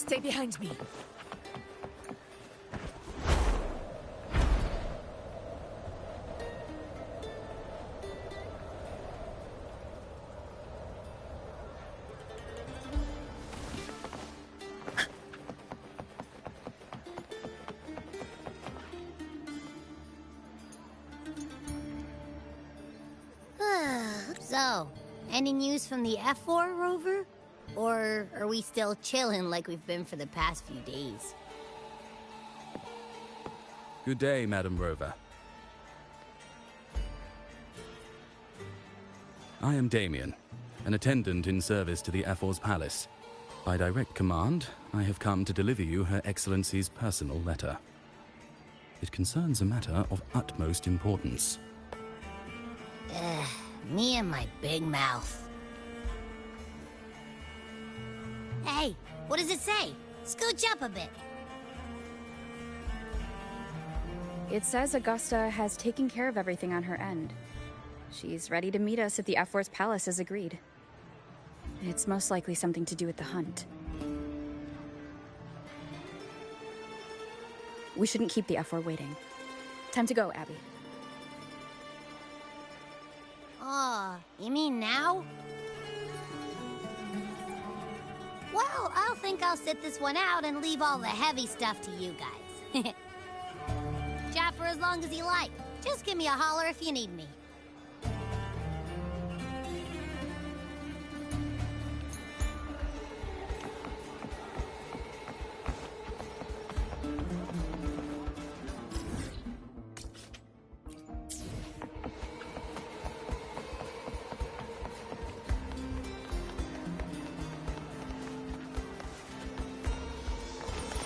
Stay behind me. So, any news from the F4 rover? Or are we still chilling like we've been for the past few days? Good day, Madam Rover. I am Damien, an attendant in service to the F4's palace. By direct command, I have come to deliver you Her Excellency's personal letter. It concerns a matter of utmost importance. Me and my big mouth. Hey, what does it say? Scooch up a bit. It says Augusta has taken care of everything on her end. She's ready to meet us at the F4's palace as agreed. It's most likely something to do with the hunt. We shouldn't keep the F4 waiting. Time to go, Abby. Oh, you mean now? Well, I'll think I'll sit this one out and leave all the heavy stuff to you guys. Chat for as long as you like. Just give me a holler if you need me.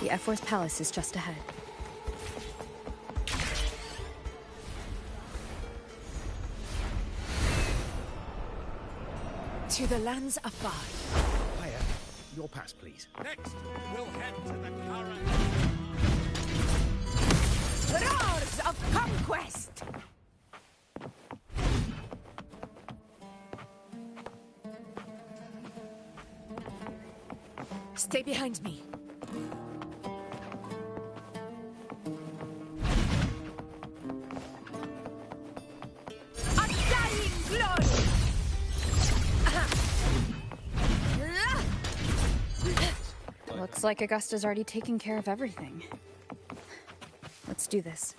The F4's palace is just ahead. To the lands afar. Hiya. Your pass, please. Next, we'll head to the current... Roars of conquest! Stay behind me. Looks like Augusta's already taken care of everything. Let's do this.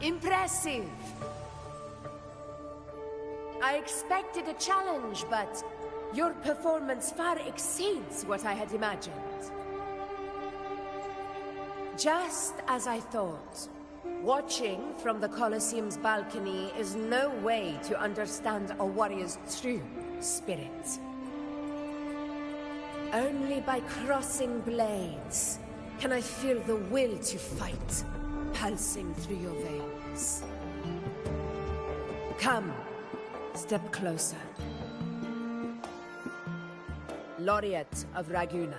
Impressive. I expected a challenge, but your performance far exceeds what I had imagined. Just as I thought, watching from the Colosseum's balcony is no way to understand a warrior's true spirit. Only by crossing blades can I feel the will to fight pulsing through your veins. Come, step closer. Laureate of Raguna,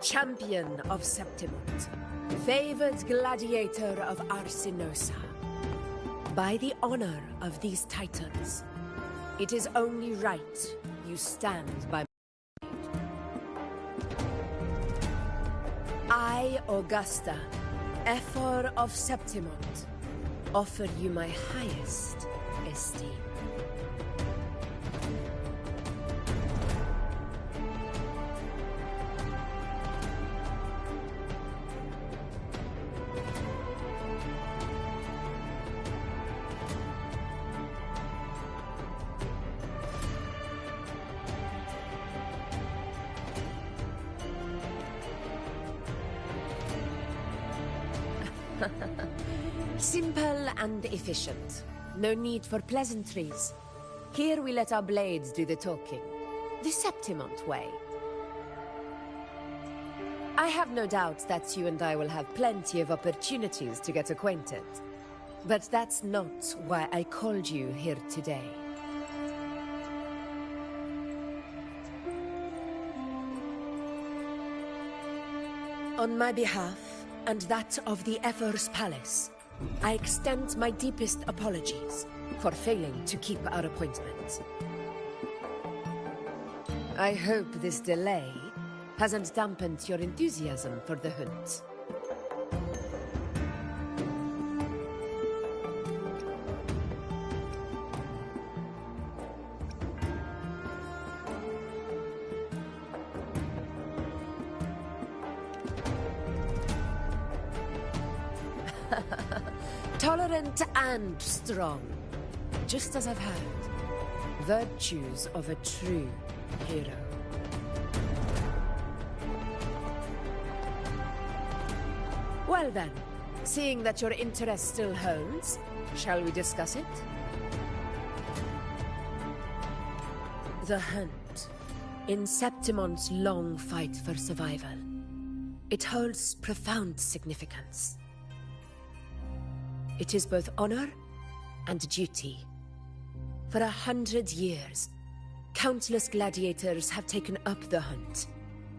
champion of Septimont, favored gladiator of Arsinosa. By the honor of these titles, it is only right you stand by. I, Augusta, Ephor of Septimont, offer you my highest esteem. Simple and efficient. No need for pleasantries. Here we let our blades do the talking. The Septimont way. I have no doubt that you and I will have plenty of opportunities to get acquainted. But that's not why I called you here today. On my behalf, and that of the Ephor's Palace, I extend my deepest apologies for failing to keep our appointment. I hope this delay hasn't dampened your enthusiasm for the hunt. Tolerant and strong, just as I've heard. Virtues of a true hero. Well then, seeing that your interest still holds, shall we discuss it? The hunt. In Septimont's long fight for survival. It holds profound significance. It is both honor and duty. For 100 years, countless gladiators have taken up the hunt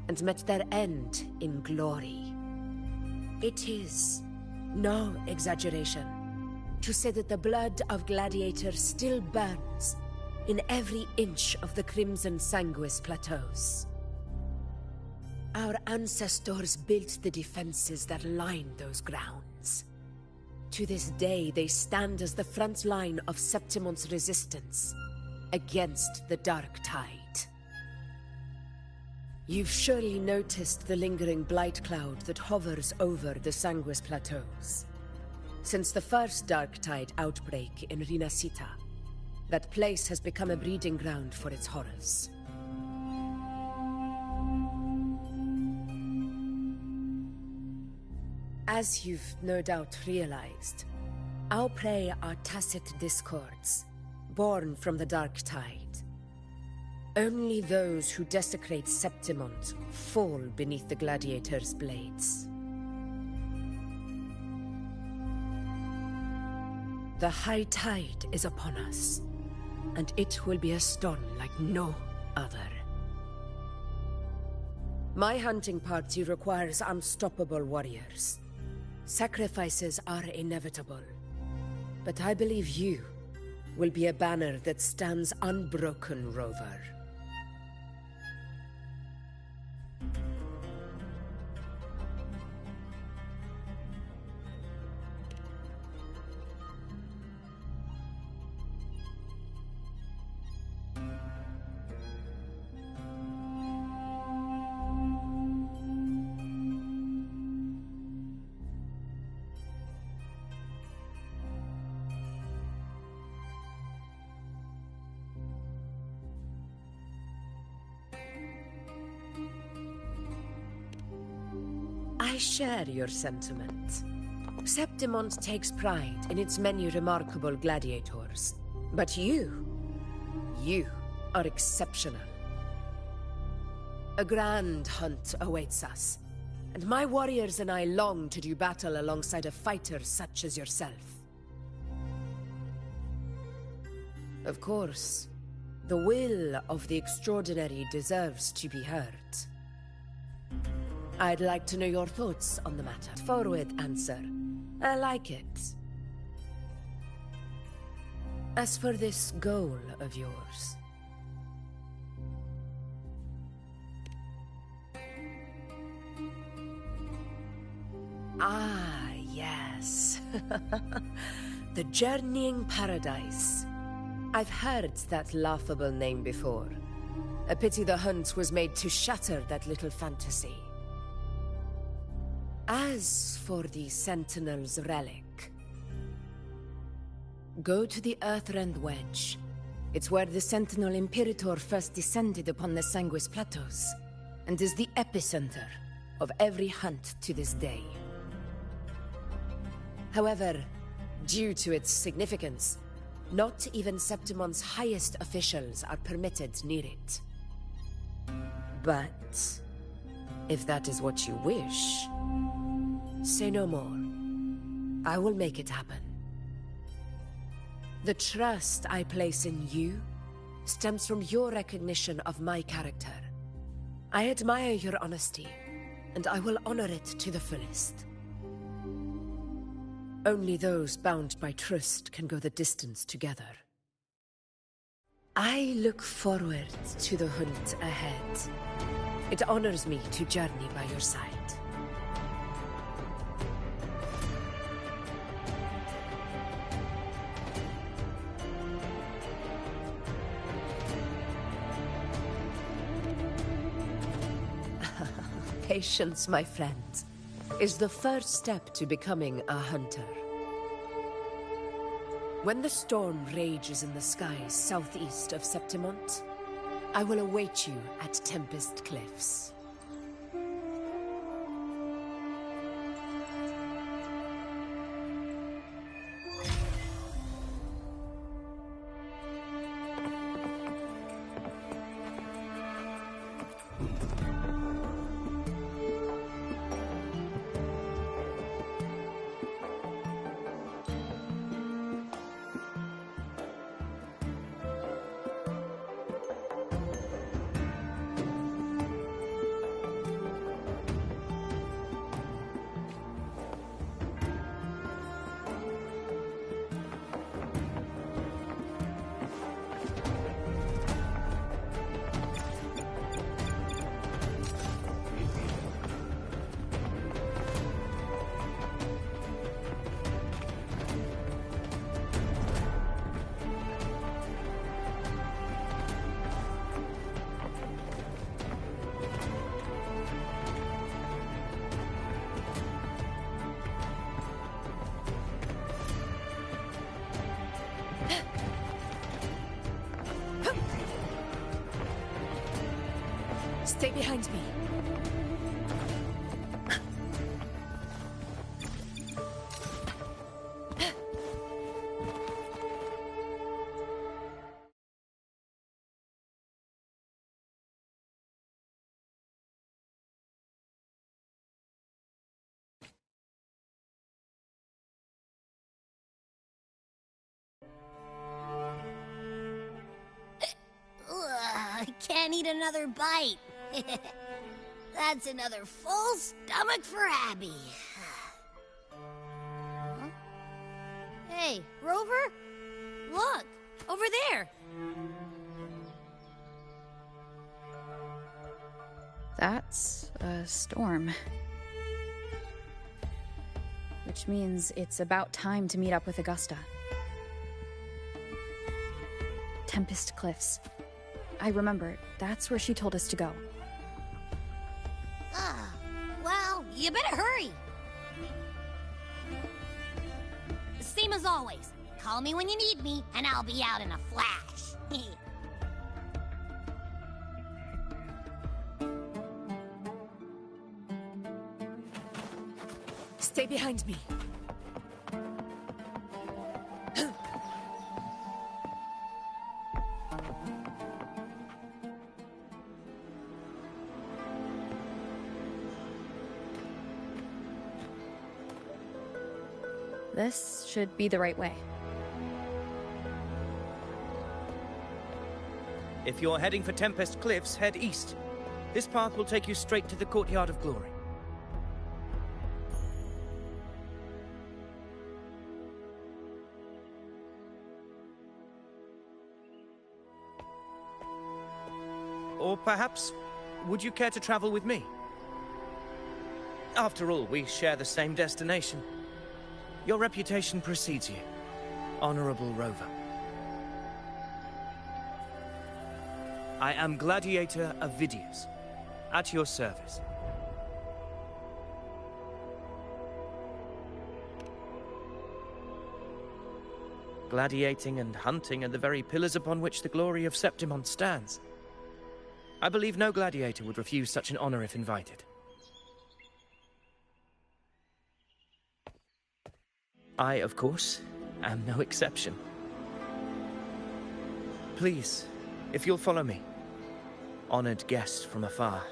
and met their end in glory. It is no exaggeration to say that the blood of gladiators still burns in every inch of the Crimson Sanguis plateaus. Our ancestors built the defenses that line those grounds. To this day, they stand as the front line of Septimont's resistance against the Dark Tide. You've surely noticed the lingering blight cloud that hovers over the Sanguis plateaus. Since the first Dark Tide outbreak in Rinasita, that place has become a breeding ground for its horrors. As you've no doubt realized, our prey are tacit discords, born from the Dark Tide. Only those who desecrate Septimont fall beneath the gladiators' blades. The high tide is upon us, and it will be a storm like no other. My hunting party requires unstoppable warriors. Sacrifices are inevitable, but I believe you will be a banner that stands unbroken, Rover. share your sentiment. Septimont takes pride in its many remarkable gladiators. But you are exceptional. A grand hunt awaits us, and my warriors and I long to do battle alongside a fighter such as yourself. Of course, the will of the extraordinary deserves to be heard. I'd like to know your thoughts on the matter. Forward answer. I like it. As for this goal of yours... Ah, yes. The Journeying Paradise. I've heard that laughable name before. A pity the hunt was made to shatter that little fantasy. As for the Sentinel's relic, go to the Earthrend Wedge. It's where the Sentinel Imperator first descended upon the Sanguis Plateaus, and is the epicenter of every hunt to this day. However, due to its significance, not even Septimont's highest officials are permitted near it. But if that is what you wish, say no more. I will make it happen. The trust I place in you stems from your recognition of my character. I admire your honesty, and I will honor it to the fullest. Only those bound by trust can go the distance together. I look forward to the hunt ahead. It honors me to journey by your side. Patience, my friend, is the first step to becoming a hunter. When the storm rages in the skies southeast of Septimont, I will await you at Tempest Cliffs. Stay behind me. I can't eat another bite. That's another full stomach for Abby. Huh? Hey, Rover? Look, over there. That's a storm. Which means it's about time to meet up with Augusta. Tempest Cliffs. I remember, that's where she told us to go. Well, you better hurry. Same as always. Call me when you need me, and I'll be out in a flash. behind me. This should be the right way. If you're heading for Tempest Cliffs, head east. This path will take you straight to the Courtyard of Glory. Or perhaps, would you care to travel with me? After all, we share the same destination. Your reputation precedes you, Honorable Rover. I am Gladiator Avidius, at your service. Gladiating and hunting are the very pillars upon which the glory of Septimon stands. I believe no gladiator would refuse such an honor if invited. I, of course, am no exception. Please, if you'll follow me, honored guest from afar.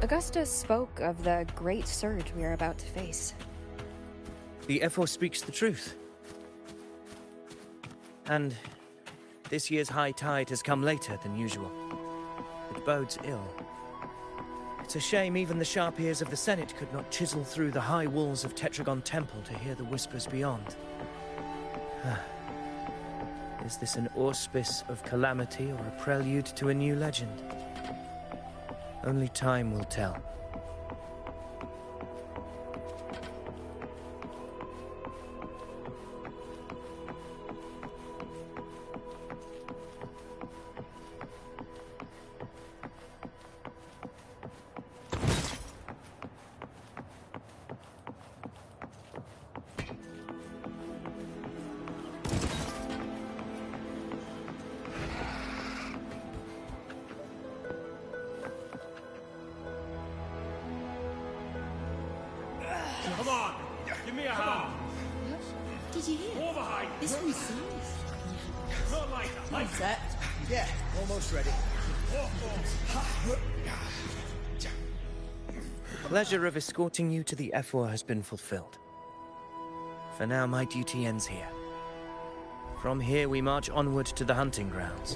Augusta spoke of the great surge we are about to face. The Ephor speaks the truth. And this year's high tide has come later than usual. It bodes ill. It's a shame even the sharp ears of the Senate could not chisel through the high walls of Tetragon Temple to hear the whispers beyond. Is this an auspice of calamity or a prelude to a new legend? Only time will tell. Come on! Give me a hand! Did you hear? Overhide! This one's serious. Not like that! Like Set? Yeah, almost ready. The pleasure of escorting you to the Ephor has been fulfilled. For now, my duty ends here. From here, we march onward to the hunting grounds,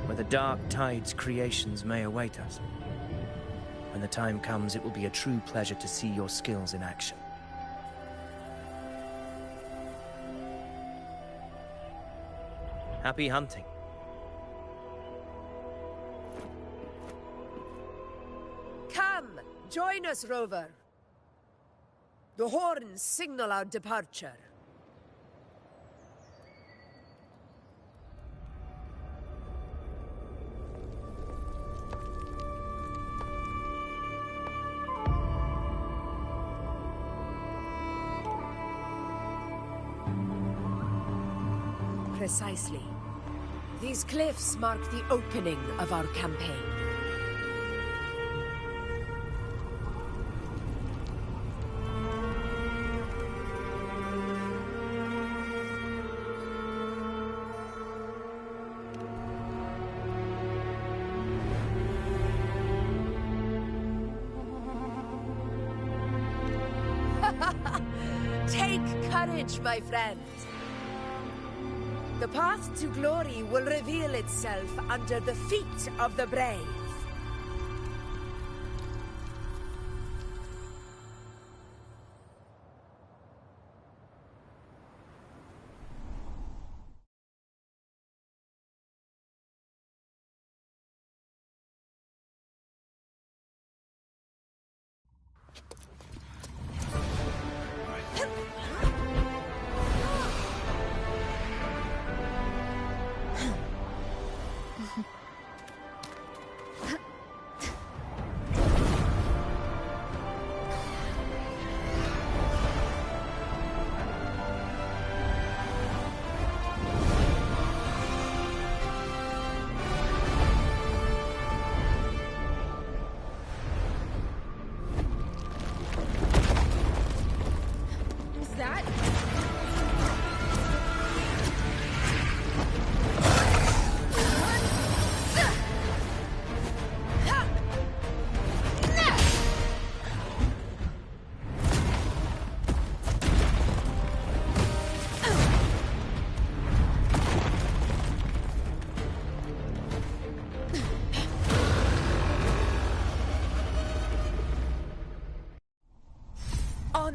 where the dark tide's creations may await us. When the time comes, it will be a true pleasure to see your skills in action. Happy hunting. Come, join us, Rover. The horns signal our departure. Precisely. These cliffs mark the opening of our campaign. Take courage, my friend. The path to glory will reveal itself under the feet of the brave.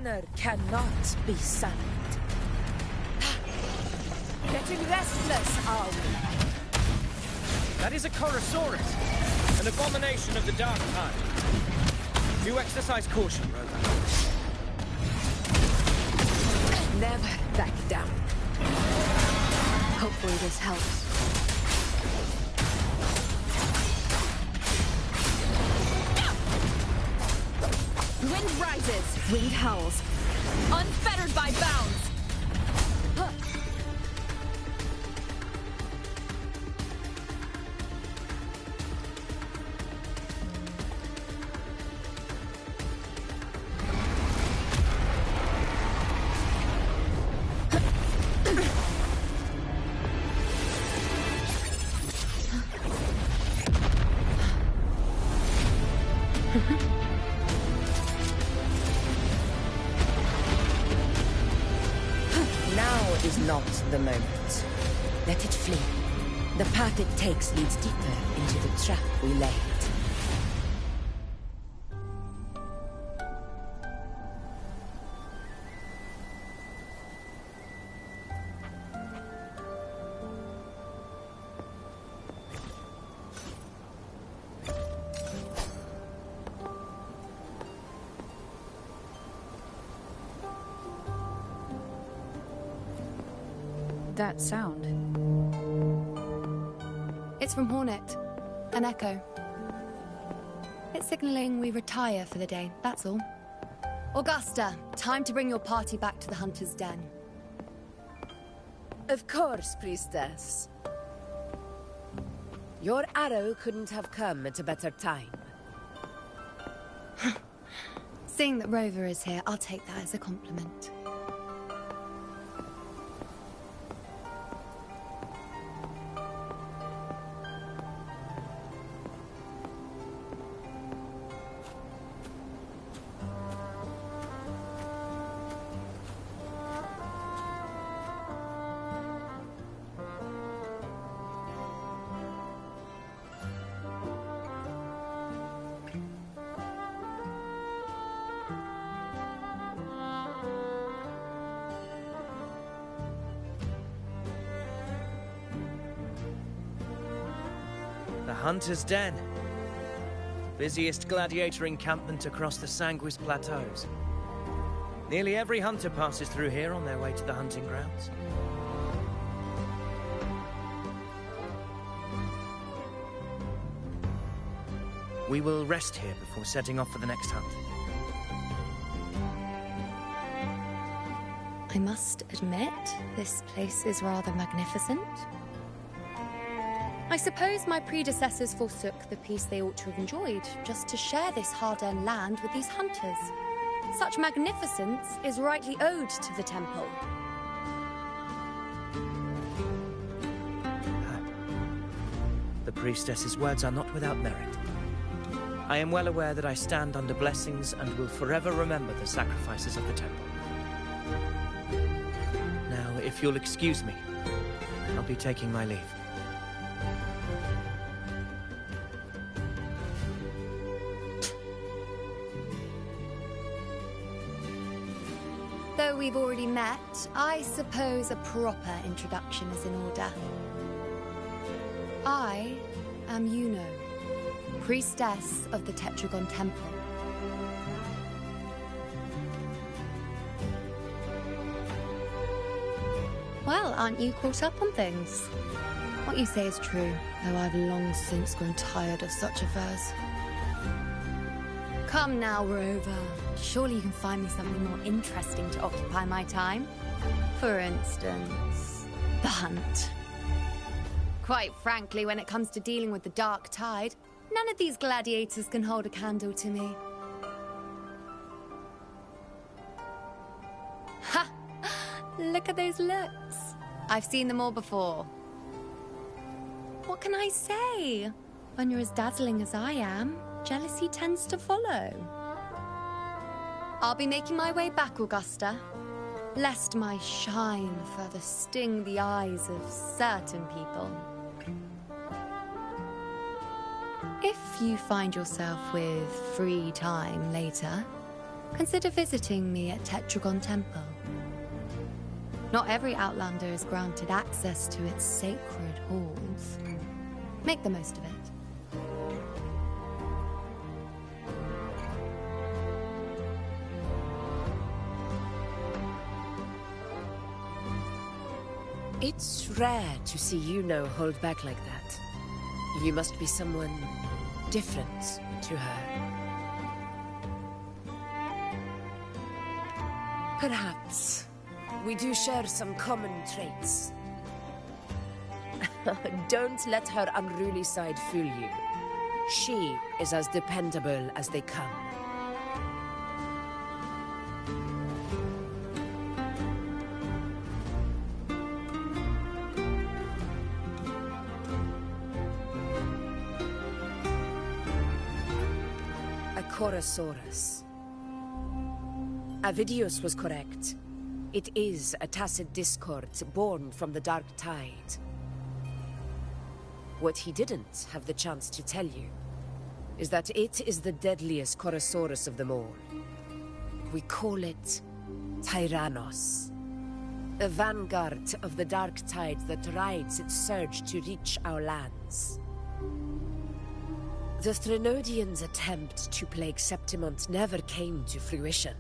honor cannot be sullied. Getting restless, are we? That is a Chorosaurus, an abomination of the dark kind. You exercise caution, Rover. Never back down. Hopefully this helps. Wind rises, wind howls, unfettered by bounds. Is not the moment. Let it flee. The path it takes leads deeper into the trap we laid. That sound. It's from Hornet. An echo. It's signaling we retire for the day, that's all. Augusta, time to bring your party back to the Hunter's Den. Of course, priestess. Your arrow couldn't have come at a better time. Seeing that Rover is here, I'll take that as a compliment. The Hunter's Den. Busiest gladiator encampment across the Sanguis Plateaus. Nearly every hunter passes through here on their way to the hunting grounds. We will rest here before setting off for the next hunt. I must admit, this place is rather magnificent. I suppose my predecessors forsook the peace they ought to have enjoyed just to share this hard-earned land with these hunters. Such magnificence is rightly owed to the temple. The priestess's words are not without merit. I am well aware that I stand under blessings and will forever remember the sacrifices of the temple. Now, if you'll excuse me, I'll be taking my leave. Though we've already met, I suppose a proper introduction is in order. I am Yuno, priestess of the Tetragon Temple. Well, aren't you caught up on things? What you say is true, though I've long since grown tired of such affairs. Come now, Rover. Surely you can find me something more interesting to occupy my time. For instance, the hunt. Quite frankly, when it comes to dealing with the dark tide, none of these gladiators can hold a candle to me. Ha! Look at those looks. I've seen them all before. What can I say? When you're as dazzling as I am, jealousy tends to follow. I'll be making my way back, Augusta, lest my shine further sting the eyes of certain people. If you find yourself with free time later, consider visiting me at Tetragon Temple. Not every Outlander is granted access to its sacred halls. Make the most of it. It's rare to see Yuno hold back like that. You must be someone different to her. Perhaps we do share some common traits. Don't let her unruly side fool you. She is as dependable as they come. Chorosaurus. Avidius was correct. It is a tacit discord born from the Dark Tide. What he didn't have the chance to tell you is that it is the deadliest Chorosaurus of them all. We call it Tyrannos. A vanguard of the Dark Tide that rides its surge to reach our lands. The Threnodians' attempt to plague Septimont never came to fruition.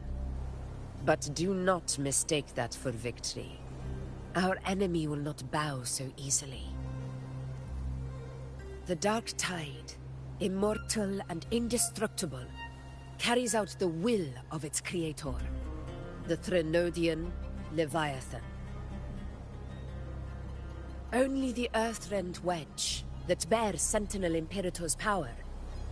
But do not mistake that for victory. Our enemy will not bow so easily. The Dark Tide, immortal and indestructible, carries out the will of its creator, the Threnodian Leviathan. Only the Earthrend Wedge, that bears Sentinel Imperator's power,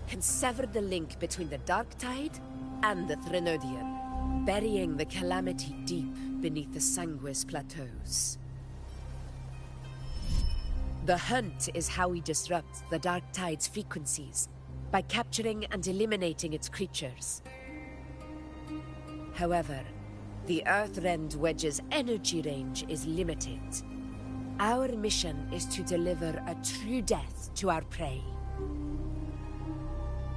can sever the link between the Dark Tide and the Threnodian, burying the calamity deep beneath the Sanguis plateaus. The hunt is how we disrupt the Dark Tide's frequencies, by capturing and eliminating its creatures. However, the Earthrend Wedge's energy range is limited. Our mission is to deliver a true death to our prey.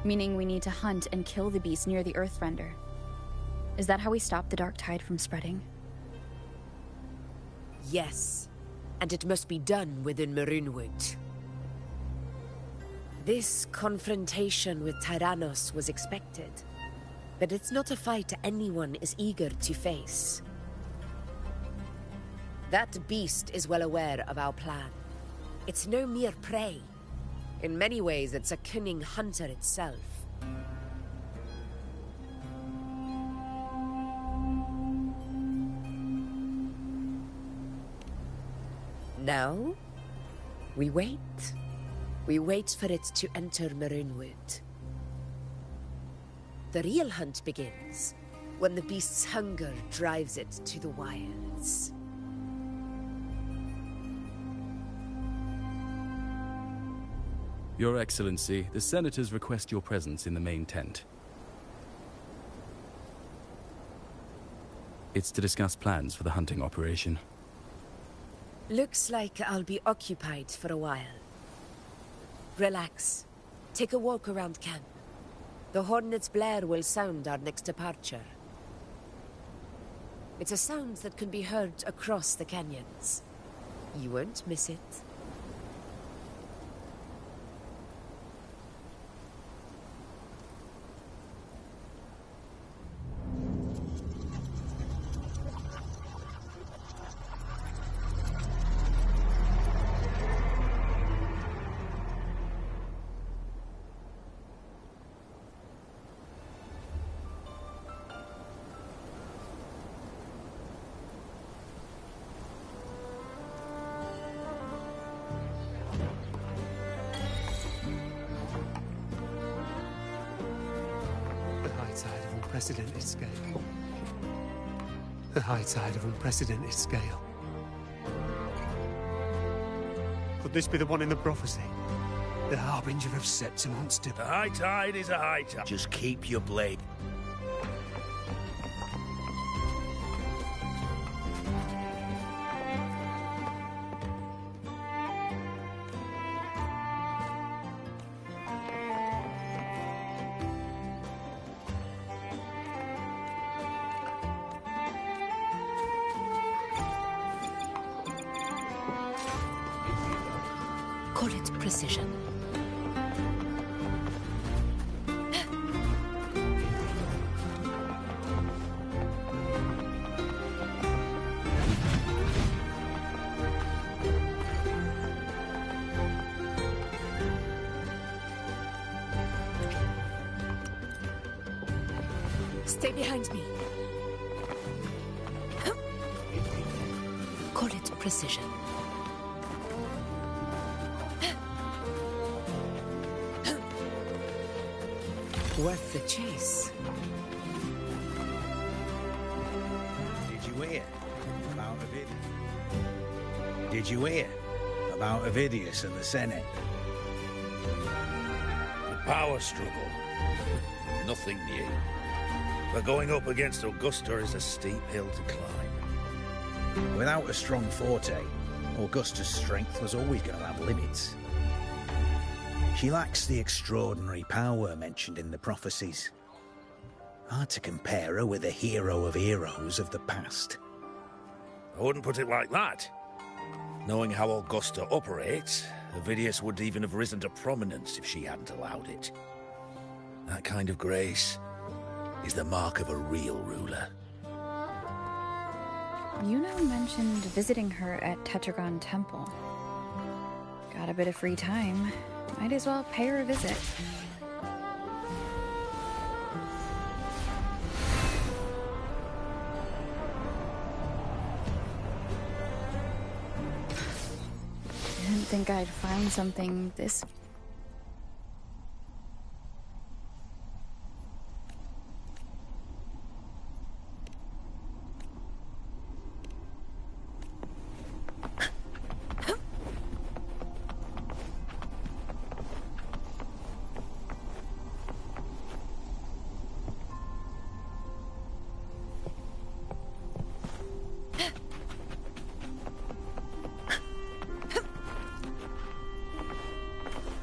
Meaning we need to hunt and kill the beast near the Earthrender. Is that how we stop the Dark Tide from spreading? Yes, and it must be done within Maroonwood. This confrontation with Tyrannos was expected, but it's not a fight anyone is eager to face. That beast is well aware of our plan. It's no mere prey. In many ways, it's a cunning hunter itself. Now, we wait. We wait for it to enter Maroonwood. The real hunt begins when the beast's hunger drives it to the wilds. Your Excellency, the Senators request your presence in the main tent. It's to discuss plans for the hunting operation. Looks like I'll be occupied for a while. Relax. Take a walk around camp. The hornet's blare will sound our next departure. It's a sound that can be heard across the canyons. You won't miss it. Unprecedented scale. The high tide of unprecedented scale. Could this be the one in the prophecy? The harbinger of Septimont's The high tide is a high tide. Just keep your blade. Call it precision. Stay behind me. Call it precision. Worth the chase. Did you hear about Ovidius? Did you hear about Ovidius and the Senate? The power struggle. Nothing new. But going up against Augusta is a steep hill to climb. Without a strong forte, Augusta's strength was always going to have limits. She lacks the extraordinary power mentioned in the prophecies. Hard to compare her with a hero of heroes of the past. I wouldn't put it like that. Knowing how Augusta operates, Ovidius would even have risen to prominence if she hadn't allowed it. That kind of grace is the mark of a real ruler. Yuno mentioned visiting her at Tetragon Temple. Got a bit of free time. Might as well pay her a visit. Didn't think I'd find something this...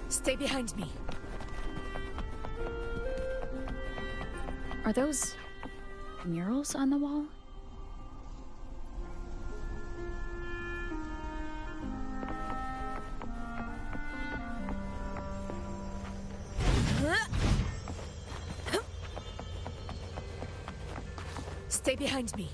Stay behind me. Are those murals on the wall? Stay behind me.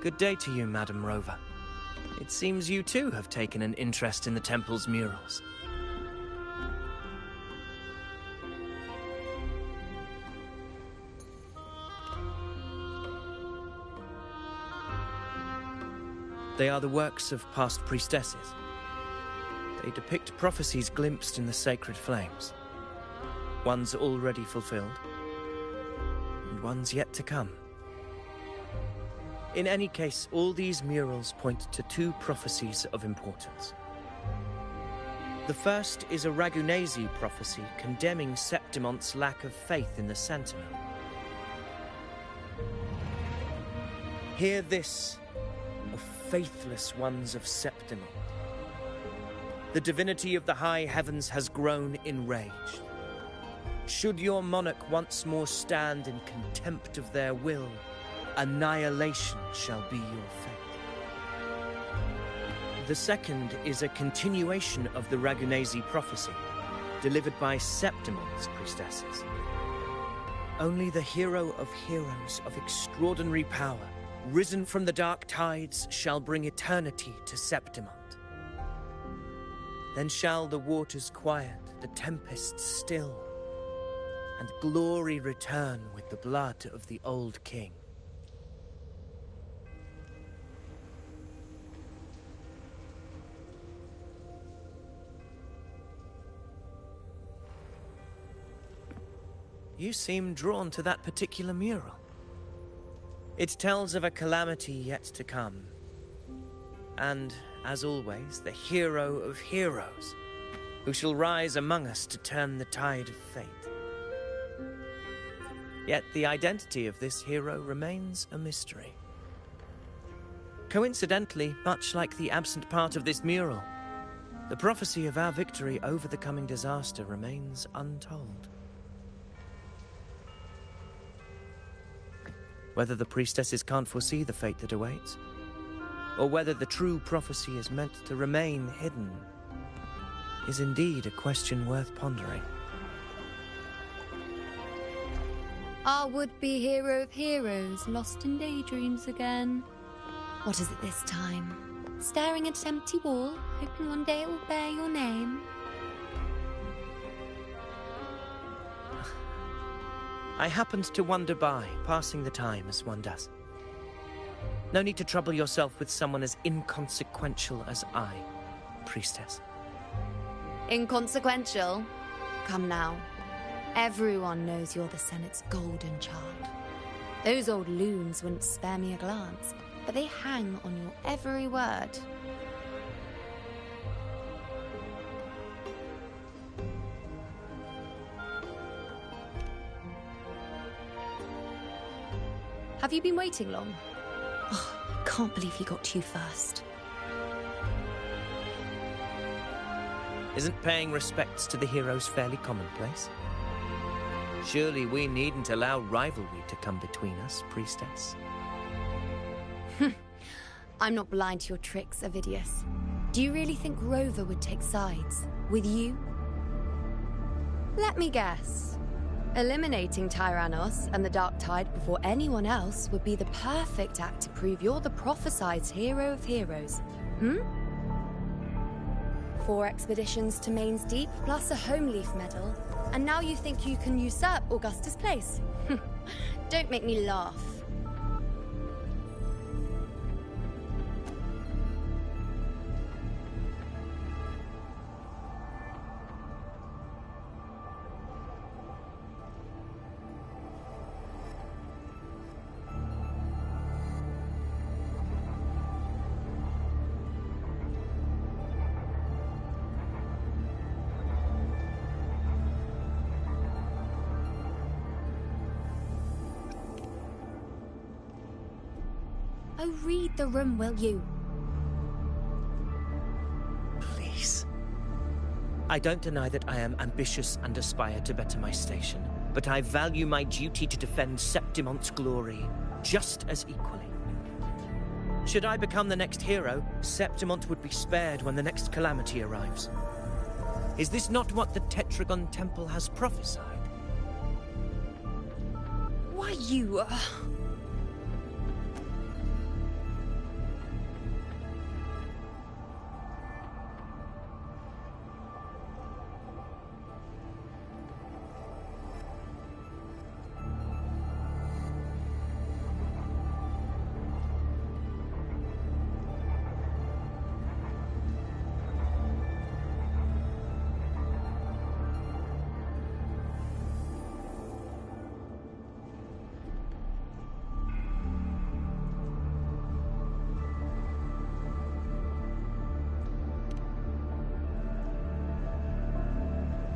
Good day to you, Madam Rover. It seems you too have taken an interest in the temple's murals. They are the works of past priestesses. They depict prophecies glimpsed in the sacred flames. Ones already fulfilled, and ones yet to come. In any case, all these murals point to two prophecies of importance. The first is a Ragunasi prophecy condemning Septimonte's lack of faith in the Sentinel. Hear this, O faithless ones of Septimont. The divinity of the high heavens has grown enraged. Should your monarch once more stand in contempt of their will, annihilation shall be your fate. The second is a continuation of the Ragunasi prophecy, delivered by Septimonte's priestesses. Only the hero of heroes of extraordinary power, risen from the dark tides, shall bring eternity to Septimont. Then shall the waters quiet, the tempests still, and glory return with the blood of the old king. You seem drawn to that particular mural. It tells of a calamity yet to come. And, as always, the hero of heroes, who shall rise among us to turn the tide of fate. Yet the identity of this hero remains a mystery. Coincidentally, much like the absent part of this mural, the prophecy of our victory over the coming disaster remains untold. Whether the priestesses can't foresee the fate that awaits, or whether the true prophecy is meant to remain hidden, is indeed a question worth pondering. Our would-be hero of heroes, lost in daydreams again. What is it this time? Staring at an empty wall, hoping one day it will bear your name? I happened to wander by, passing the time as one does. No need to trouble yourself with someone as inconsequential as I, priestess. Inconsequential? Come now. Everyone knows you're the Senate's golden child. Those old loons wouldn't spare me a glance, but they hang on your every word. Have you been waiting long? Oh, I can't believe he got to you first. Isn't paying respects to the heroes fairly commonplace? Surely we needn't allow rivalry to come between us, priestess. I'm not blind to your tricks, Avidius. Do you really think Rover would take sides with you? Let me guess. Eliminating Tyrannos and the Dark Tide before anyone else would be the perfect act to prove you're the prophesied hero of heroes. 4 expeditions to Main's Deep, plus a Home Leaf medal, and now you think you can usurp Augustus' place? Don't make me laugh. Oh, read the room, will you? Please. I don't deny that I am ambitious and aspire to better my station, but I value my duty to defend Septimonte's glory just as equally. Should I become the next hero, Septimont would be spared when the next calamity arrives. Is this not what the Tetragon Temple has prophesied? Why, you...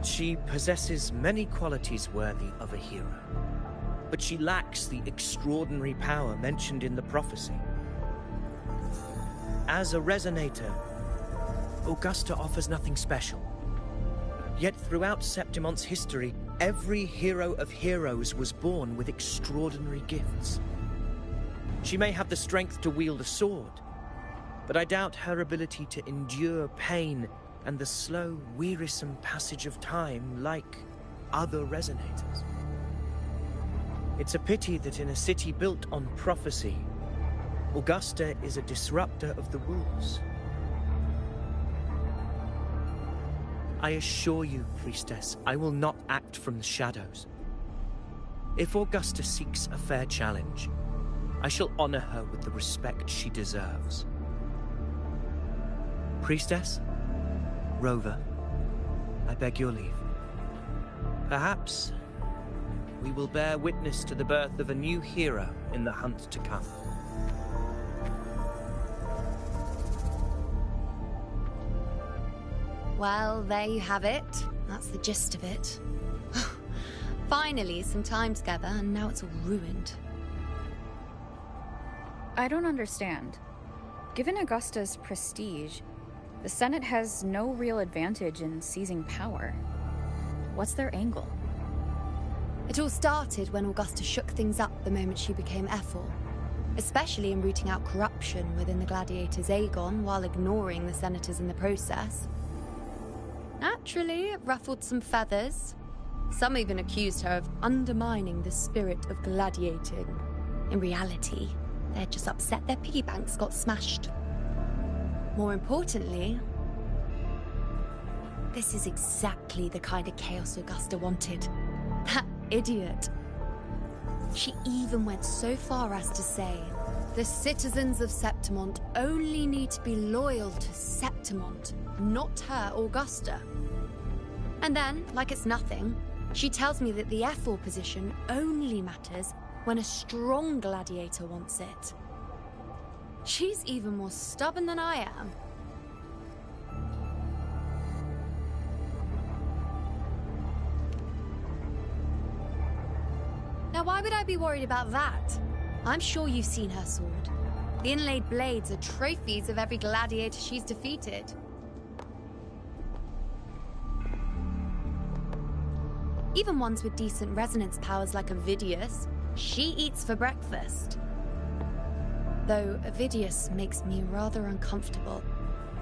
She possesses many qualities worthy of a hero, but she lacks the extraordinary power mentioned in the prophecy. As a resonator, Augusta offers nothing special. Yet throughout Septimon's history, every hero of heroes was born with extraordinary gifts. She may have the strength to wield a sword, but I doubt her ability to endure pain and the slow, wearisome passage of time like other resonators. It's a pity that in a city built on prophecy, Augusta is a disruptor of the rules. I assure you, Priestess, I will not act from the shadows. If Augusta seeks a fair challenge, I shall honor her with the respect she deserves. Priestess, Rover, I beg your leave. Perhaps we will bear witness to the birth of a new hero in the hunt to come. Well, there you have it. That's the gist of it. Finally, some time together, and now it's all ruined. I don't understand. Given Augusta's prestige, the Senate has no real advantage in seizing power. What's their angle? It all started when Augusta shook things up the moment she became Ephor, especially in rooting out corruption within the gladiators' Aegon while ignoring the senators in the process. Naturally, it ruffled some feathers. Some even accused her of undermining the spirit of gladiating. In reality, they're just upset their piggy banks got smashed. More importantly, this is exactly the kind of chaos Augusta wanted. That idiot. She even went so far as to say, the citizens of Septimont only need to be loyal to Septimont, not her, Augusta. And then, like it's nothing, she tells me that the Ephor position only matters when a strong gladiator wants it. She's even more stubborn than I am. Now, why would I be worried about that? I'm sure you've seen her sword. The inlaid blades are trophies of every gladiator she's defeated. Even ones with decent resonance powers like Avidius, she eats for breakfast. Though Avidius makes me rather uncomfortable.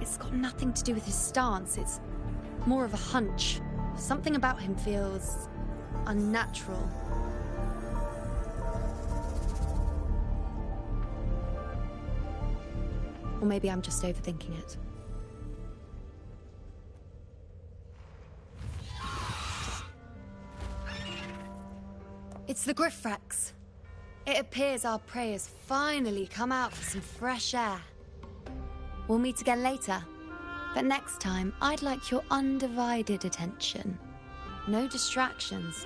It's got nothing to do with his stance, it's more of a hunch. Something about him feels unnatural. Or maybe I'm just overthinking it. It's the Griffrex. It appears our prey has finally come out for some fresh air. We'll meet again later, but next time I'd like your undivided attention. No distractions,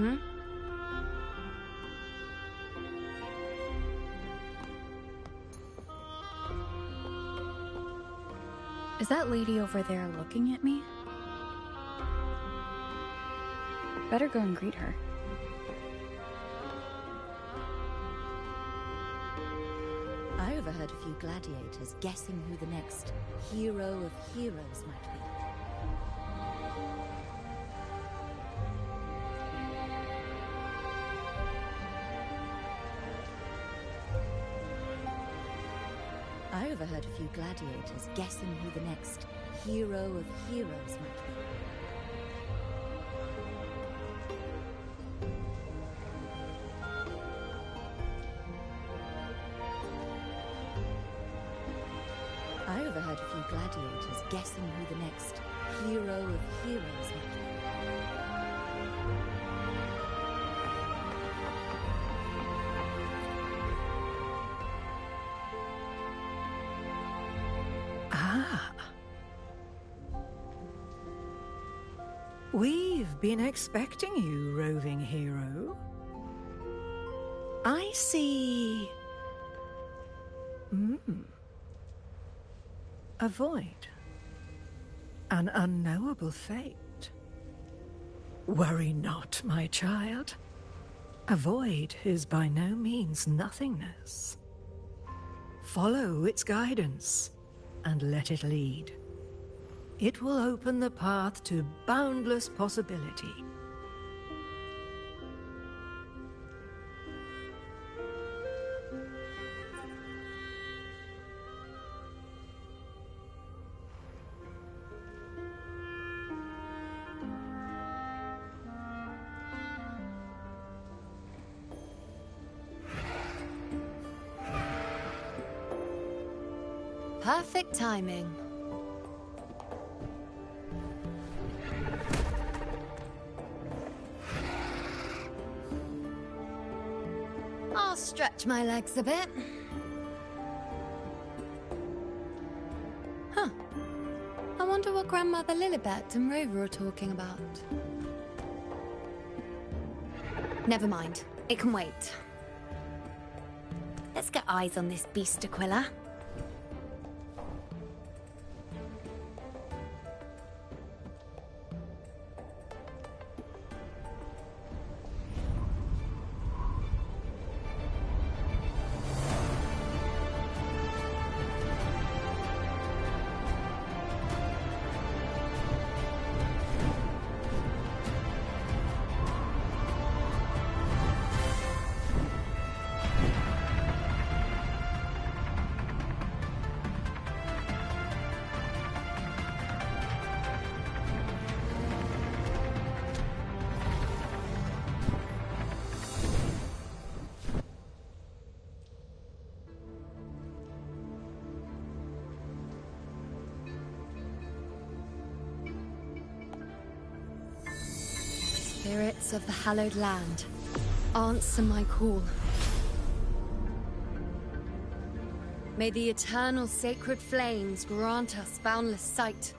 Is that lady over there looking at me? Better go and greet her. I overheard a few gladiators guessing who the next hero of heroes might be. I overheard a few gladiators guessing who the next hero of heroes might be. I overheard a few gladiators guessing who the next hero of heroes might be. Ah. We've been expecting you, roving hero. I see... A void. An unknowable fate. Worry not, my child. A void is by no means nothingness. Follow its guidance, and let it lead. It will open the path to boundless possibility. Perfect timing. I'll stretch my legs a bit. Huh. I wonder what Grandmother Lilibet and Rover are talking about. Never mind. It can wait. Let's get eyes on this beast, Aquila. Spirits of the hallowed land, answer my call. May the eternal sacred flames grant us boundless sight.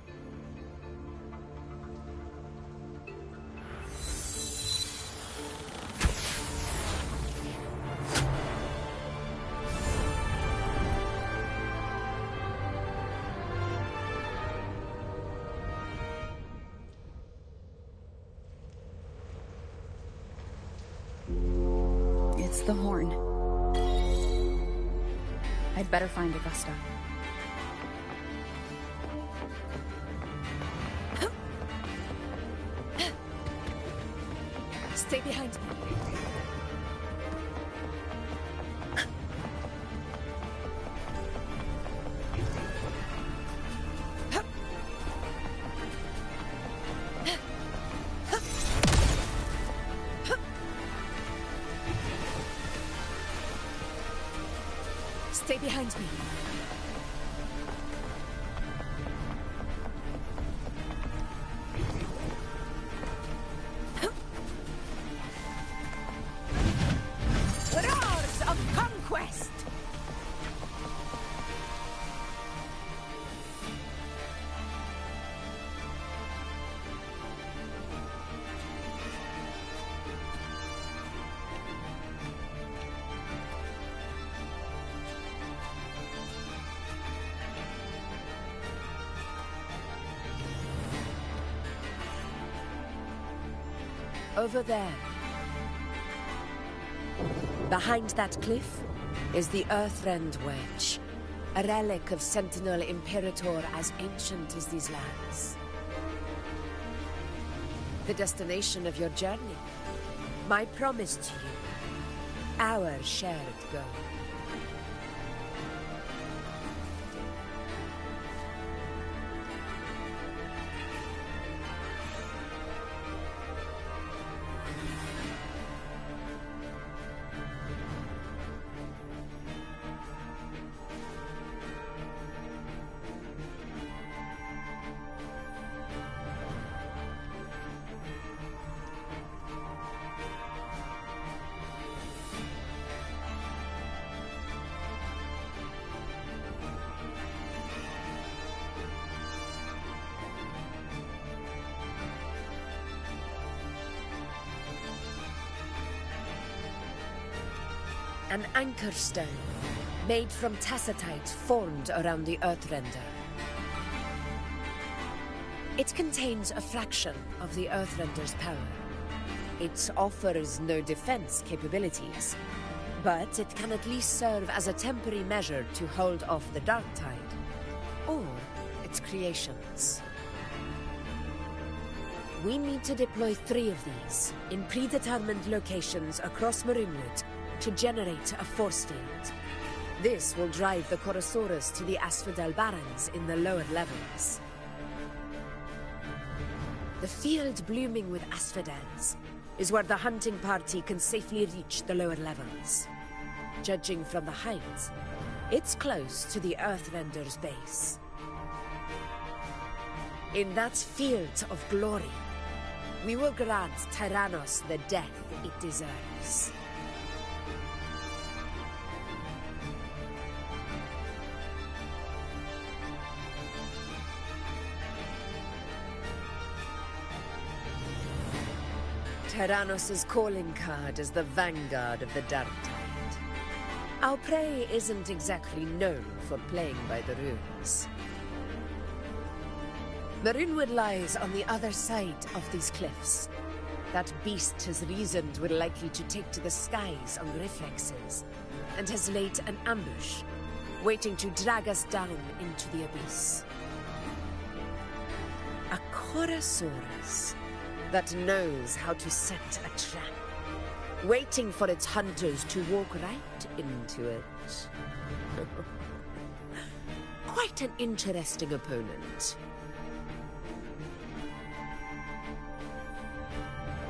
It's the horn. I'd better find Augusta. Stay behind me. Stay behind me. Roars of conquest! Over there. Behind that cliff is the Earthrend Wedge, a relic of Sentinel Imperator as ancient as these lands. The destination of your journey, my promise to you, our shared goal. An anchor stone, made from tacitite formed around the Earthrender. It contains a fraction of the Earthrender's power. It offers no defense capabilities, but it can at least serve as a temporary measure to hold off the Dark Tide, or its creations. We need to deploy 3 of these in predetermined locations across Marinwood to generate a force field. This will drive the Chorosaurus to the Asphodel Barrens in the lower levels. The field blooming with asphodels is where the hunting party can safely reach the lower levels. Judging from the height, it's close to the Earthrender's base. In that field of glory, we will grant Tyrannos the death it deserves. Tyrannos' calling card is the vanguard of the Dark Tide. Our prey isn't exactly known for playing by the rules. Marinwood lies on the other side of these cliffs. That beast has reasoned we're likely to take to the skies on reflexes, and has laid an ambush, waiting to drag us down into the abyss. A Chorosaurus that knows how to set a trap, waiting for its hunters to walk right into it. Quite an interesting opponent.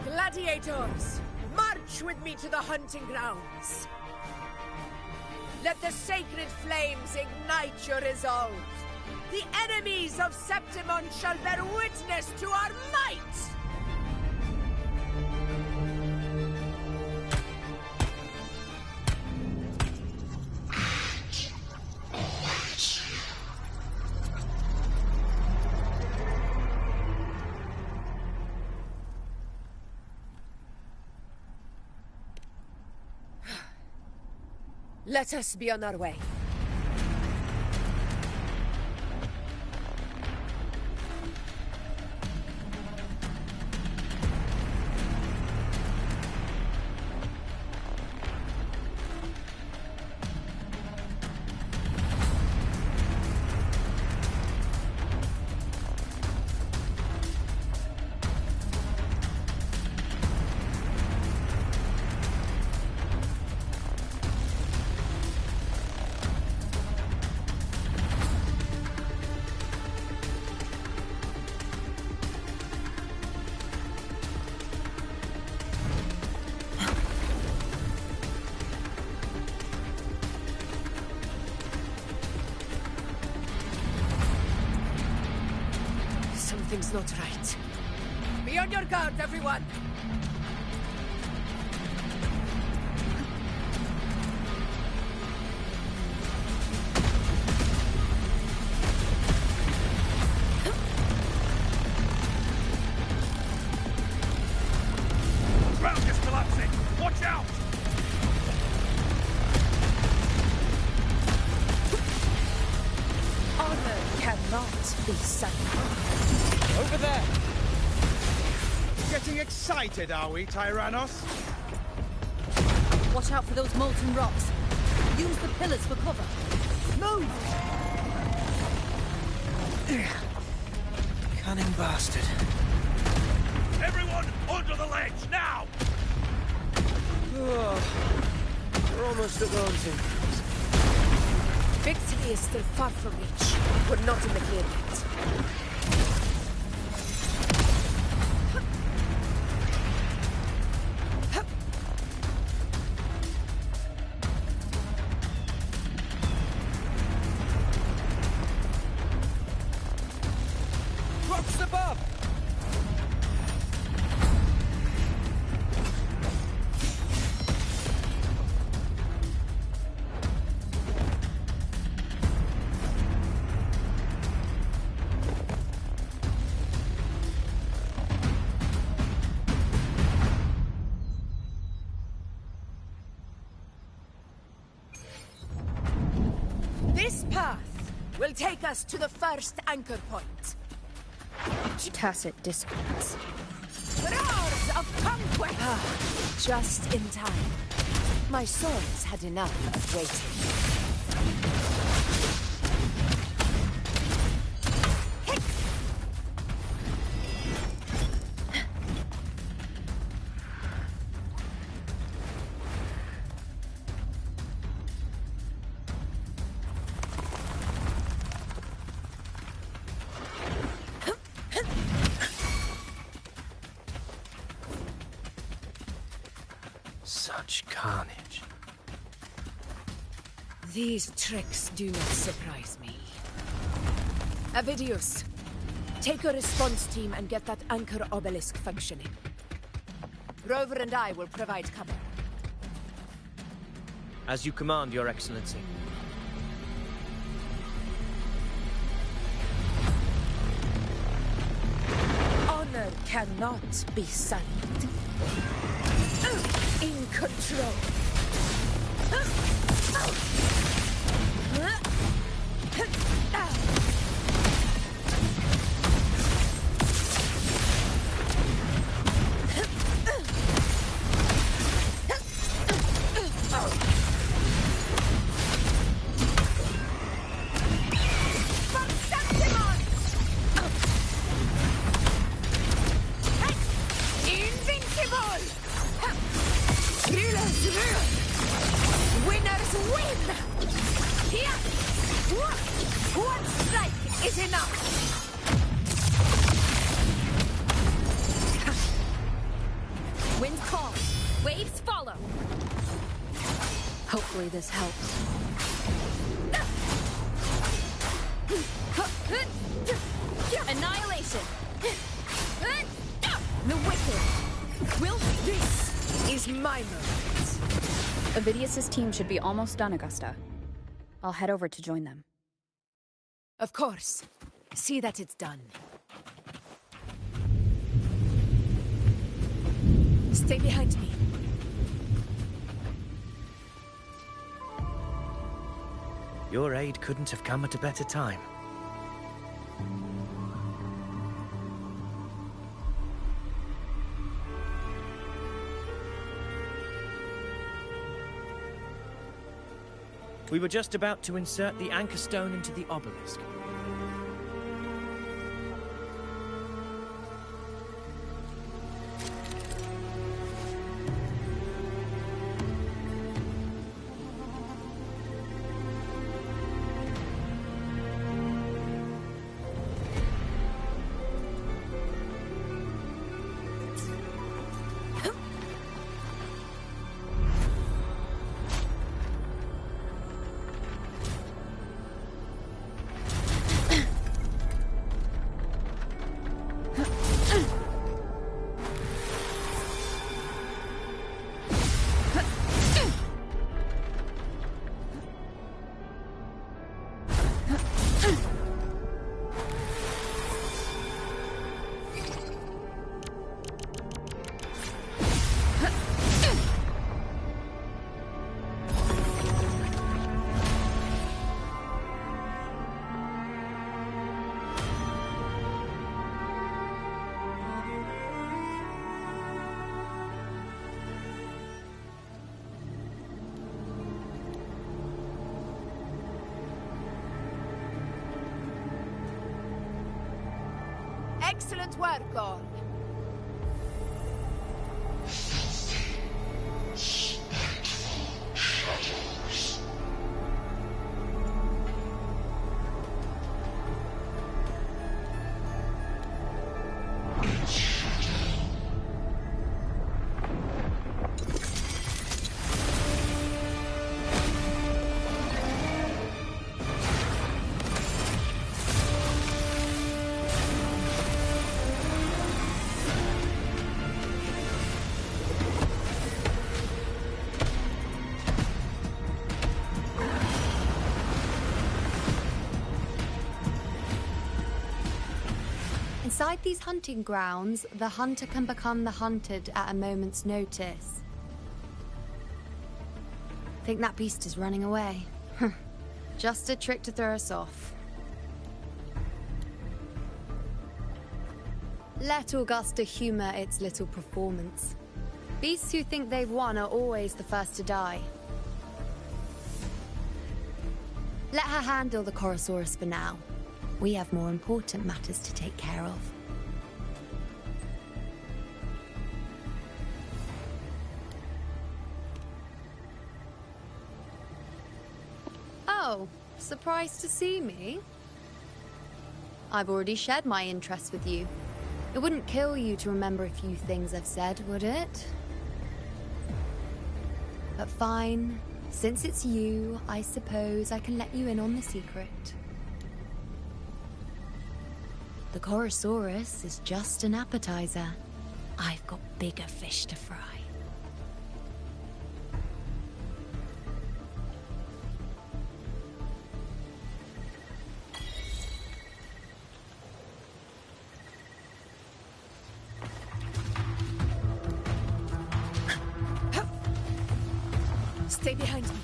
Gladiators, march with me to the hunting grounds. Let the sacred flames ignite your resolve. The enemies of Septimon shall bear witness to our might! Let us be on our way. Something's not right. Be on your guard, everyone! Ground is collapsing! Watch out! Honor cannot be sacrificed. Over there! Getting excited, are we, Tyrannos? Watch out for those molten rocks. Use the pillars for cover. Move! Cunning bastard. Everyone under the ledge, now! Oh, we're almost at Daunting. Victory is still far from reach. We're not in the clear yet. Rocks above! This path will take us to the first anchor point. such tacit discords. Roars of conquest! Ah, just in time. My swords had enough of waiting. Such carnage. These tricks do not surprise me. Avidius, take a response team and get that anchor obelisk functioning. Rover and I will provide cover. As you command, Your Excellency. Honor cannot be sullied. In control. Hopefully this helps. Annihilation! The wicked! Will this is my moment. Avidius's team should be almost done, Augusta. I'll head over to join them. Of course. See that it's done. Stay behind me. Your aid couldn't have come at a better time. We were just about to insert the anchor stone into the obelisk. Excellent work, all. Inside these hunting grounds, the hunter can become the hunted at a moment's notice. Think that beast is running away. Just a trick to throw us off. Let Augusta humor its little performance. Beasts who think they've won are always the first to die. Let her handle the Chorosaurus for now. We have more important matters to take care of. Oh, surprised to see me? I've already shared my interest with you. It wouldn't kill you to remember a few things I've said, would it? But fine. Since it's you, I suppose I can let you in on the secret. The Chorosaurus is just an appetizer. I've got bigger fish to fry. Stay behind me.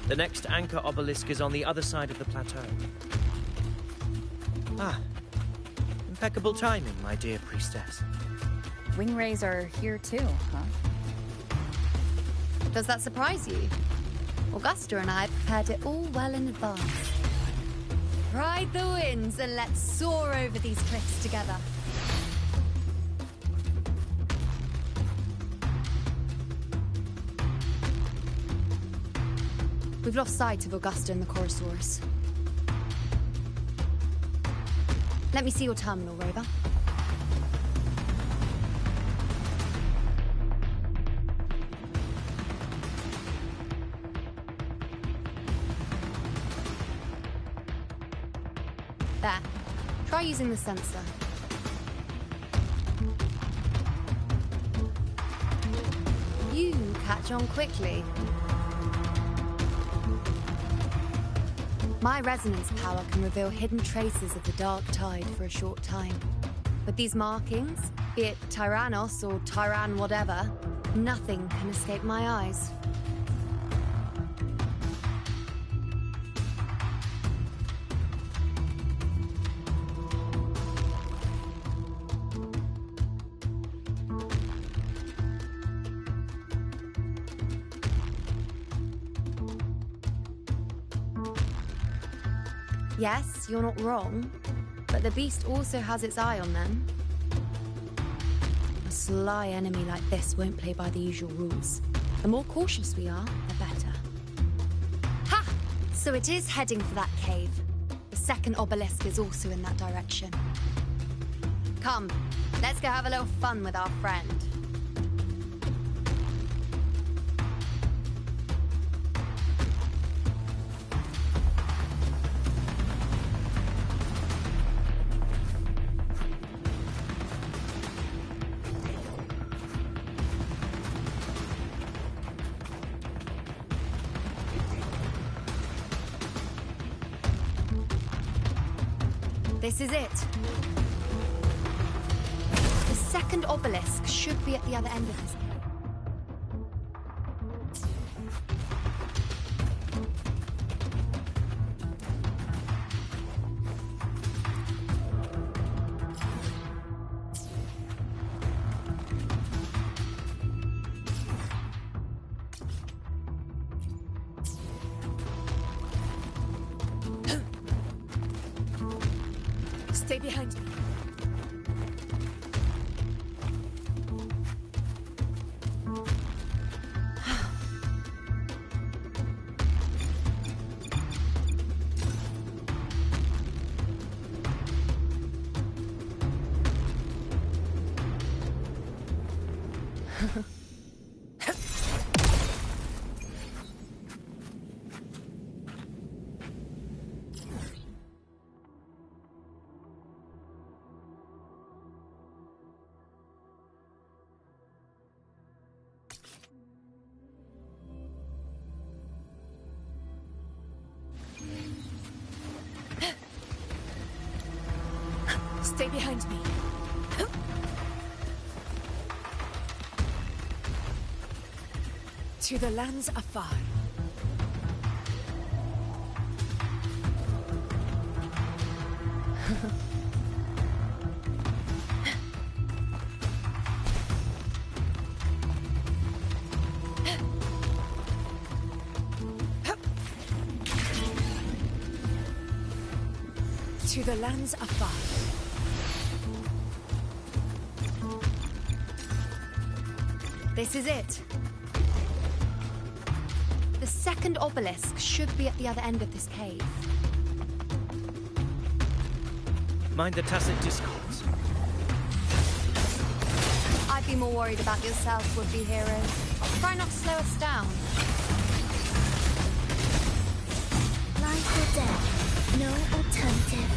The next anchor obelisk is on the other side of the plateau. Ah, impeccable timing, my dear priestess. Wing rays are here too, huh? Does that surprise you? Augusta and I prepared it all well in advance. Ride the winds and let's soar over these cliffs together. We've lost sight of Augusta and the Chorosaurus. Let me see your terminal, Rover. There. Try using the sensor. You catch on quickly. My resonance power can reveal hidden traces of the dark tide for a short time. With these markings, be it Tyrannos or Tyran whatever, nothing can escape my eyes. Yes, you're not wrong, but the beast also has its eye on them. A sly enemy like this won't play by the usual rules. The more cautious we are, the better. Ha! So it is heading for that cave. The second obelisk is also in that direction. Come, let's go have a little fun with our friend. This is it. The second obelisk should be at the other end of this. Stay behind me. Stay behind me. Huh? To the lands afar. To the lands afar. This is it. The second obelisk should be at the other end of this cave. Mind the tacit discourse. I'd be more worried about yourself, would-be hero. Try not to slow us down. Life or death. No alternative.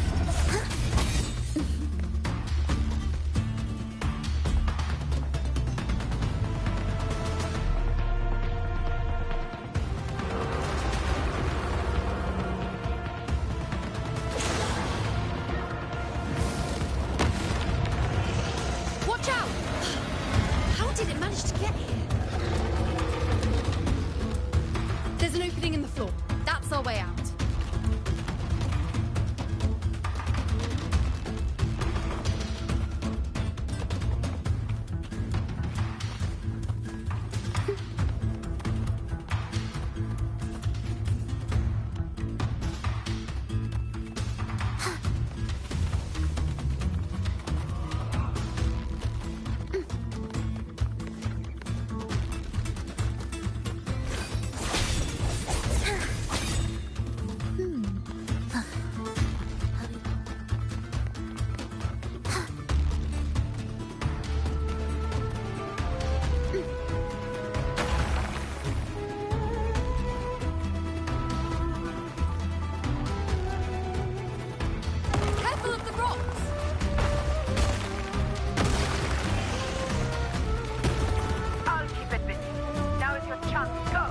Watch out! How did it manage to get here? There's an opening in the floor. That's our way out. Careful of the rocks! I'll keep it busy. Now is your chance. Go!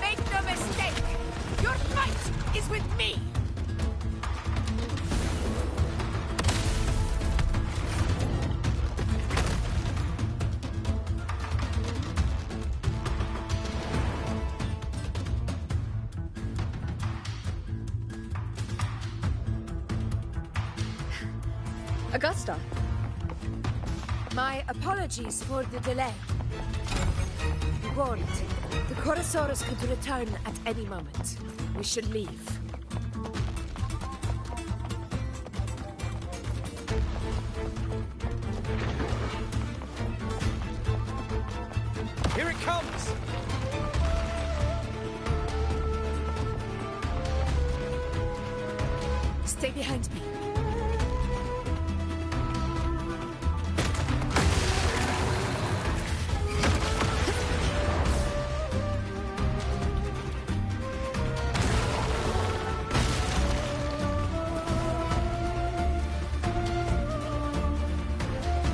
Make no mistake! Your fight is with me! Augusta. My apologies for the delay. Be warned, the Chorosaurus could return at any moment. We should leave. Here it comes! Stay behind me.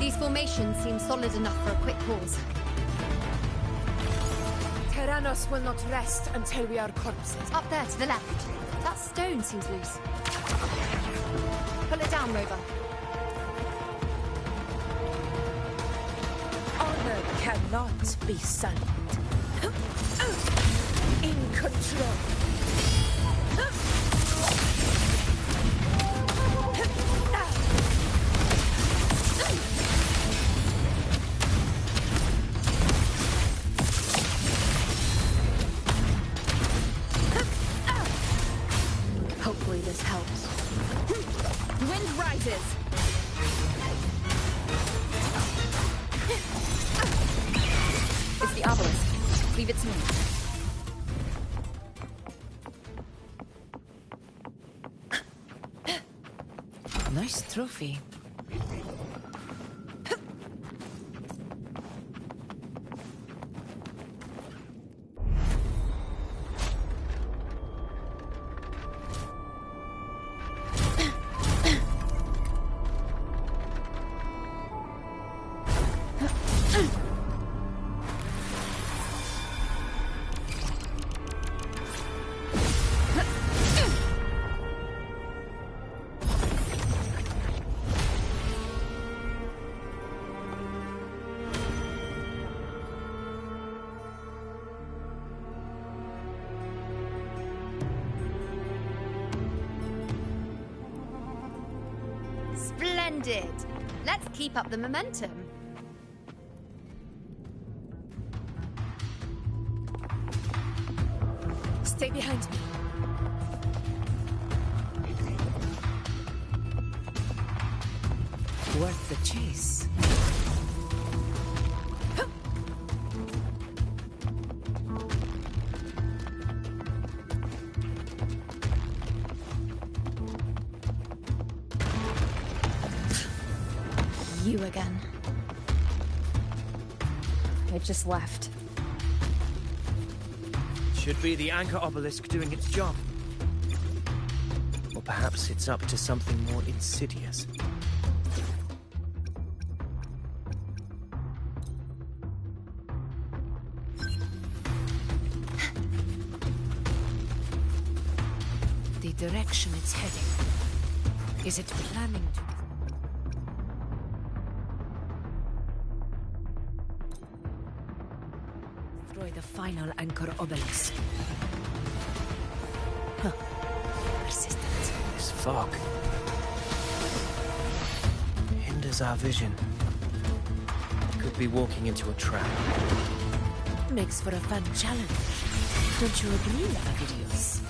These formations seem solid enough for a quick pause. Tyrannos will not rest until we are corpses. Up there to the left. That stone seems loose. Pull it down, Rover. Honor cannot be sullied. In control. Hopefully this helps. Wind rises. It's the obelisk. Leave it to me. Nice trophy. Splendid! Let's keep up the momentum. Stay behind me. Worth the chase. You again. It just left. Should be the anchor obelisk doing its job. Or perhaps it's up to something more insidious. The direction it's heading. Is it planning to... destroy the final anchor obelisk? Huh. Persistent. This fog hinders our vision. Could be walking into a trap. Makes for a fun challenge. Don't you agree, Avidius?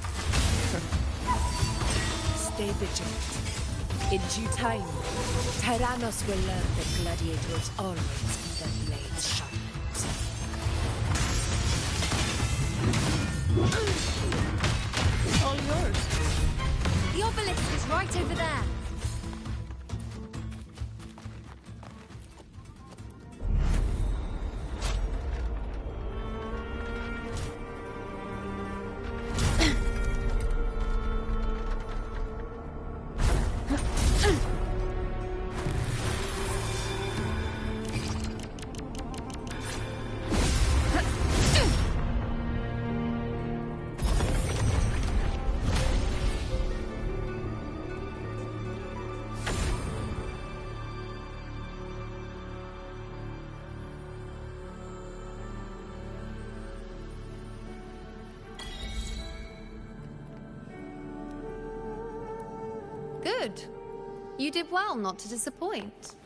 Stay vigilant. In due time, Tyrannos will learn that gladiators always keep their blades sharpened. All yours. The obelisk is right over there. Good. You did well not to disappoint.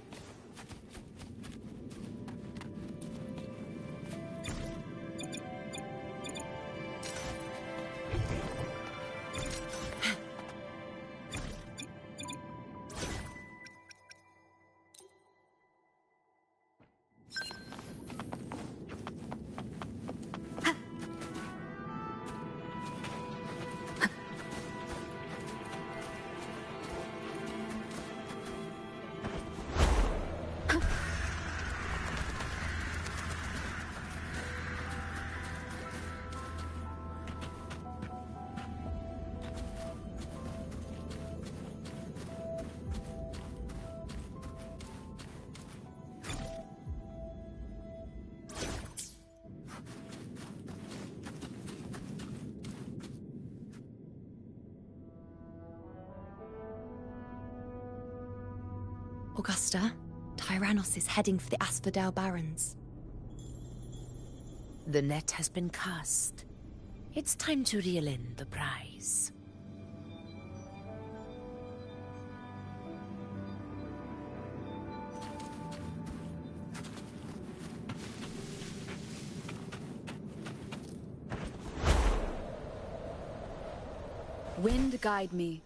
Augusta, Tyrannos is heading for the Asphodel Barrens. The net has been cast. It's time to reel in the prize. Wind guide me.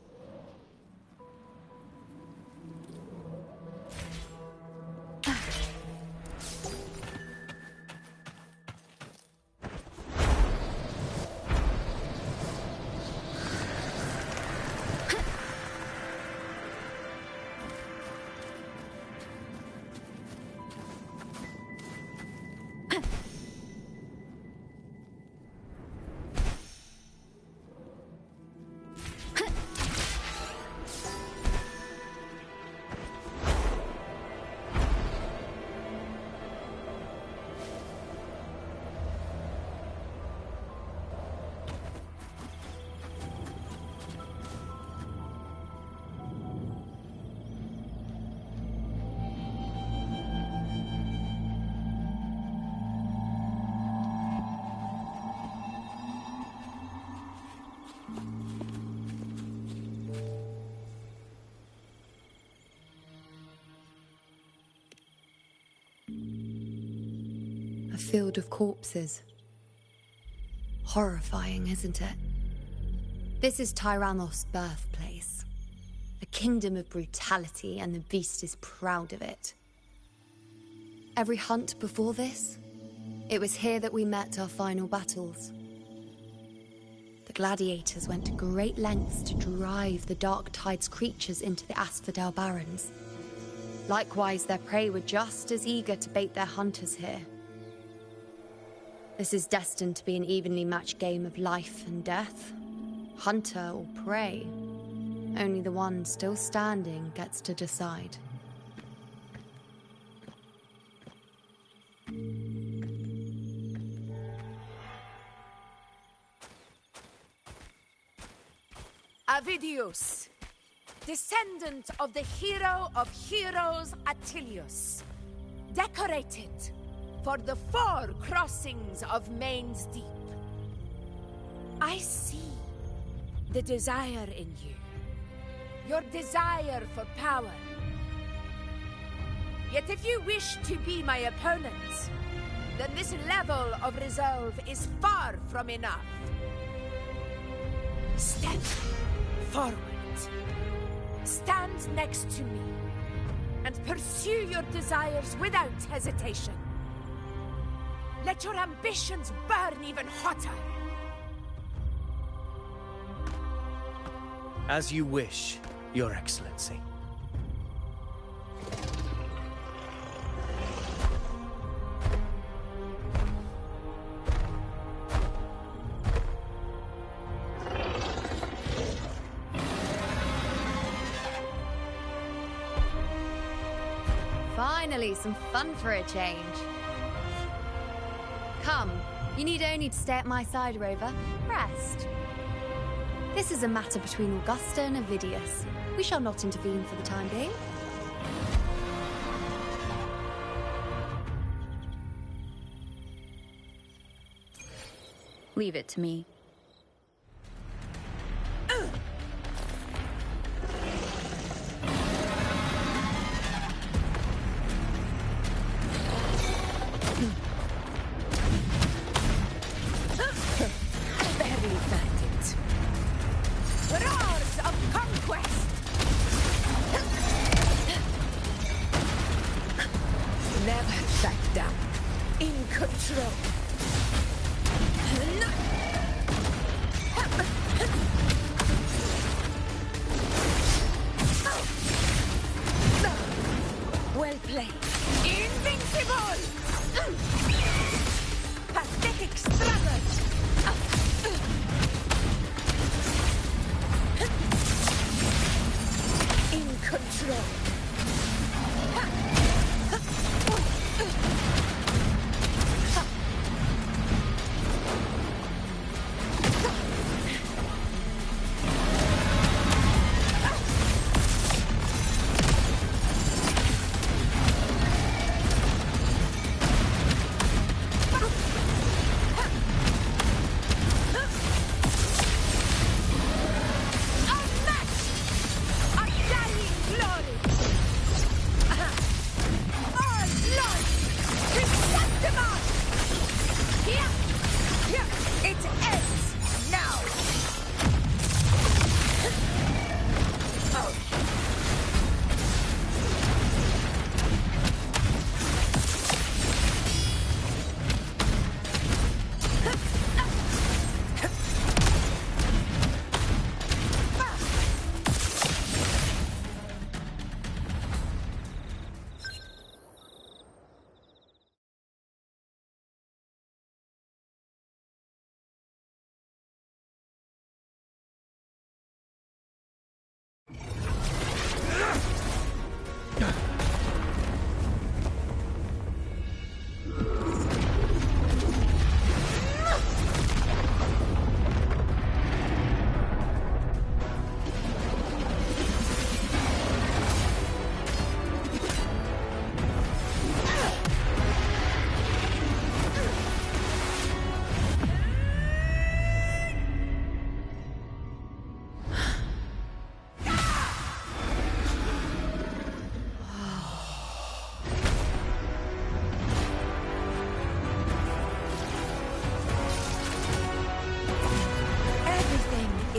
A field of corpses. Horrifying, isn't it? This is Tyrannos' birthplace. A kingdom of brutality, and the beast is proud of it. Every hunt before this, it was here that we met our final battles. The gladiators went to great lengths to drive the Dark Tide's creatures into the Asphodel Barrens. Likewise, their prey were just as eager to bait their hunters here. This is destined to be an evenly matched game of life and death. Hunter or prey. Only the one still standing gets to decide. Avidius, descendant of the hero of heroes Attilius, decorated for the 4 crossings of Main's Deep. I see the desire in you, your desire for power. Yet if you wish to be my opponent, then this level of resolve is far from enough. Step forward. Stand next to me and pursue your desires without hesitation. Let your ambitions burn even hotter. As you wish, Your Excellency. Finally, some fun for a change. Come, you need only to stay at my side, Rover. Rest. This is a matter between Augusta and Avidius. We shall not intervene for the time being. Leave it to me.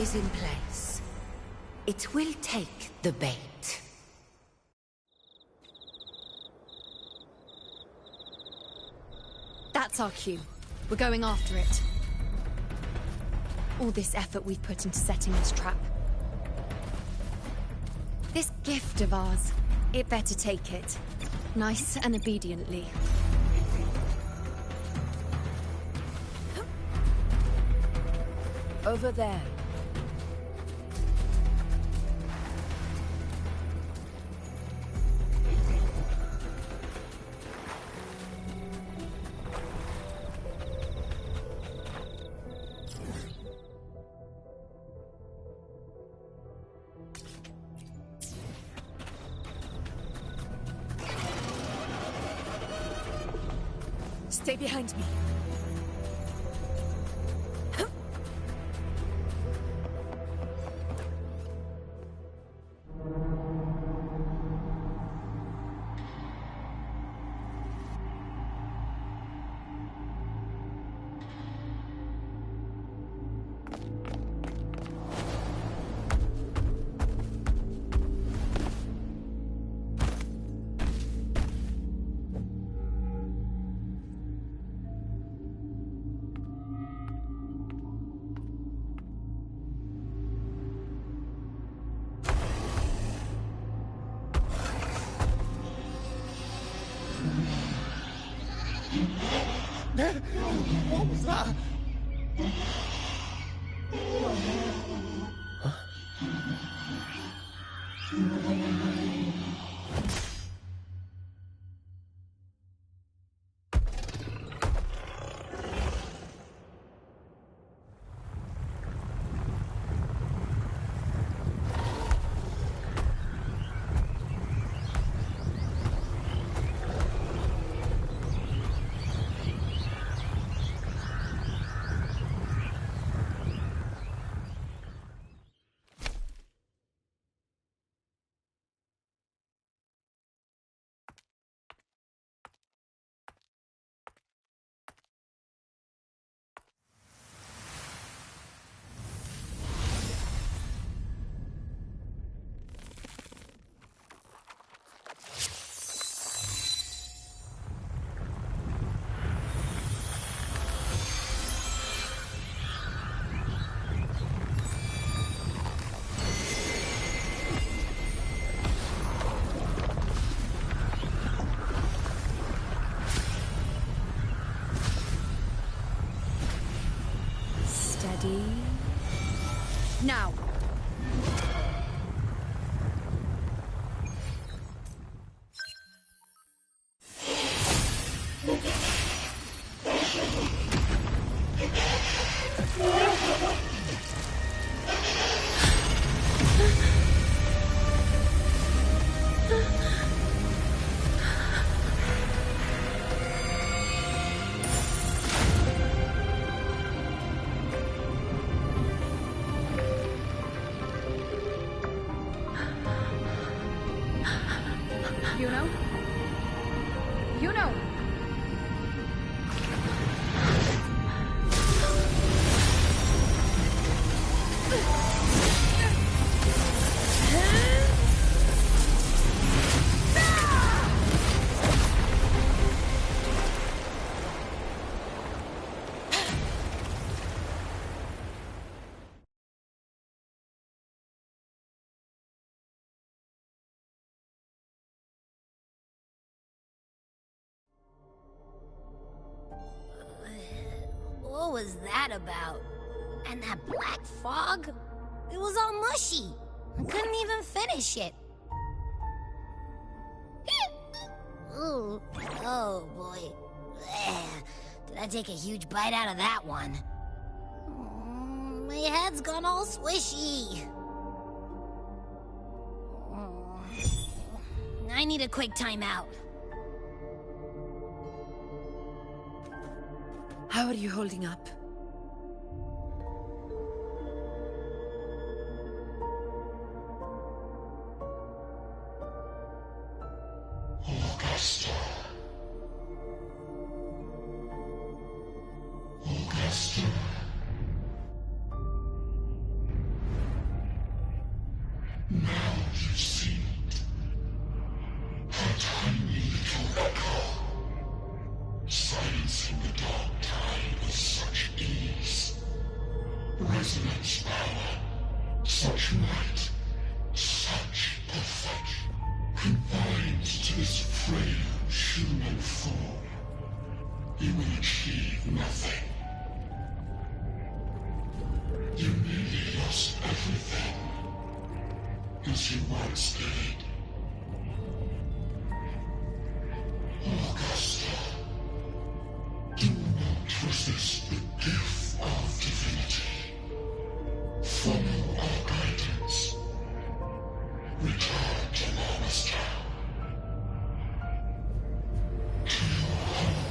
is in place. It will take the bait. That's our cue. We're going after it. All this effort we've put into setting this trap. This gift of ours, it better take it. Nice and obediently. Over there. Stay behind me. What was that? Now! What was that about? And that black fog? It was all mushy. I couldn't even finish it. Ooh. Oh, boy. Did I take a huge bite out of that one? My head's gone all swishy. I need a quick timeout. How are you holding up? resonance power, such might, such perfection, confined to this frail human form, you will achieve nothing. You nearly lost everything, as you once did. Augusta, do not resist the gift of divinity. Follow our guidance. Return to Lawless Town. To your home.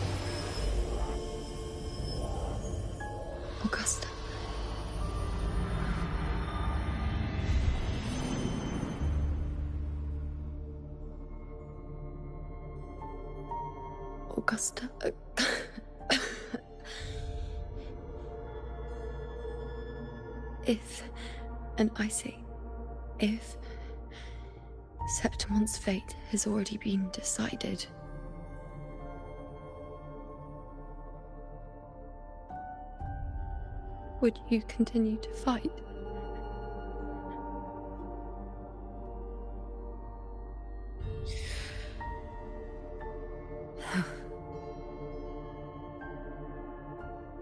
Augusta. Augusta. If, and I say, if Septimon's fate has already been decided, would you continue to fight?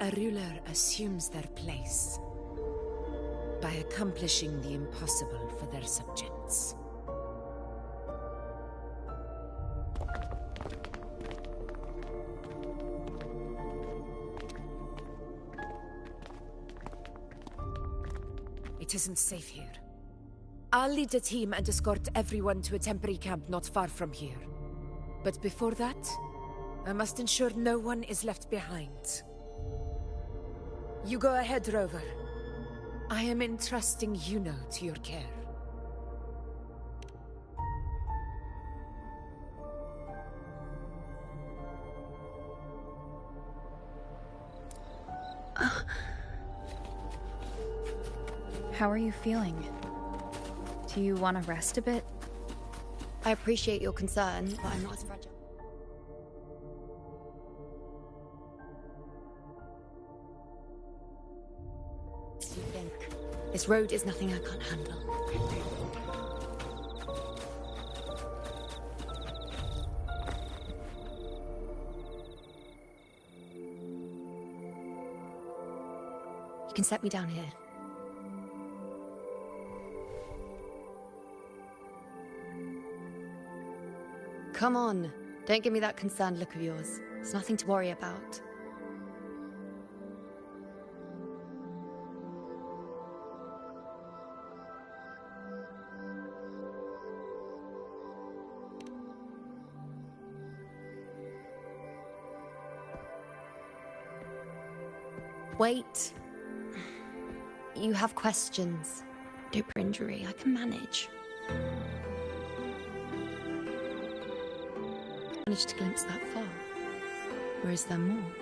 A ruler assumes their place by accomplishing the impossible for their subjects. It isn't safe here. I'll lead a team and escort everyone to a temporary camp not far from here. But before that, I must ensure no one is left behind. You go ahead, Rover. I am entrusting Yuno to your care. How are you feeling? Do you want to rest a bit? I appreciate your concern, but I'm not as fragile. You think this road is nothing I can't handle. You can set me down here. Come on, don't give me that concerned look of yours. There's nothing to worry about. Wait. You have questions. Deeper injury, I can manage. Managed to glimpse that far. Or is there more?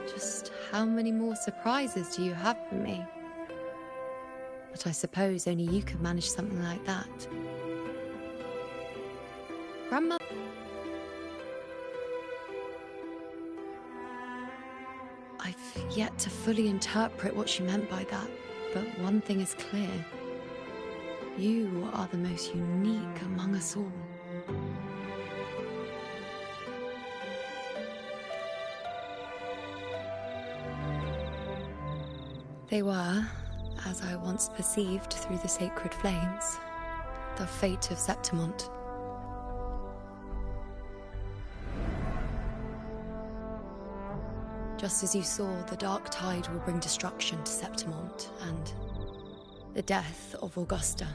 Just how many more surprises do you have for me? But I suppose only you could manage something like that. Grandma. I've yet to fully interpret what she meant by that, but one thing is clear. You are the most unique among us all. They were, as I once perceived through the sacred flames, the fate of Septimont. Just as you saw, the dark tide will bring destruction to Septimont and the death of Augusta.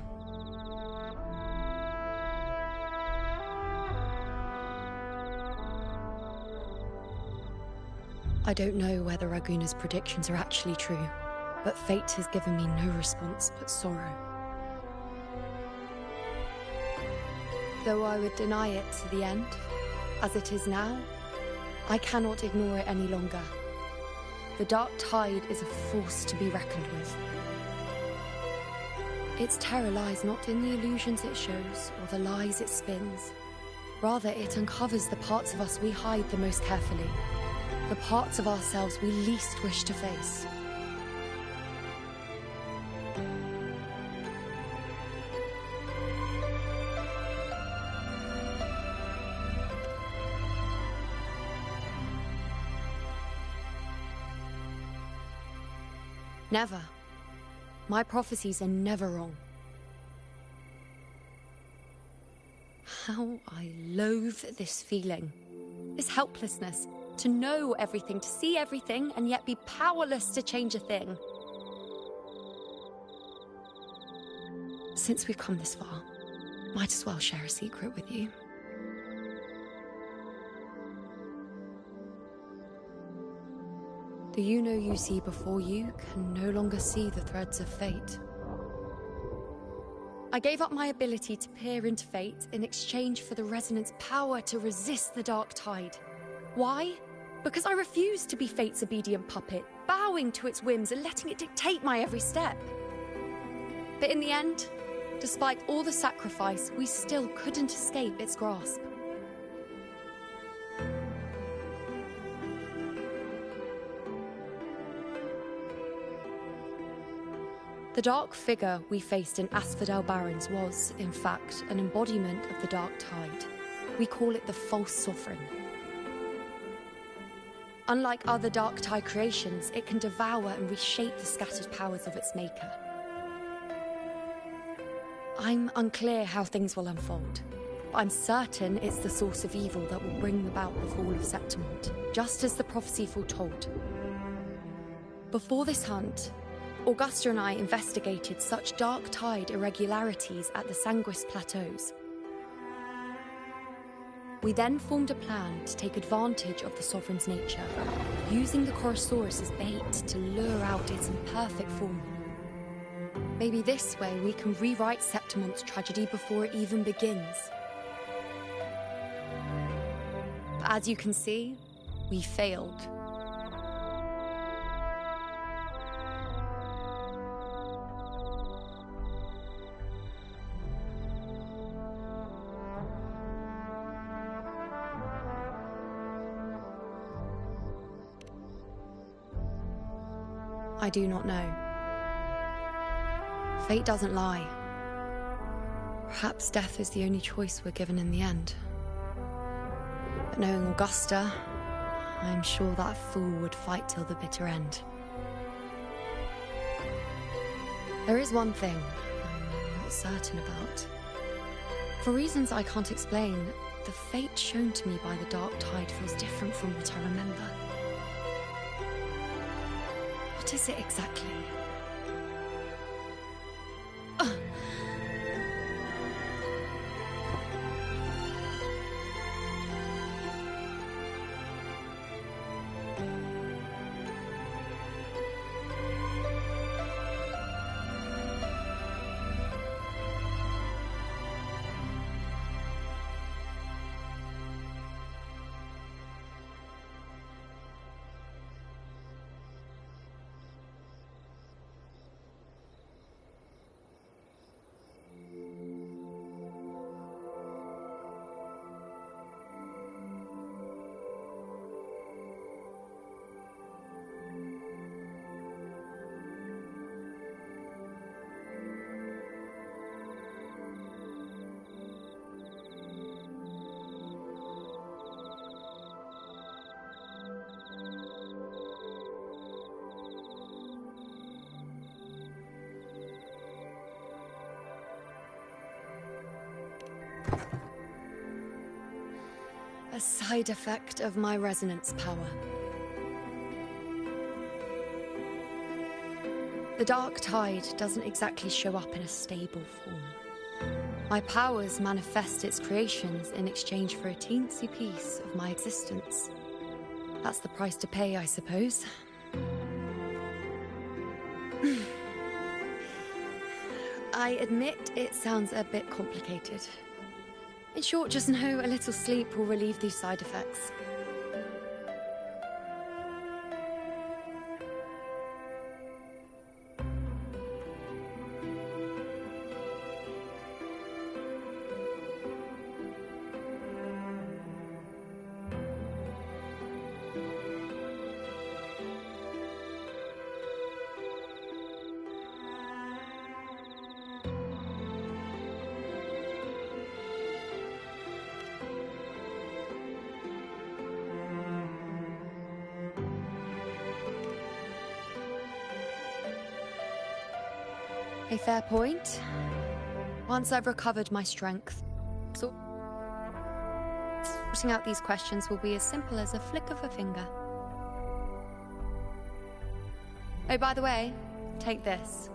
I don't know whether Raguna's predictions are actually true, but fate has given me no response but sorrow. Though I would deny it to the end, as it is now, I cannot ignore it any longer. The dark tide is a force to be reckoned with. Its terror lies not in the illusions it shows or the lies it spins, Rather, it uncovers the parts of us we hide the most carefully. The parts of ourselves we least wish to face. Never. My prophecies are never wrong. How I loathe this feeling. This helplessness. To know everything, to see everything, and yet be powerless to change a thing. Since we've come this far, might as well share a secret with you. The you see before you can no longer see the threads of fate. I gave up my ability to peer into fate in exchange for the resonance power to resist the dark tide. Why? Because I refused to be fate's obedient puppet, bowing to its whims and letting it dictate my every step. But in the end, despite all the sacrifice, we still couldn't escape its grasp. The dark figure we faced in Asphodel Barrens was, in fact, an embodiment of the dark tide. We call it the false sovereign. Unlike other dark tide creations, it can devour and reshape the scattered powers of its maker. I'm unclear how things will unfold, but I'm certain it's the source of evil that will bring about the fall of Septimont, just as the prophecy foretold. Before this hunt, Augusta and I investigated such dark tide irregularities at the Sanguis Plateaus. We then formed a plan to take advantage of the Sovereign's nature, using the Chorosaurus as bait to lure out its imperfect form. Maybe this way we can rewrite Septimont's tragedy before it even begins. But as you can see, we failed. I do not know. Fate doesn't lie. Perhaps death is the only choice we're given in the end. But knowing Augusta, I'm sure that fool would fight till the bitter end. There is one thing I'm not certain about. For reasons I can't explain, the fate shown to me by the dark tide feels different from what I remember. What is it exactly? A side effect of my resonance power. The dark tide doesn't exactly show up in a stable form. My powers manifest its creations in exchange for a teensy piece of my existence. That's the price to pay, I suppose. I admit it sounds a bit complicated. In short, just know a little sleep will relieve these side effects. A fair point. Once I've recovered my strength, sorting out these questions will be as simple as a flick of a finger. Oh, by the way, take this.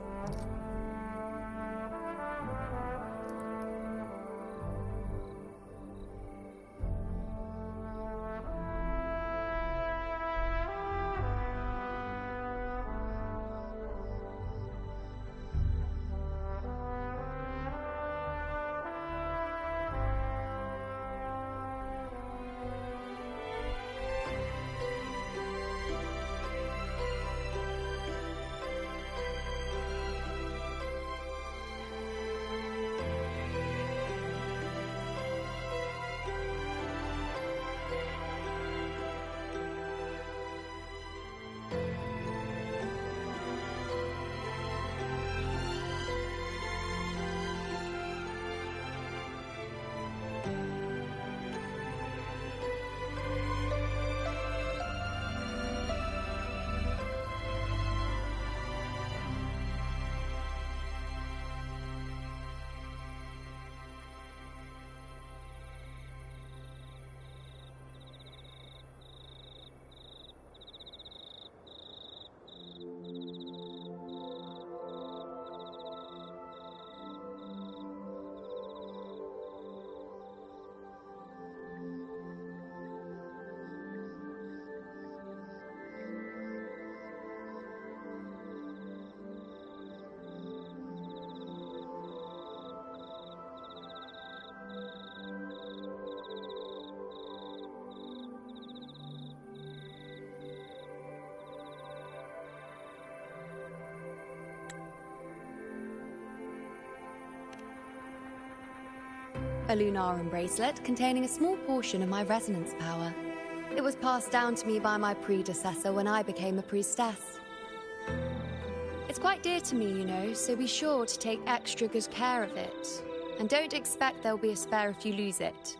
A Lunarum bracelet containing a small portion of my resonance power. It was passed down to me by my predecessor when I became a priestess. It's quite dear to me, you know, so be sure to take extra good care of it. And don't expect there'll be a spare if you lose it.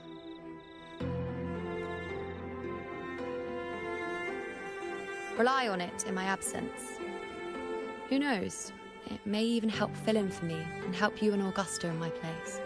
Rely on it in my absence. Who knows? It may even help fill in for me and help you and Augusta in my place.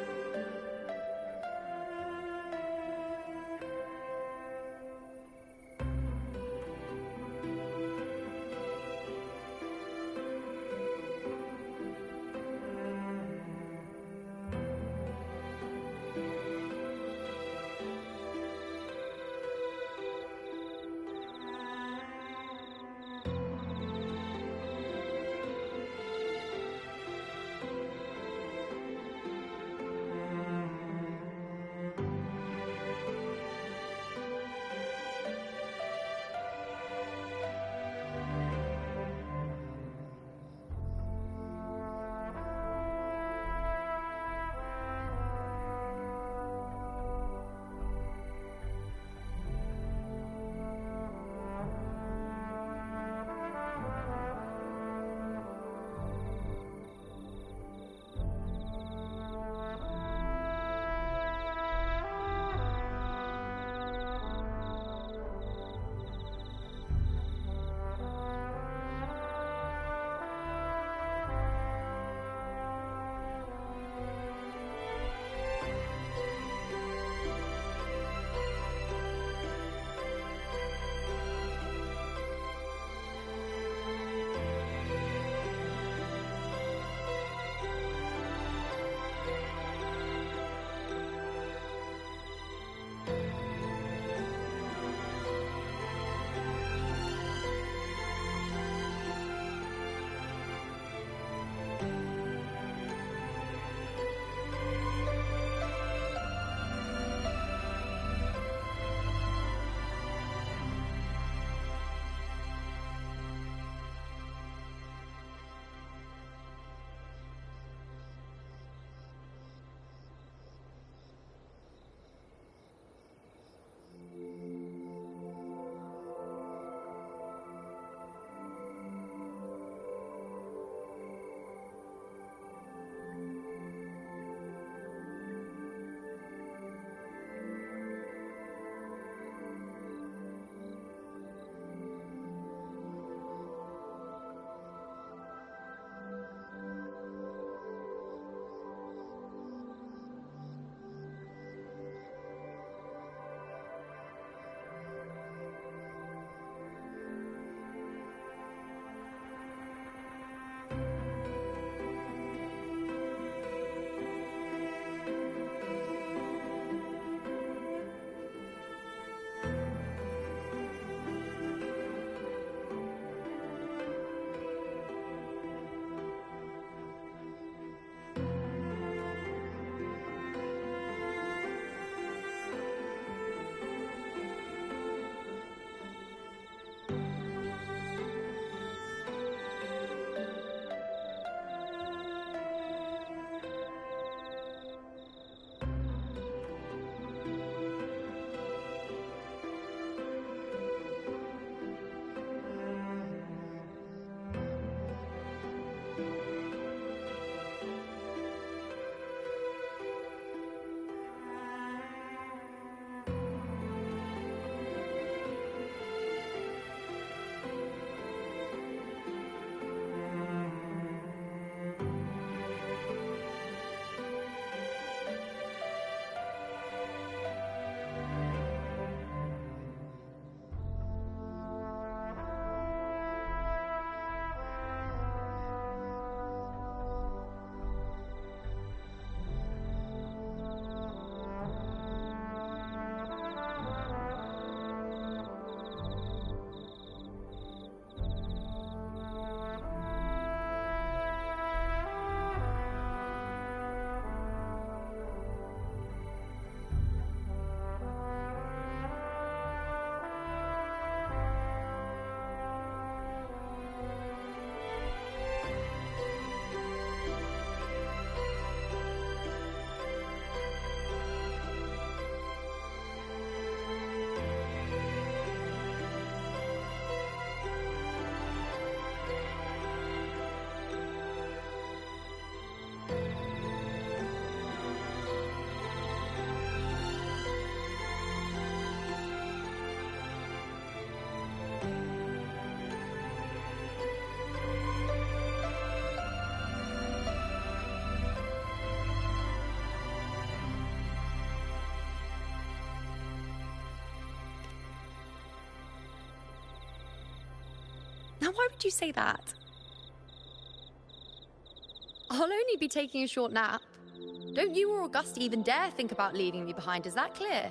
Now, why would you say that? I'll only be taking a short nap. Don't you or Augusta even dare think about leaving me behind, is that clear?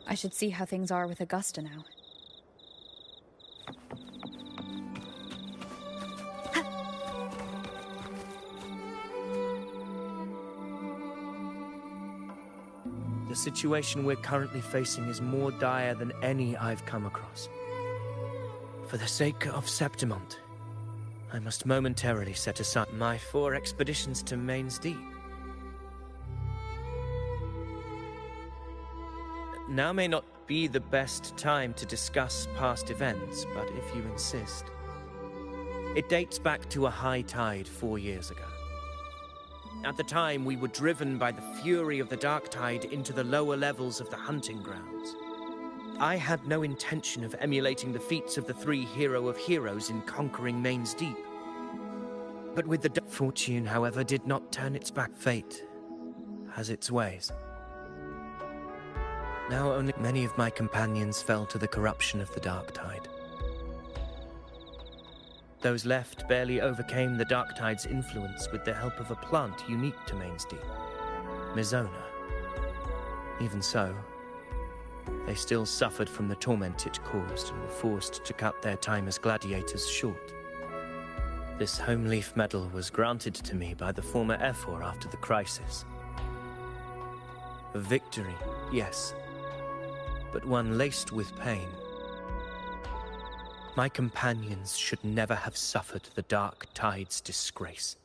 I should see how things are with Augusta now. The situation we're currently facing is more dire than any I've come across. For the sake of Septimont, I must momentarily set aside my 4 expeditions to Main's Deep. Now may not be the best time to discuss past events, but if you insist. It dates back to a high tide 4 years ago. At the time, we were driven by the fury of the dark tide into the lower levels of the hunting grounds. I had no intention of emulating the feats of the 3 hero of heroes in conquering Main's Deep. But with the fortune, however, did not turn its back. Fate has its ways. Now only many of my companions fell to the corruption of the dark tide. Those left barely overcame the dark tide's influence with the help of a plant unique to Main's Deep, Mizona. Even so, they still suffered from the torment it caused and were forced to cut their time as gladiators short. This home leaf medal was granted to me by the former Ephor after the crisis. A victory, yes, but one laced with pain. My companions should never have suffered the dark tide's disgrace.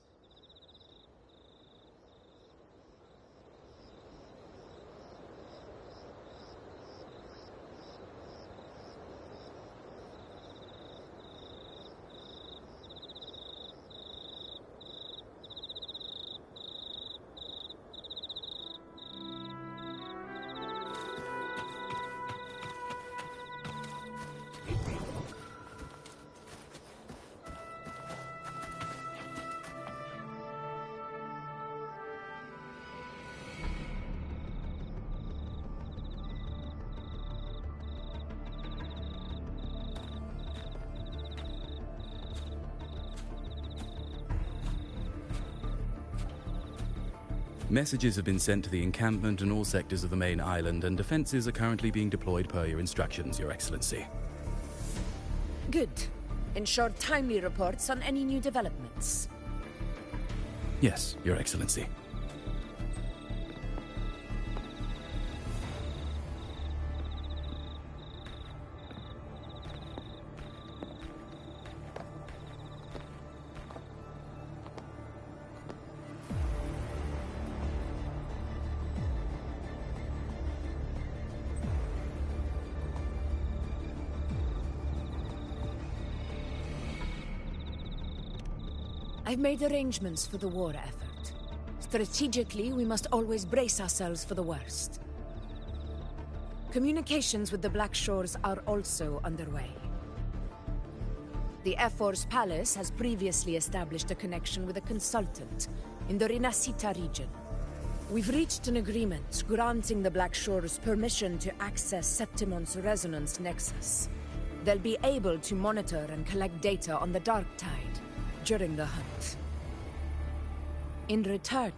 Messages have been sent to the encampment and all sectors of the main island, and defenses are currently being deployed per your instructions, Your Excellency. Good. Ensure timely reports on any new developments. Yes, Your Excellency. I've made arrangements for the war effort. Strategically, we must always brace ourselves for the worst. Communications with the Black Shores are also underway. The Ephor's palace has previously established a connection with a consultant in the Rinascita region. We've reached an agreement granting the Black Shores permission to access Septimont's resonance nexus. They'll be able to monitor and collect data on the Dark Tide during the hunt. In return,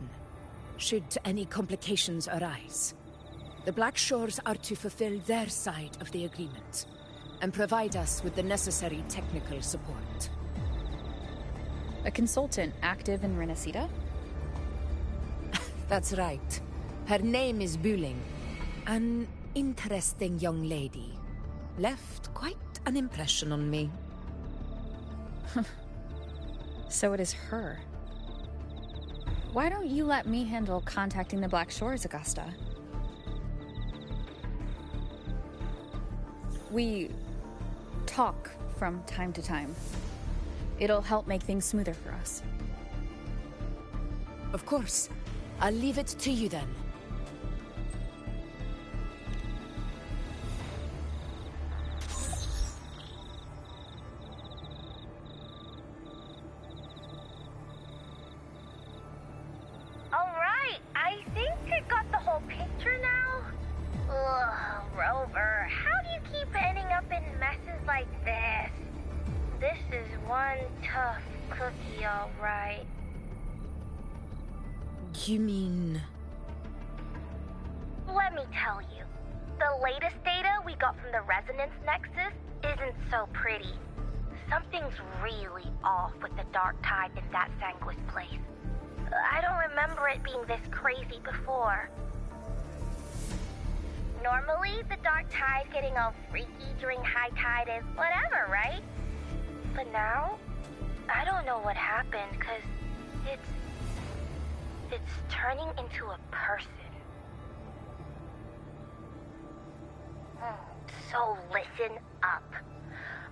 should any complications arise, the Black Shores are to fulfill their side of the agreement and provide us with the necessary technical support. A consultant active in Rinascita? That's right. Her name is Buling. An interesting young lady. Left quite an impression on me. So it is her. Why don't you let me handle contacting the Black Shores, Augusta? We talk from time to time. It'll help make things smoother for us. Of course. I'll leave it to you then. one tough cookie, all right. You mean... Let me tell you. The latest data we got from the Resonance Nexus isn't so pretty. Something's really off with the dark tide in that Sanguis place. I don't remember it being this crazy before. Normally, the dark tide getting all freaky during high tide is whatever, right? But now, I don't know what happened, because it's turning into a person. So listen up.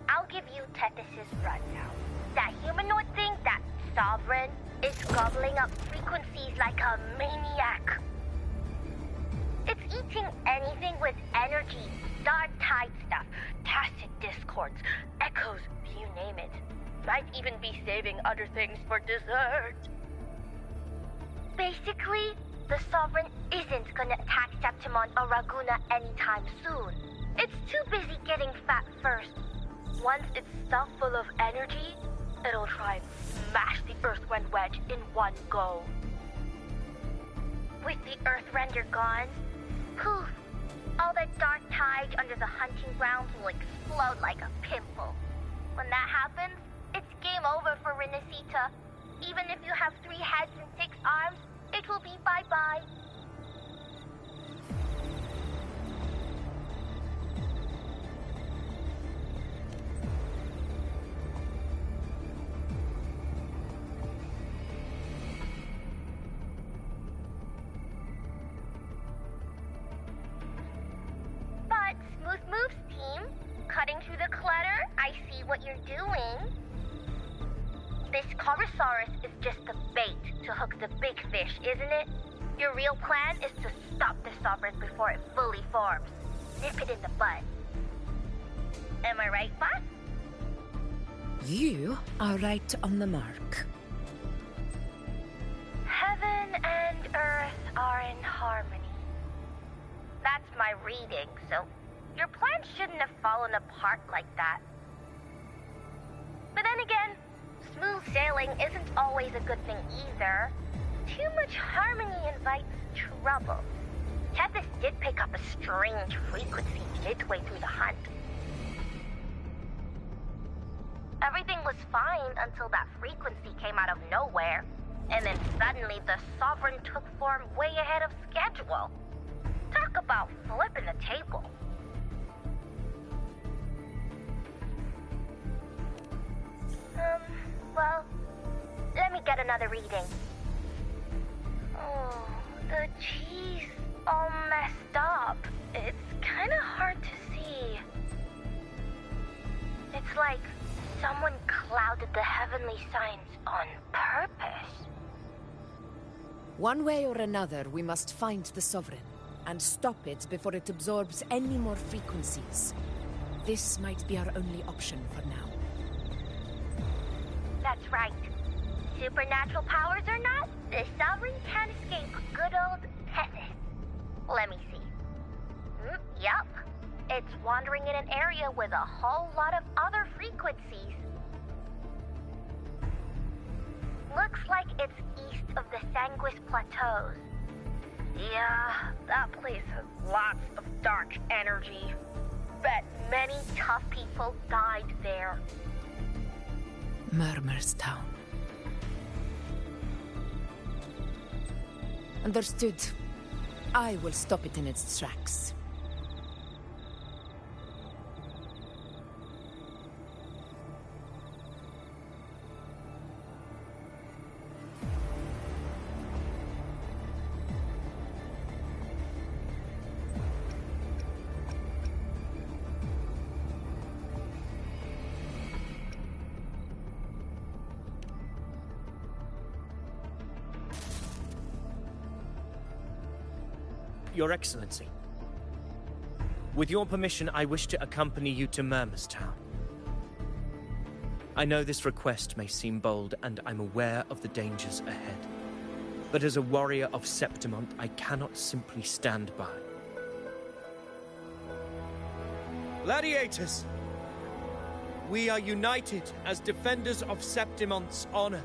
I'll give you Tethys' rundown. That humanoid thing, that Sovereign, is gobbling up frequencies like a maniac. It's eating anything with energy, dark tide stuff, tacit discords, echoes, you name it. Might even be saving other things for dessert. Basically, the Sovereign isn't gonna attack Septimon or Raguna anytime soon. It's too busy getting fat first. Once it's stuffed full of energy, it'll try and smash the Earthrend wedge in one go. With the Earthrender gone, poof, all that dark tide under the hunting grounds will explode like a pimple. When that happens, it's game over for Renacita. Even if you have 3 heads and 6 arms, it will be bye-bye. But Smooth Moves team, cutting through the clutter, I see what you're doing. This Corosaurus is just the bait to hook the big fish, isn't it? Your real plan is to stop the Sovereign before it fully forms. Nip it in the bud. Am I right, boss? You are right on the mark. Heaven and Earth are in harmony. That's my reading, so your plan shouldn't have fallen apart like that. But then again, smooth sailing isn't always a good thing either. Too much harmony invites trouble. Tethys did pick up a strange frequency midway through the hunt. Everything was fine until that frequency came out of nowhere, and then suddenly the Sovereign took form way ahead of schedule. Talk about flipping the table. Well, let me get another reading. Oh, the cheese all messed up. It's kind of hard to see. It's like someone clouded the heavenly signs on purpose. One way or another, we must find the Sovereign and stop it before it absorbs any more frequencies. This might be our only option for now. That's right. Supernatural powers or not, the Sovereign can't escape good old Tethys. Let me see. Yup. It's wandering in an area with a whole lot of other frequencies. Looks like it's east of the Sanguis Plateaus. Yeah, that place has lots of dark energy. Bet many tough people died there. Murmur's Town. Understood. I will stop it in its tracks. Your Excellency, with your permission, I wish to accompany you to Murmur's Town. I know this request may seem bold, and I'm aware of the dangers ahead. But as a warrior of Septimont, I cannot simply stand by. Gladiators! we are united as defenders of Septimon's honor.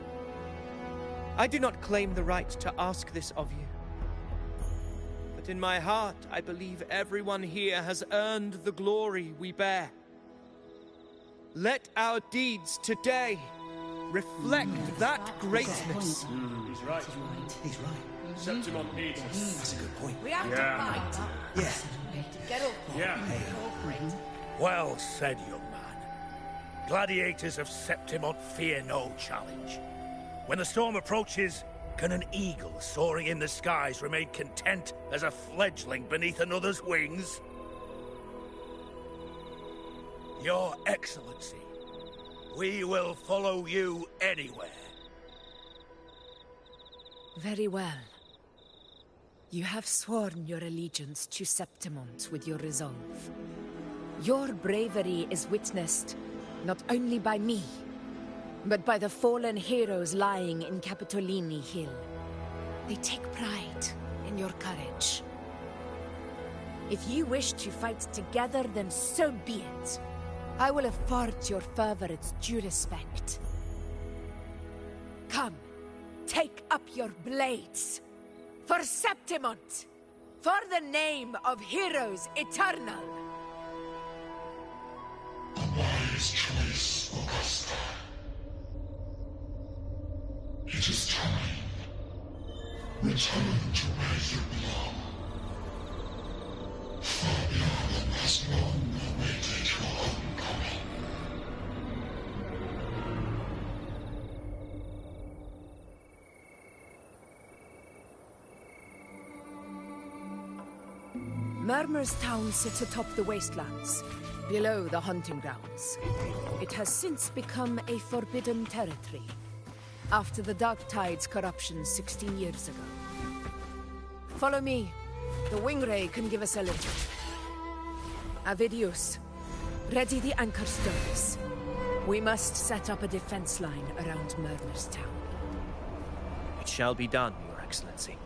I do not claim the right to ask this of you. But in my heart, I believe everyone here has earned the glory we bear. Let our deeds today reflect that greatness. He's right. He's right. Septimon needs us. That's a good point. We have to fight. Yeah. Get up. Yeah. Well said, young man. Gladiators of Septimon fear no challenge. When the storm approaches, can an eagle soaring in the skies remain content as a fledgling beneath another's wings? Your Excellency, we will follow you anywhere. Very well. You have sworn your allegiance to Septimont with your resolve. Your bravery is witnessed not only by me, but by the fallen heroes lying in Capitolini Hill. They take pride in your courage. If you wish to fight together, then so be it. I will afford your fervor its due respect. Come, take up your blades. For Septimont! For the name of heroes eternal! A wise choice, Augusta. It is time. Return to where you belong. Fabian has long awaited your homecoming. Murmur's town sits atop the wastelands, below the hunting grounds. It has since become a forbidden territory, after the Dark Tide's corruption 16 years ago. Follow me. The Wingray can give us a lift. Avidius, ready the anchor stones. We must set up a defense line around Murmur's town. It shall be done, Your Excellency.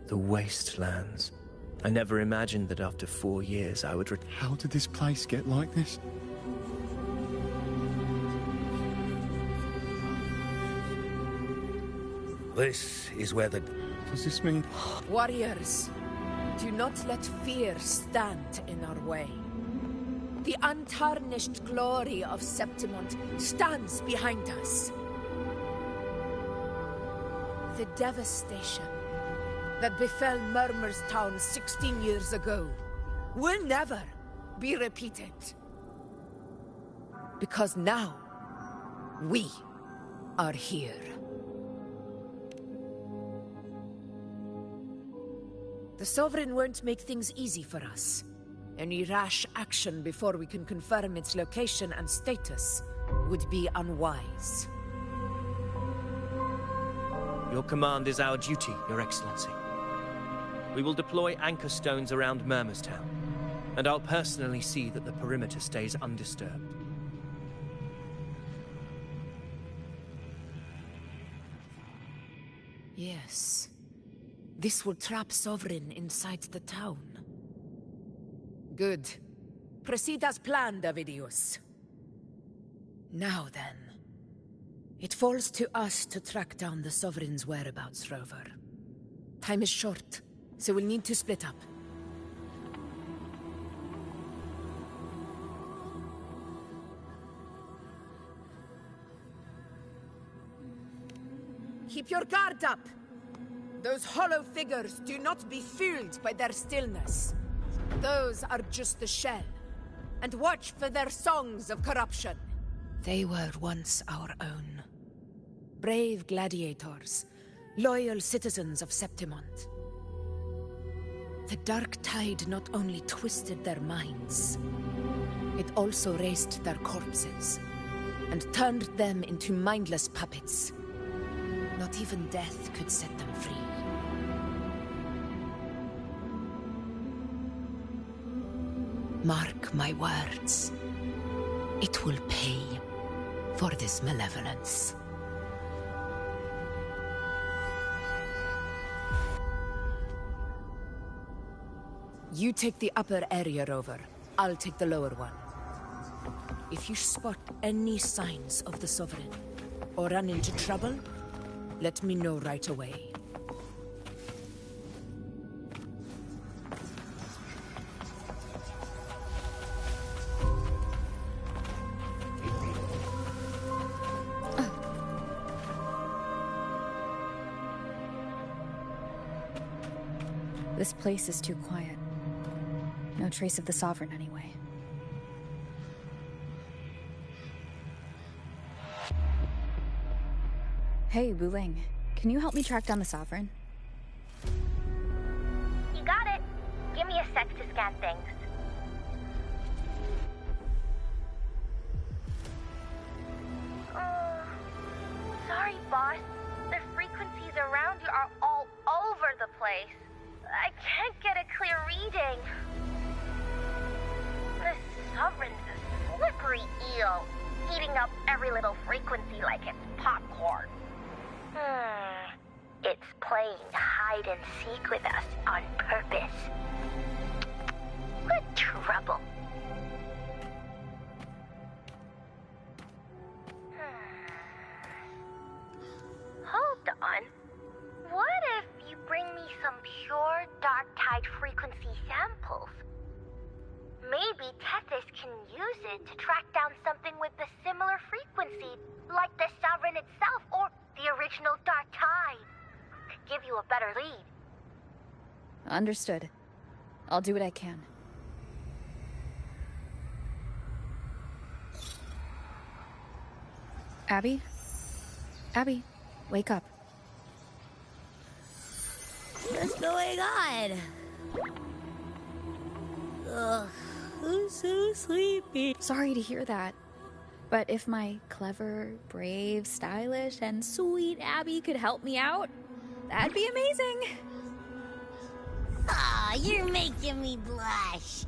The wastelands. I never imagined that after 4 years I would How did this place get like this? This is where the... Does this mean... Warriors, do not let fear stand in our way. The untarnished glory of Septimont stands behind us. The devastation that befell Murmur's town 16 years ago will never be repeated. Because now, we are here. The Sovereign won't make things easy for us. Any rash action before we can confirm its location and status would be unwise. Your command is our duty, Your Excellency. We will deploy anchor stones around Murmur's town, and I'll personally see that the perimeter stays undisturbed. Yes. This will trap Sovereign inside the town. Good. Proceed as planned, Avidius. Now then. It falls to us to track down the Sovereign's whereabouts, Rover. Time is short, so we'll need to split up. Keep your guard up! Those hollow figures do not be fooled by their stillness. Those are just the shell. and watch for their songs of corruption. They were once our own. Brave gladiators, loyal citizens of Septimont. The dark tide not only twisted their minds, it also raised their corpses and turned them into mindless puppets. Not even death could set them free. Mark my words. It will pay for this malevolence. You take the upper area, Rover. I'll take the lower one. If you spot any signs of the Sovereign, or run into trouble, let me know right away. This place is too quiet. No trace of the Sovereign anyway. Hey, Wuling. Can you help me track down the Sovereign? You got it. Give me a sec to scan things. Sorry, boss. The frequencies around you are all over the place. I can't get a clear reading. The Sovereign's a slippery eel, eating up every little frequency like it's popcorn. It's playing hide and seek with us on purpose. What trouble. Hold on. What if you bring me some pure dark tide frequency samples? Maybe Tethys can use it to track down something with a similar frequency, like the Sovereign itself or the original dark tide. Could give you a better lead. Understood. I'll do what I can. Abby? Abby, wake up. What's going on? Ugh, I'm so sleepy. Sorry to hear that. But if my clever, brave, stylish, and sweet Abby could help me out, that'd be amazing. Aw, you're making me blush.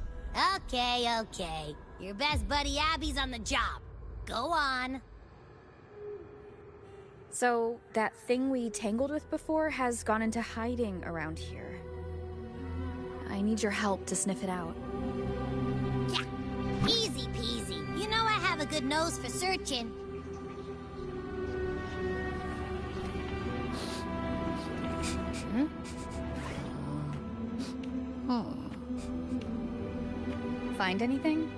Okay. Your best buddy Abby's on the job. Go on. So, that thing we tangled with before has gone into hiding around here. I need your help to sniff it out. Yeah, easy peasy. You know I have a good nose for searching. Find anything?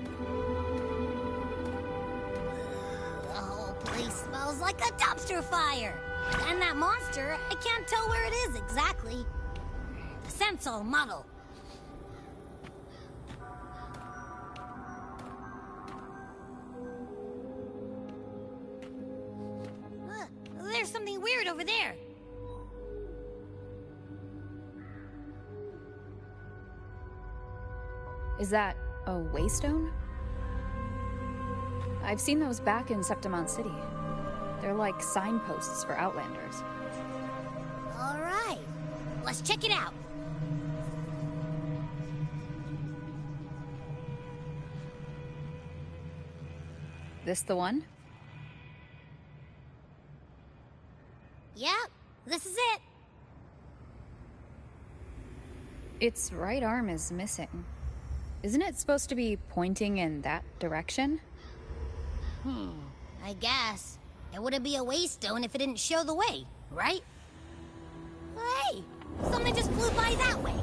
The whole place smells like a dumpster fire. And that monster, I can't tell where it is exactly. The scent's all muddled. There's something weird over there. Is that a waystone? I've seen those back in Septimont City. They're like signposts for Outlanders. All right, let's check it out. This the one? Yep, this is it. Its right arm is missing. Isn't it supposed to be pointing in that direction? I guess. It wouldn't be a waystone if it didn't show the way, right? Hey, something just flew by that way.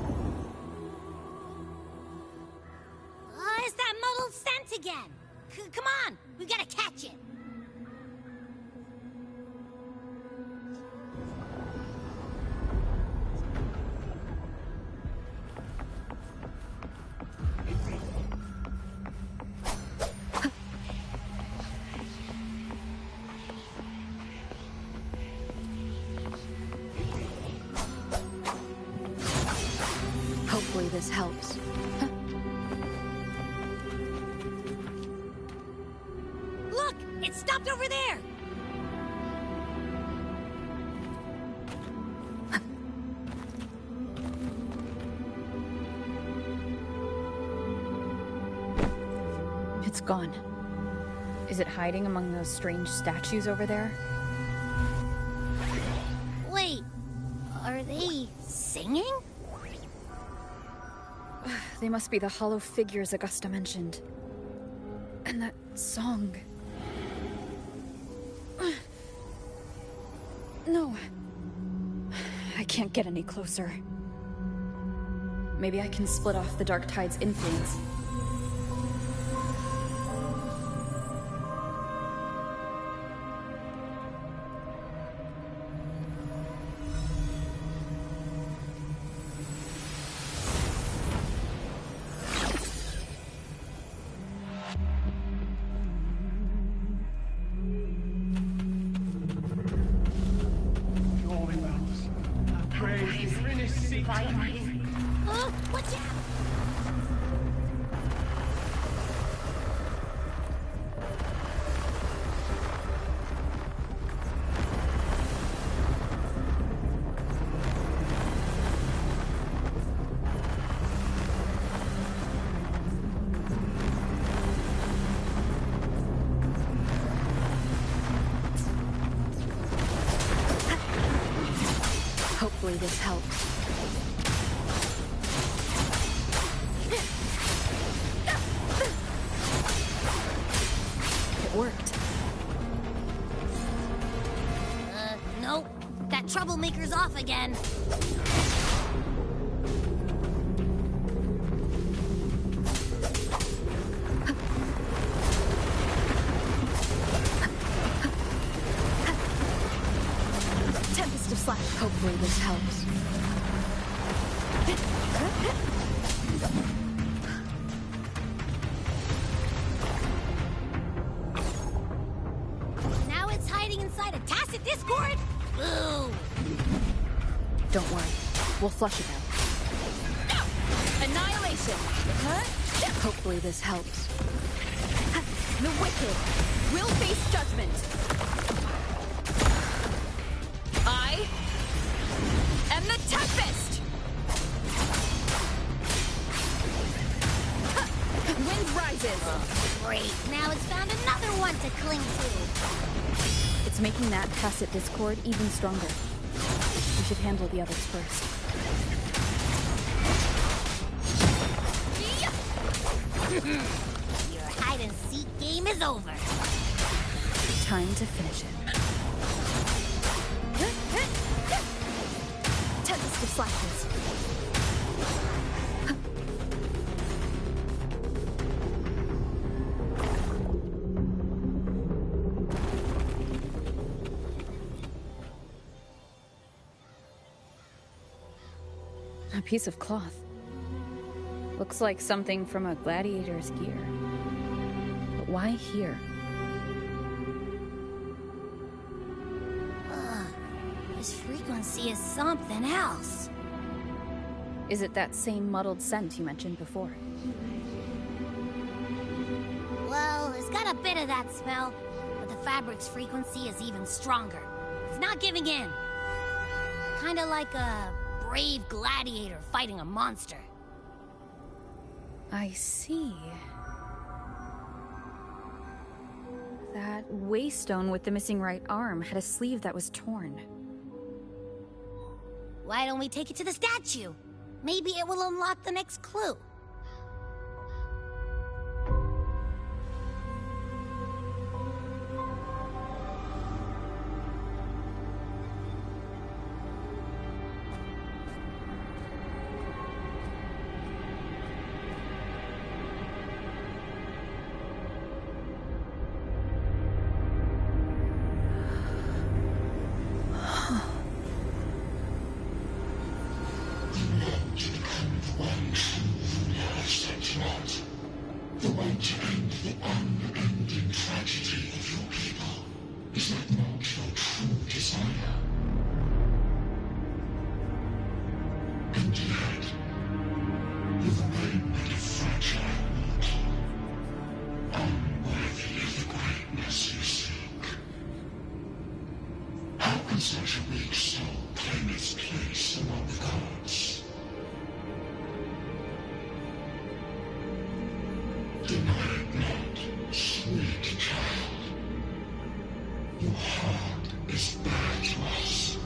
It's that muddled scent again. Come on, we gotta catch it. this helps. Look! It stopped over there! It's gone. Is it hiding among those strange statues over there? Wait, are they singing? They must be the hollow figures Augusta mentioned. And that song. No. I can't get any closer. Maybe I can split off the Dark Tide's influence. Watch out! Hopefully this helps. It worked. Nope. That troublemaker's off again. Tempest of Slash. Hopefully this helps. Now it's hiding inside a tacit discord? Boo! Don't worry. We'll flush it out. Annihilation! Hopefully this helps. The wicked will face judgment. I am the Tempest! Wind rises. Great. Now it's found another one to cling to. It's making that tacit discord even stronger. We should handle the others first. Your hide-and-seek game is over. Time to finish it. Tempest of Slashes. A piece of cloth. Looks like something from a gladiator's gear. But why here? This frequency is something else. Is it that same muddled scent you mentioned before? Well, it's got a bit of that smell, but the fabric's frequency is even stronger. It's not giving in. Kinda like a brave gladiator fighting a monster. I see. That waystone with the missing right arm had a sleeve that was torn. Why don't we take it to the statue? Maybe it will unlock the next clue. such a weak soul claim its place among the gods? Deny it not, sweet child. Your heart is bare to us.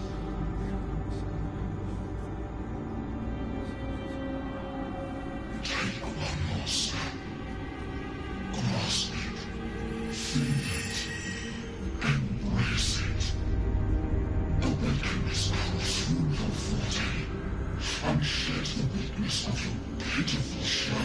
Take one more step. Grasp it. Feel it. Embrace it. Awaken this power through your forte, and shed the weakness of your pitiful shell.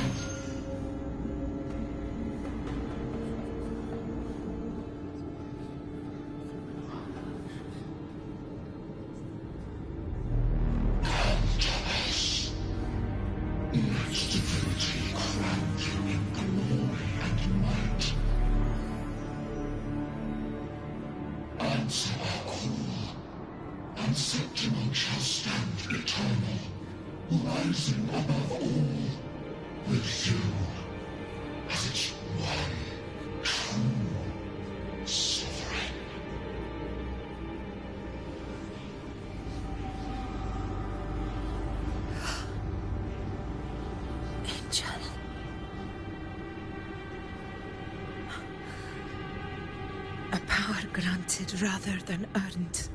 Rising above all, with you as its one true sovereign. Angel. A power granted rather than earned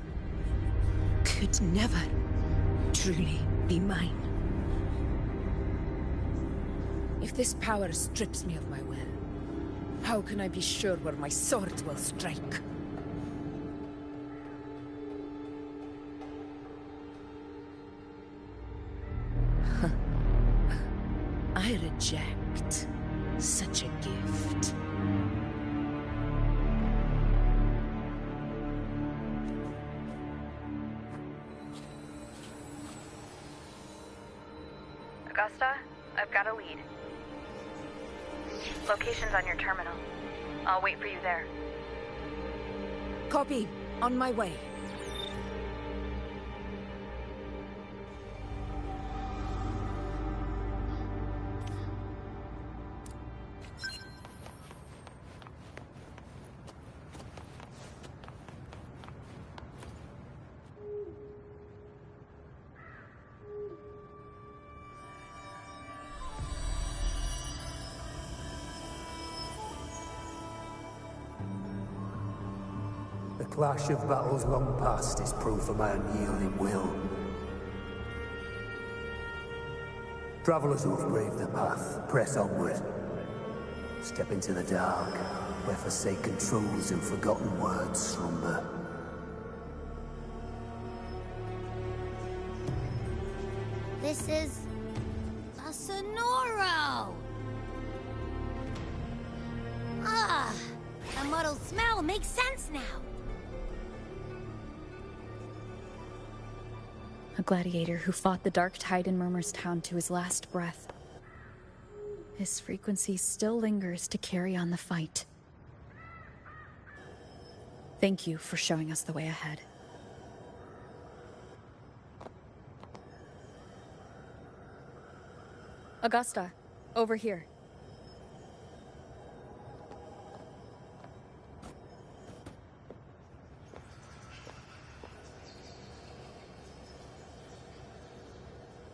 could never truly be mine. If this power strips me of my will, how can I be sure where my sword will strike? I reject such a gift. Augusta, I've got a lead. Location's on your terminal. I'll wait for you there. Copy. On my way. The clash of battles long past is proof of my unyielding will. Travelers who have braved the path, press onward. Step into the dark, where forsaken truths and forgotten words slumber. This is a Sonoro! Ah, the muddled smell makes sense now. A gladiator who fought the dark tide in Murmur's Town to his last breath. His frequency still lingers to carry on the fight. Thank you for showing us the way ahead. Augusta, over here.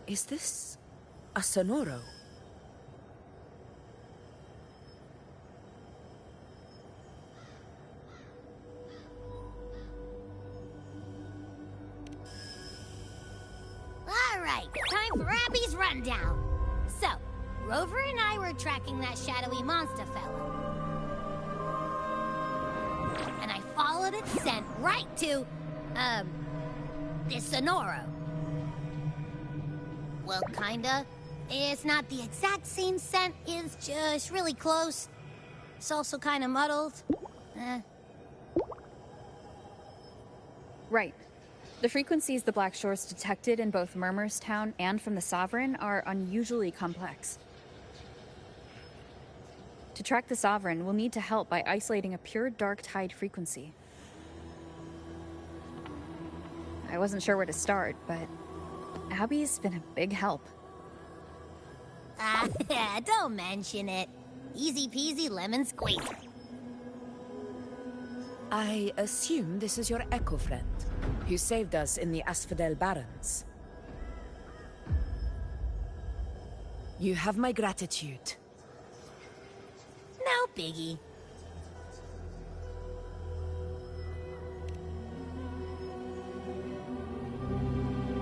Is this a Sonoro? All right, time for Abby's rundown. So, Rover and I were tracking that shadowy monster fella. And I followed its scent right to, this Sonoro. Well, kinda. It's not the exact same scent, it's just really close. It's also kinda muddled. Right. The frequencies the Black Shores detected in both Murmur's Town and from the Sovereign are unusually complex. To track the Sovereign, we'll need to help by isolating a pure dark tide frequency. I wasn't sure where to start, but Abby's been a big help. Don't mention it. Easy peasy lemon squeezy. I assume this is your echo friend, You saved us in the Asphodel Barrens. You have my gratitude. No biggie.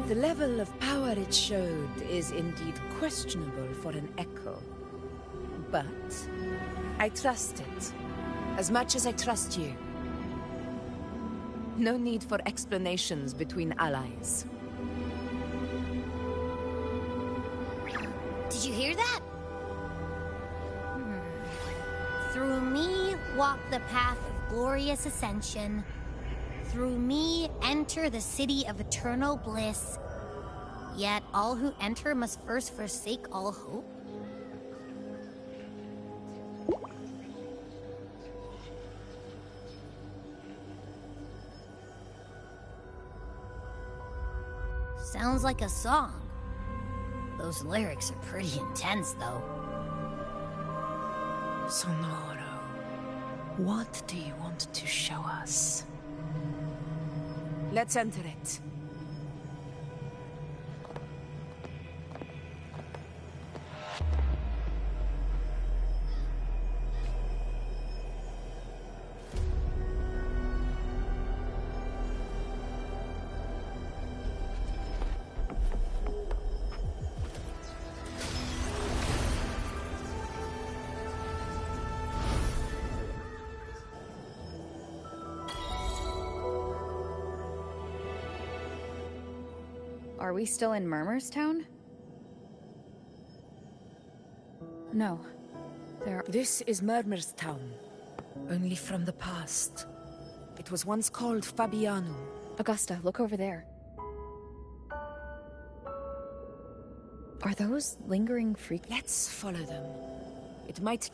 The level of power it showed is indeed questionable for an echo. But I trust it, as much as I trust you. No need for explanations between allies. Did you hear that? Through me walk the path of glorious ascension. Through me enter the city of eternal bliss. Yet all who enter must first forsake all hope. Sounds like a song. Those lyrics are pretty intense, though. Sonoro, what do you want to show us? Let's enter it. Are we still in Murmur's Town? No. This is Murmur's Town. Only from the past. It was once called Fabianum. Augusta, look over there. Are those lingering freaks? Let's follow them. It might...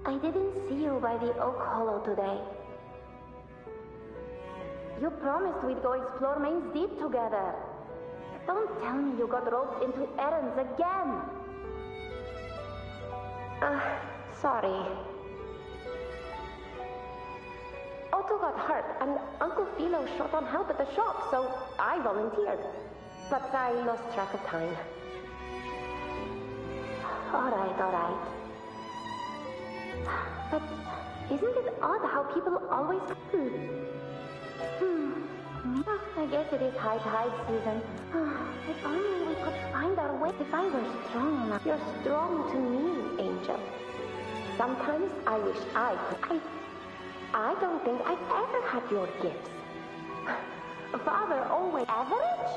I didn't see you by the Oak Hollow today. You promised we'd go explore Main's Deep together. Don't tell me you got roped into errands again. Sorry. Otto got hurt, and Uncle Philo short on help at the shop, so I volunteered. But I lost track of time. All right. But isn't it odd how people always... I guess it is high tide season. If only we could find our way. If I were strong enough. You're strong to me, Angel. Sometimes I wish I could. I don't think I've ever had your gifts. Father always... Average?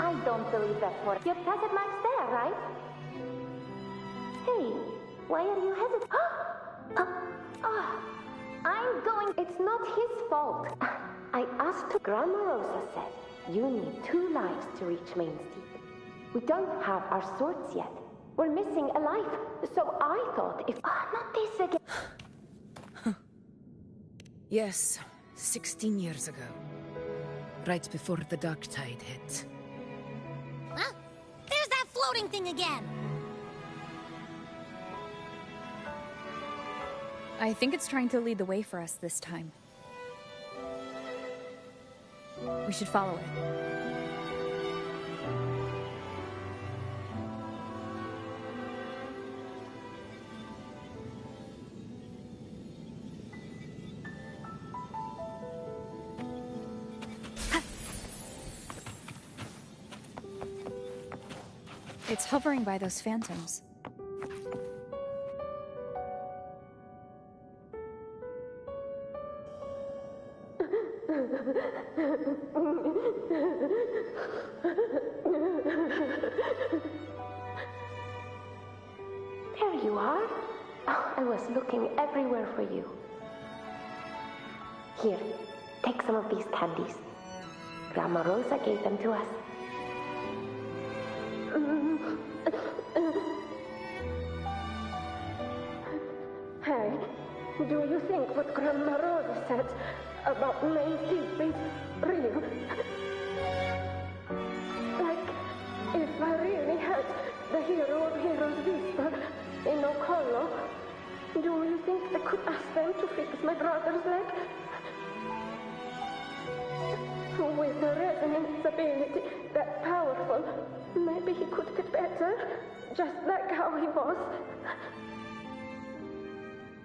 I don't believe that for... Your present marks there, right? Hey, why are you hesitant? I'm going... It's not his fault. I asked to... Grandma Rosa said you need 2 lives to reach Main's Deep. We don't have our swords yet. We're missing a life. So I thought if... not this again. Yes, 16 years ago. Right before the dark tide hit. Huh? There's that floating thing again! I think it's trying to lead the way for us this time. We should follow it. It's hovering by those phantoms. There you are. Oh, I was looking everywhere for you. Here, take some of these candies. Grandma Rosa gave them to us. Do you think what Grandma Rosa said about main thief is real? Like, if I really had the hero of heroes whisper in Oak Hollow, do you think I could ask them to fix my brother's leg? With a resonance ability that powerful, maybe he could get better, just like how he was.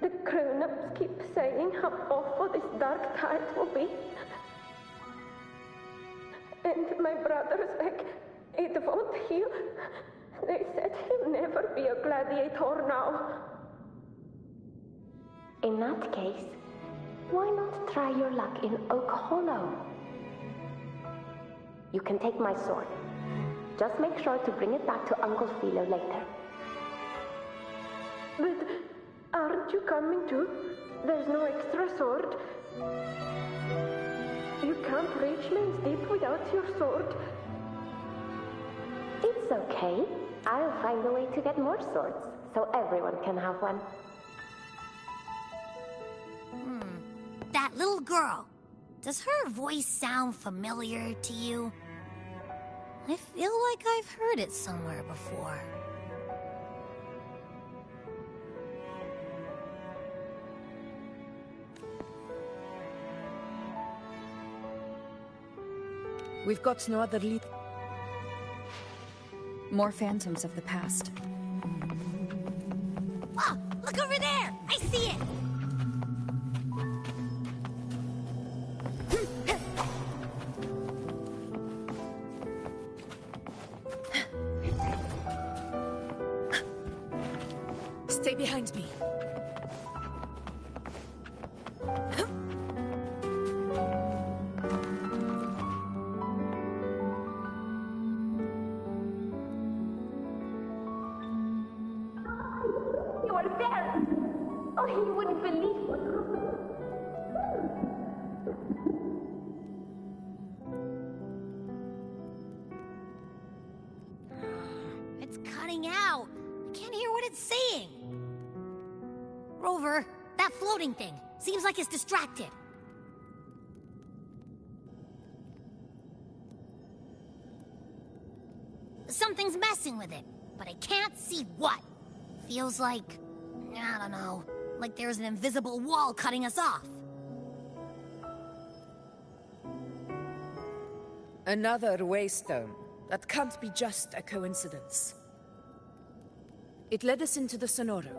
The grown-ups keep saying how awful this dark tide will be. And my brother's leg, it won't heal. They said he'll never be a gladiator now. In that case, why not try your luck in Oak Hollow? You can take my sword. Just make sure to bring it back to Uncle Philo later. But aren't you coming too? There's no extra sword. You can't reach Main Deep without your sword. It's okay. I'll find a way to get more swords, so everyone can have one. That little girl. Does her voice sound familiar to you? I feel like I've heard it somewhere before. We've got no other lead. More phantoms of the past. Oh, look over there! I see it! Stay behind me. You are there! Oh, you wouldn't believe what It's cutting out. I can't hear what it's saying. Rover, that floating thing. Seems like it's distracted. Something's messing with it, but I can't see what. Feels like, I don't know, like there's an invisible wall cutting us off. Another waystone. That can't be just a coincidence. It led us into the Sonoro.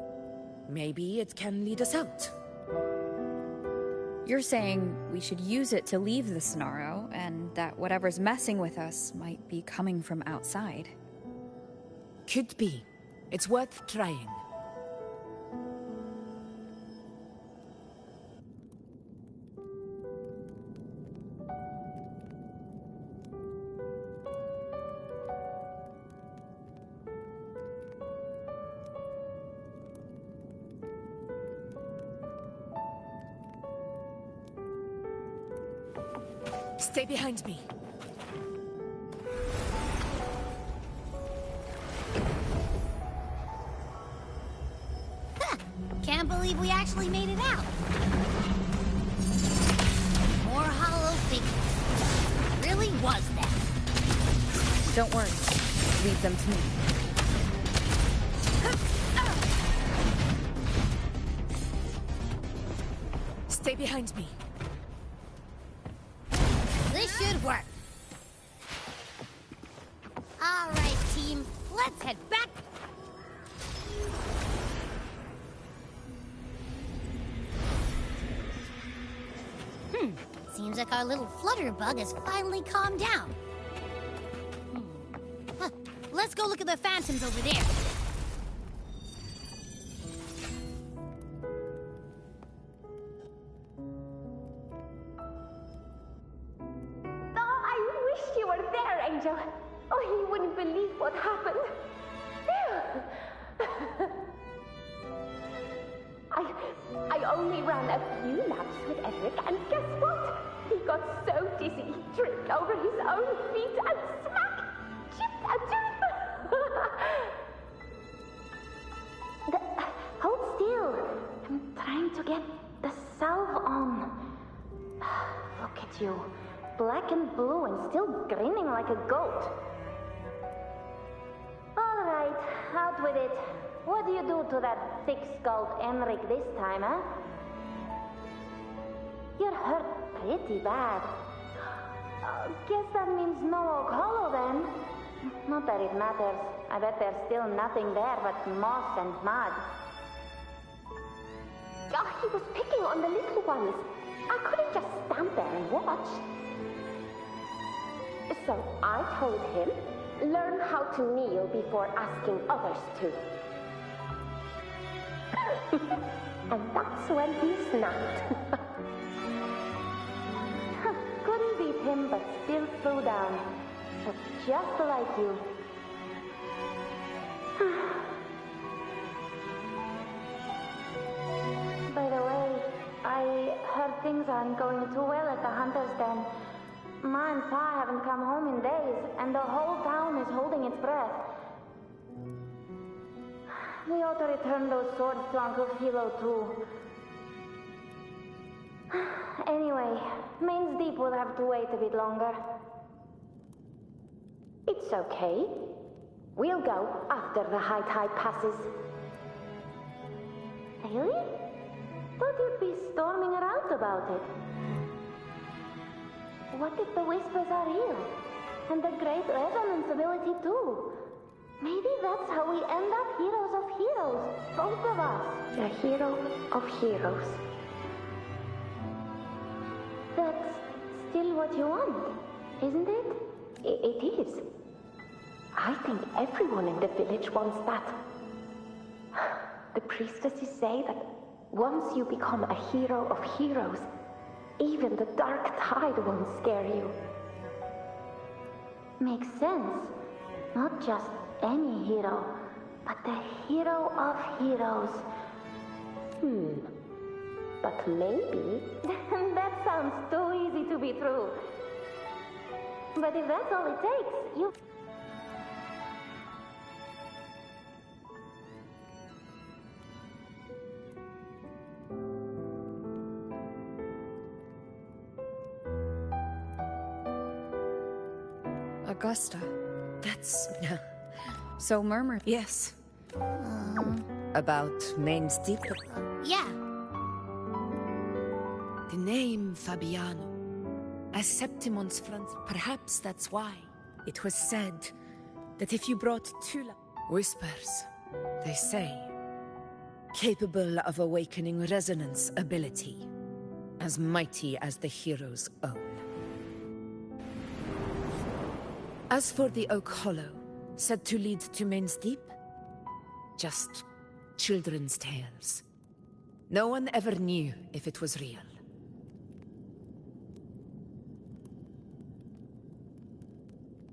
Maybe it can lead us out. You're saying we should use it to leave the Sonoro, and that whatever's messing with us might be coming from outside. Could be. It's worth trying. Stay behind me. Can't believe we actually made it out. More hollow figures. Really was that. Don't worry. Leave them to me. Stay behind me. This should work. All right, team. Let's head back. Seems like our little flutterbug has finally calmed down. Huh. Let's go look at the phantoms over there. Angel. Oh, you wouldn't believe what happened. I only ran a few laps with Edric, and guess what? He got so dizzy he tripped over his own feet and chipped a tooth. Hold still. I'm trying to get you. Black and blue and still grinning like a goat. All right, out with it. What do you do to that thick-skulled Enric this time, huh? You're hurt pretty bad. Guess that means no Oak Hollow then. Not that it matters. I bet there's still nothing there but moss and mud. Oh, he was picking on the little ones. I couldn't just stand there and watch. So I told him, learn how to kneel before asking others to. And that's when he snapped. Couldn't beat him, but still threw down. But just like you. By the way, I heard things aren't going too well at the Hunter's Den. Ma and Pa haven't come home in days, and the whole town is holding its breath. We ought to return those swords to Uncle Philo, too. Anyway, Main's Deep will have to wait a bit longer. It's okay. We'll go after the high tide passes. Really? Thought you'd be storming around about it. What if the whispers are real? And the great resonance ability too? Maybe that's how we end up heroes of heroes, both of us. A hero of heroes. That's still what you want, isn't it? It is. I think everyone in the village wants that. The priestesses say that once you become a hero of heroes, even the dark tide won't scare you. Makes sense. Not just any hero, but the hero of heroes. But maybe... That sounds too easy to be true. But if that's all it takes, you... Augusta. That's... So murmured. Yes. About Main's Deep? Yeah. The name Fabiano. As Septimon's front, perhaps that's why. It was said that if you brought whispers, they say, capable of awakening resonance ability, as mighty as the hero's own. As for the Oak Hollow, said to lead to Main's Deep, just children's tales. No one ever knew if it was real.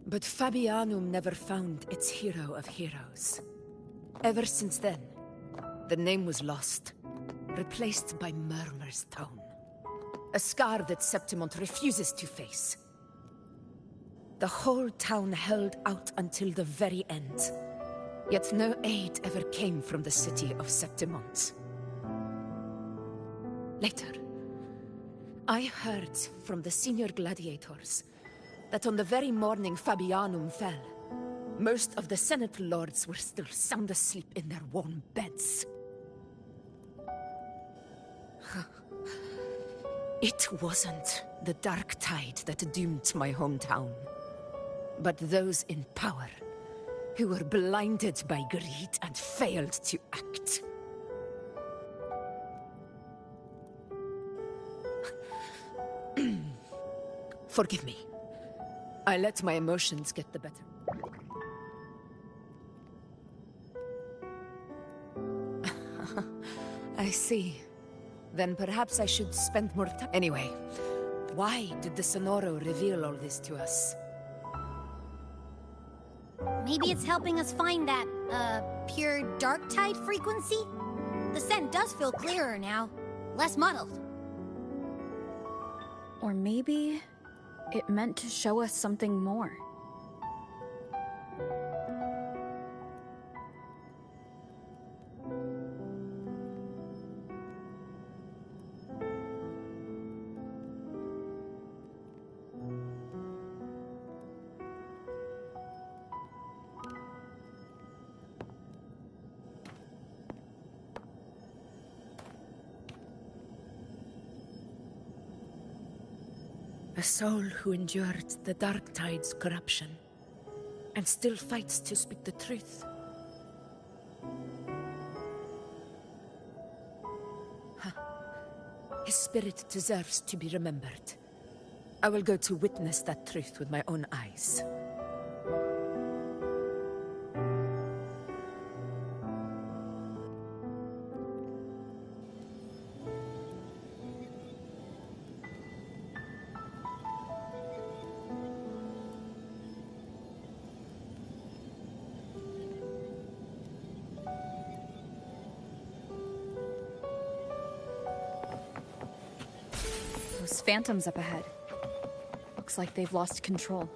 But Fabianum never found its hero of heroes. Ever since then, the name was lost, replaced by Murmur's tone. A scar that Septimont refuses to face. The whole town held out until the very end. Yet no aid ever came from the city of Septimont. Later, I heard from the senior gladiators that on the very morning Fabianum fell, most of the Senate lords were still sound asleep in their warm beds. It wasn't the dark tide that doomed my hometown, but those in power who were blinded by greed and failed to act. Forgive me. I let my emotions get the better. I see. Then perhaps I should spend more time. Anyway, why did the Sonoro reveal all this to us? Maybe it's helping us find that, pure dark tide frequency? The scent does feel clearer now. Less muddled. Or maybe it meant to show us something more. A soul who endured the Dark Tide's corruption, and still fights to speak the truth. His spirit deserves to be remembered. I will go to witness that truth with my own eyes. Those phantoms up ahead. Looks like they've lost control.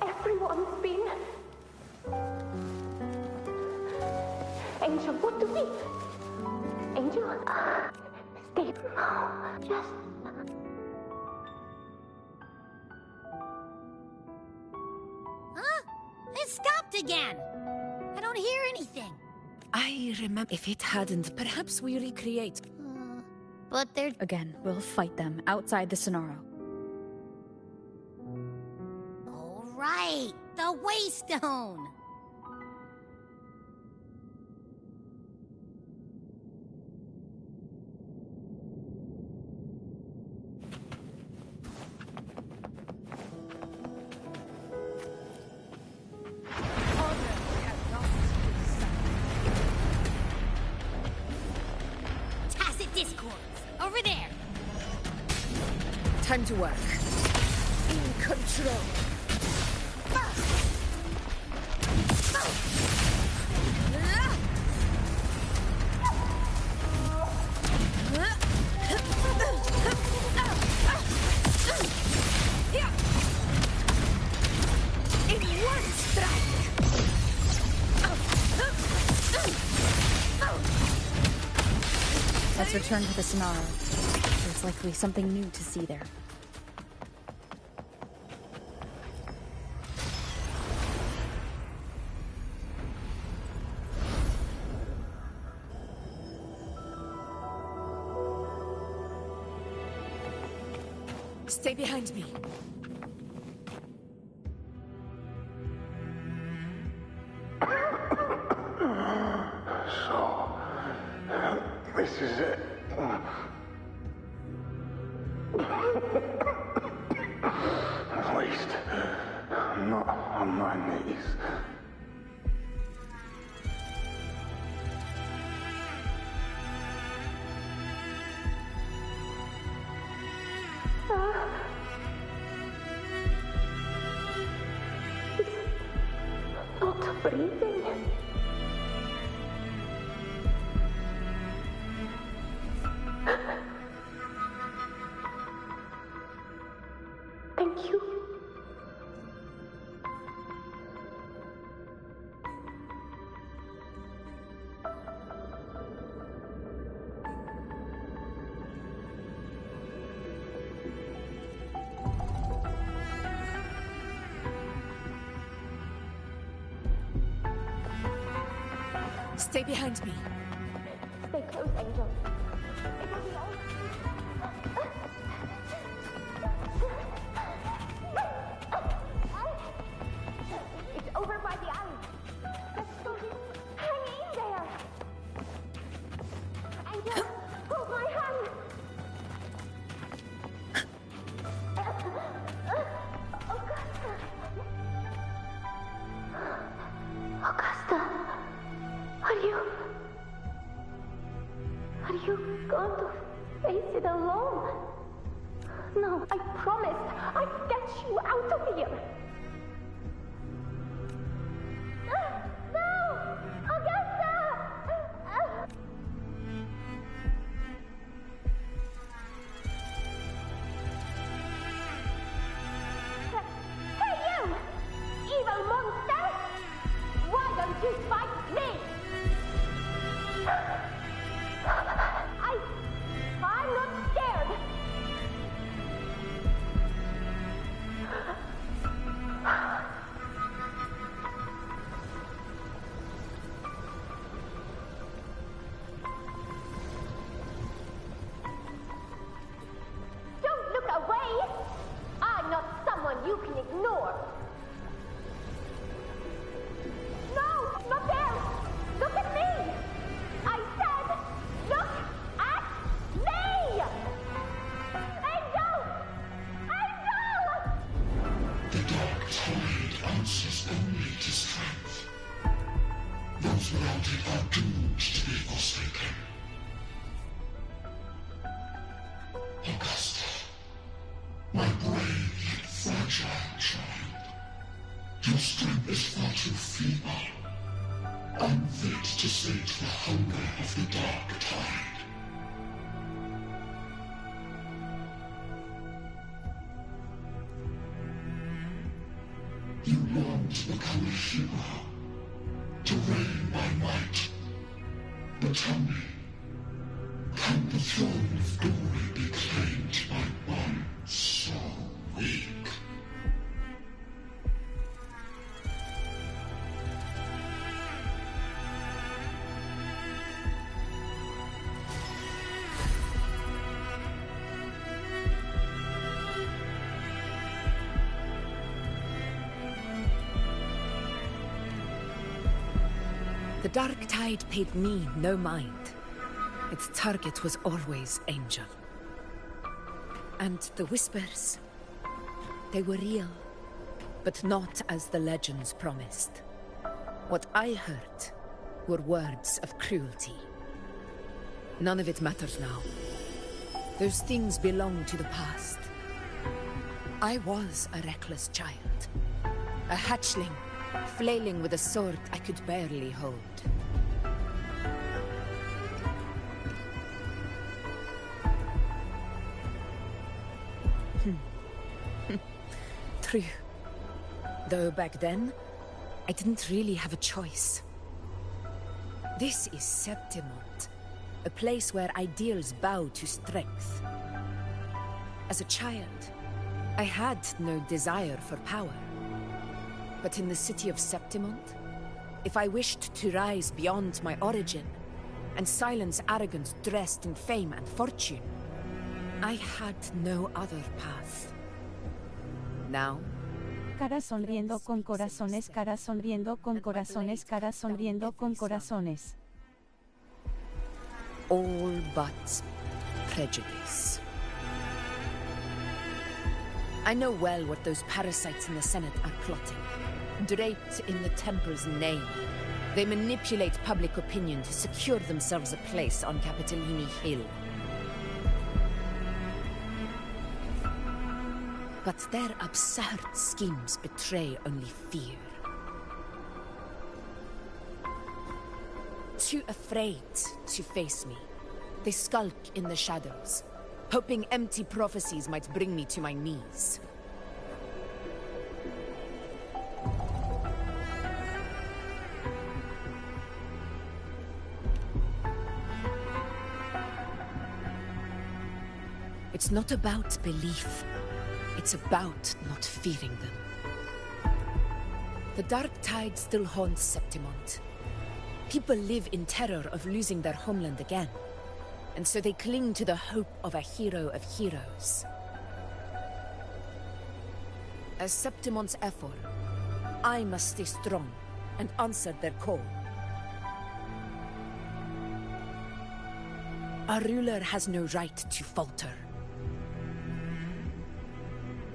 Everyone's been... Angel, what do we... Angel? Stay... Just... Huh? It stopped again! I don't hear anything. I remember if it hadn't, perhaps we recreate. But they're... Again, we'll fight them outside the Sonaro. Right! The Waystone! Tacit discords! Over there! Time to work. In control. Let's return to the Sonaro. There's likely something new to see there. Stay behind me. So, this is it. At least, I'm not on my knees. Not breathing. Thank you. Stay behind me. Stay close, Angel. It will be all... It's over by the alley. Let's go. Hang in there. Angel, hold my hand. Augusta, are you going to face it alone? No, I promised I'd get you out of here. No! Augusta! Hey, you! without it are doomed to be forsaken. Augusta, my brave yet fragile child, your strength is far too feeble, unfit to sate the hunger of the dark tide. You long to become a hero, to reign by might. But tell me, can the throne of glory be claimed by one so weak? The Dark Tide paid me no mind. Its target was always Angel. And the whispers, they were real, but not as the legends promised. What I heard were words of cruelty. None of it matters now. Those things belong to the past. I was a reckless child, a hatchling, flailing with a sword I could barely hold. True. Though back then, I didn't really have a choice. This is Septimont, a place where ideals bow to strength. As a child, I had no desire for power. But in the city of Septimont, if I wished to rise beyond my origin and silence arrogance dressed in fame and fortune, I had no other path. Now, cara sonriendo con corazones, cara sonriendo con corazones, cara sonriendo con corazones. All but prejudice. I know well what those parasites in the Senate are plotting. Draped in the Temple's name, they manipulate public opinion to secure themselves a place on Capitolini Hill. But their absurd schemes betray only fear. Too afraid to face me, they skulk in the shadows, hoping empty prophecies might bring me to my knees. It's not about belief. It's about not fearing them. The Dark Tide still haunts Septimont. People live in terror of losing their homeland again, and so they cling to the hope of a hero of heroes. As Septimont's Ephor, I must stay strong and answer their call. Our ruler has no right to falter.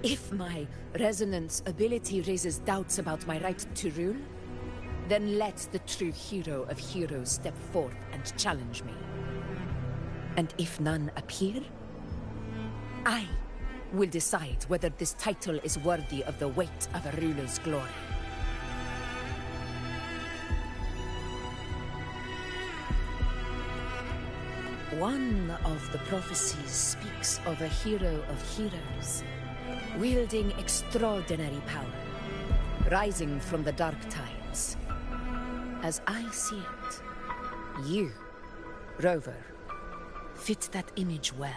If my resonance ability raises doubts about my right to rule, then let the true hero of heroes step forth and challenge me. And if none appear, I will decide whether this title is worthy of the weight of a ruler's glory. One of the prophecies speaks of a hero of heroes, wielding extraordinary power, rising from the dark tides. As I see it, you, Rover, fit that image well.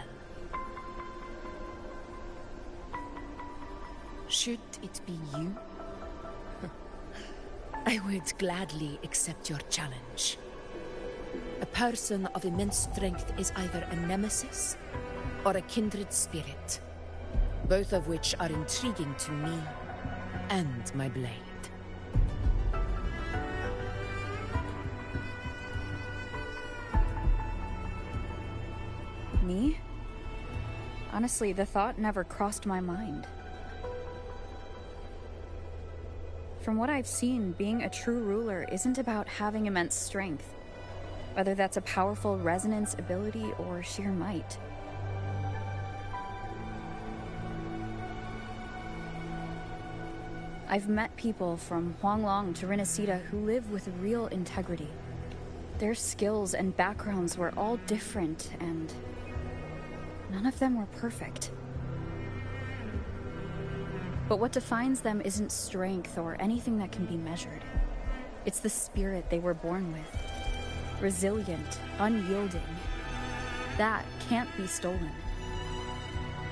Should it be you? I would gladly accept your challenge. A person of immense strength is either a nemesis or a kindred spirit, both of which are intriguing to me and my blade. Me? Honestly, the thought never crossed my mind. From what I've seen, being a true ruler isn't about having immense strength, whether that's a powerful resonance ability or sheer might. I've met people from Huanglong to Renacida who live with real integrity. Their skills and backgrounds were all different, and none of them were perfect. But what defines them isn't strength or anything that can be measured. It's the spirit they were born with. Resilient, unyielding. That can't be stolen.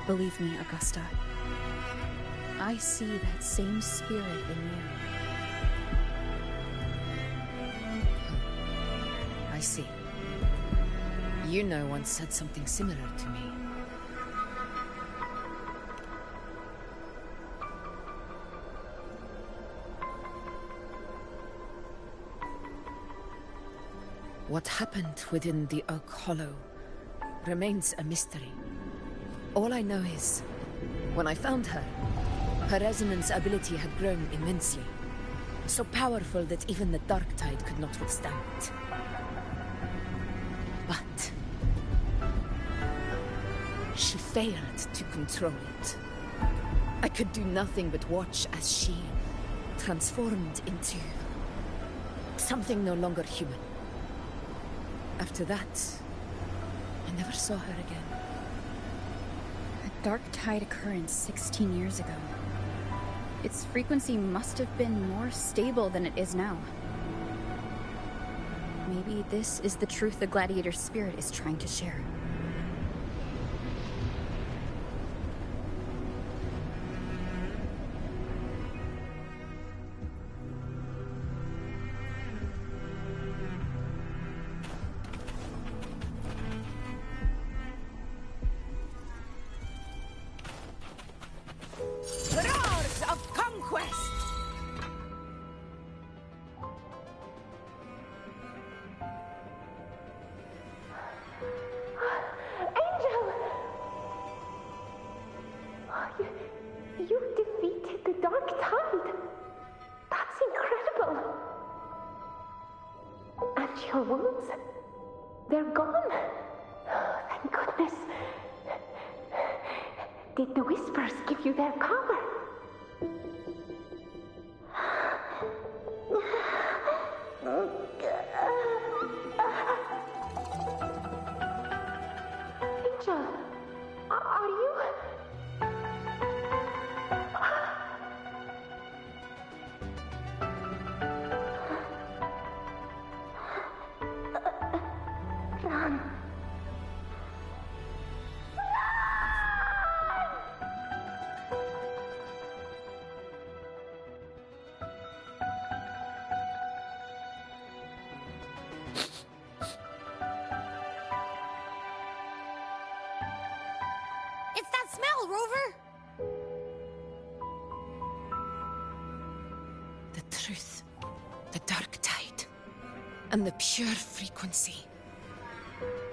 Believe me, Augusta. I see that same spirit in you. I see. Yuno once said something similar to me. What happened within the Oak Hollow remains a mystery. All I know is, when I found her, her resonance ability had grown immensely. So powerful that even the Dark Tide could not withstand it. But she failed to control it. I could do nothing but watch as she transformed into something no longer human. After that, I never saw her again. A Dark Tide occurrence 16 years ago. Its frequency must have been more stable than it is now. Maybe this is the truth the gladiator spirit is trying to share. Roars of conquest! Angel! You defeated the Dark Tide. That's incredible. And your wounds, they're gone. Thank goodness. Did the Whispers give you their power? Angel, are you... Run. It's that smell, Rover! The truth, the Dark Tide, and the pure frequency.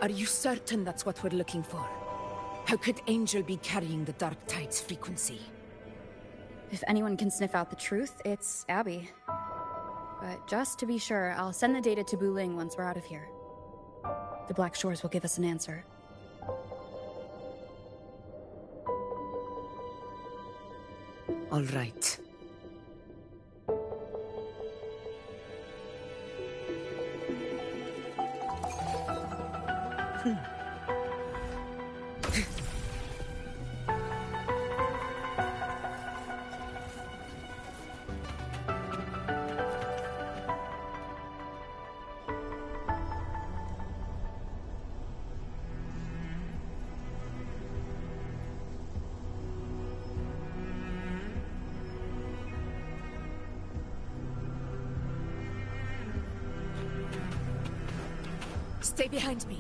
Are you certain that's what we're looking for? How could Angel be carrying the Dark Tide's frequency? If anyone can sniff out the truth, it's Abby. But just to be sure, I'll send the data to Buling once we're out of here. The Black Shores will give us an answer. All right. Stay behind me.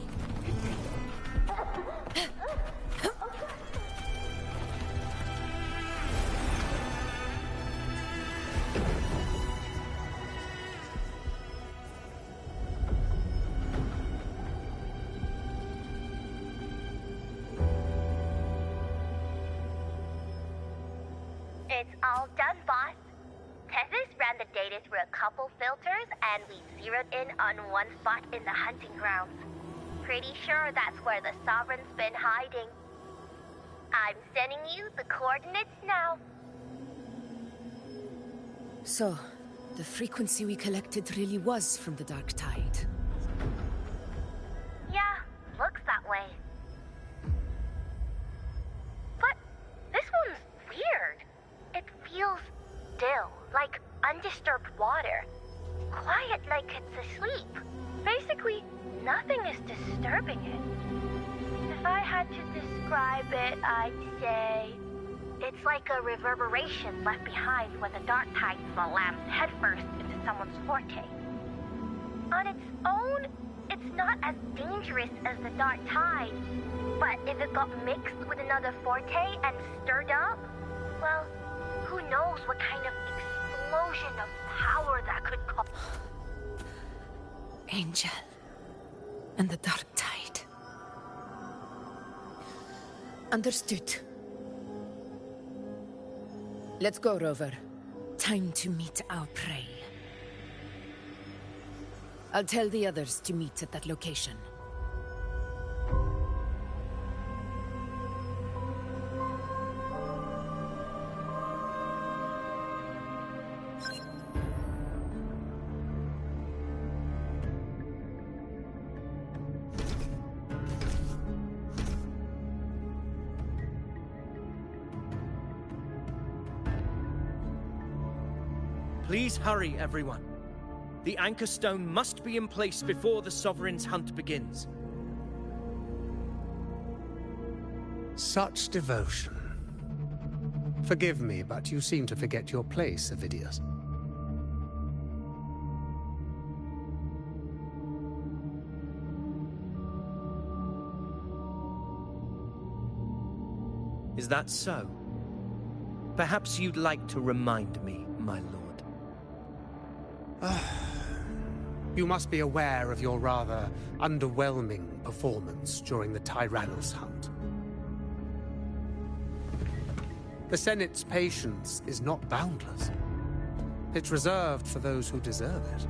It's all done, boss. Tethys ran validated through a couple filters, and we zeroed in on one spot in the hunting grounds. Pretty sure that's where the Sovereign's been hiding. I'm sending you the coordinates now. So, the frequency we collected really was from the Dark Tide. Yeah, looks that way. But this one's weird. It feels still, like undisturbed water. Quiet like it's asleep. Basically, nothing is disturbing it. If I had to describe it, I'd say it's like a reverberation left behind when the Dark Tide slams headfirst into someone's forte. On its own, it's not as dangerous as the Dark Tide, but if it got mixed with another forte and stirred up, well, who knows what kind of explosion of power that could cause. Angel and the Dark Tide. Understood. Let's go, Rover. Time to meet our prey. I'll tell the others to meet at that location. Please hurry, everyone. The anchor stone must be in place before the Sovereign's hunt begins. Such devotion. Forgive me, but you seem to forget your place, Avidius. Is that so? Perhaps you'd like to remind me, my lord. You must be aware of your rather underwhelming performance during the Tyrannos hunt. The Senate's patience is not boundless. It's reserved for those who deserve it.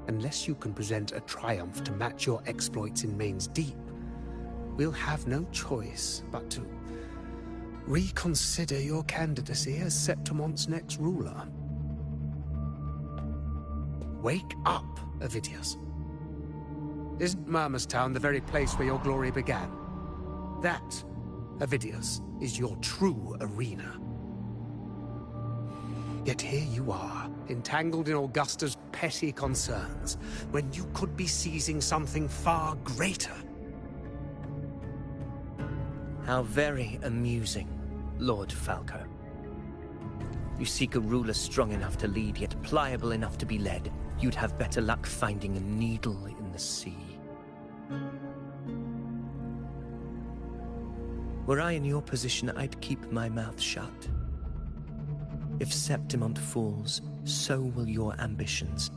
Unless you can present a triumph to match your exploits in Main's Deep, we'll have no choice but to reconsider your candidacy as Septimon's next ruler. Wake up, Avidius. Isn't Murmustown the very place where your glory began? That, Avidius, is your true arena. Yet here you are, entangled in Augusta's petty concerns, when you could be seizing something far greater. How very amusing, Lord Falco. You seek a ruler strong enough to lead, yet pliable enough to be led. You'd have better luck finding a needle in the sea. Were I in your position, I'd keep my mouth shut. If Septimont falls, so will your ambitions.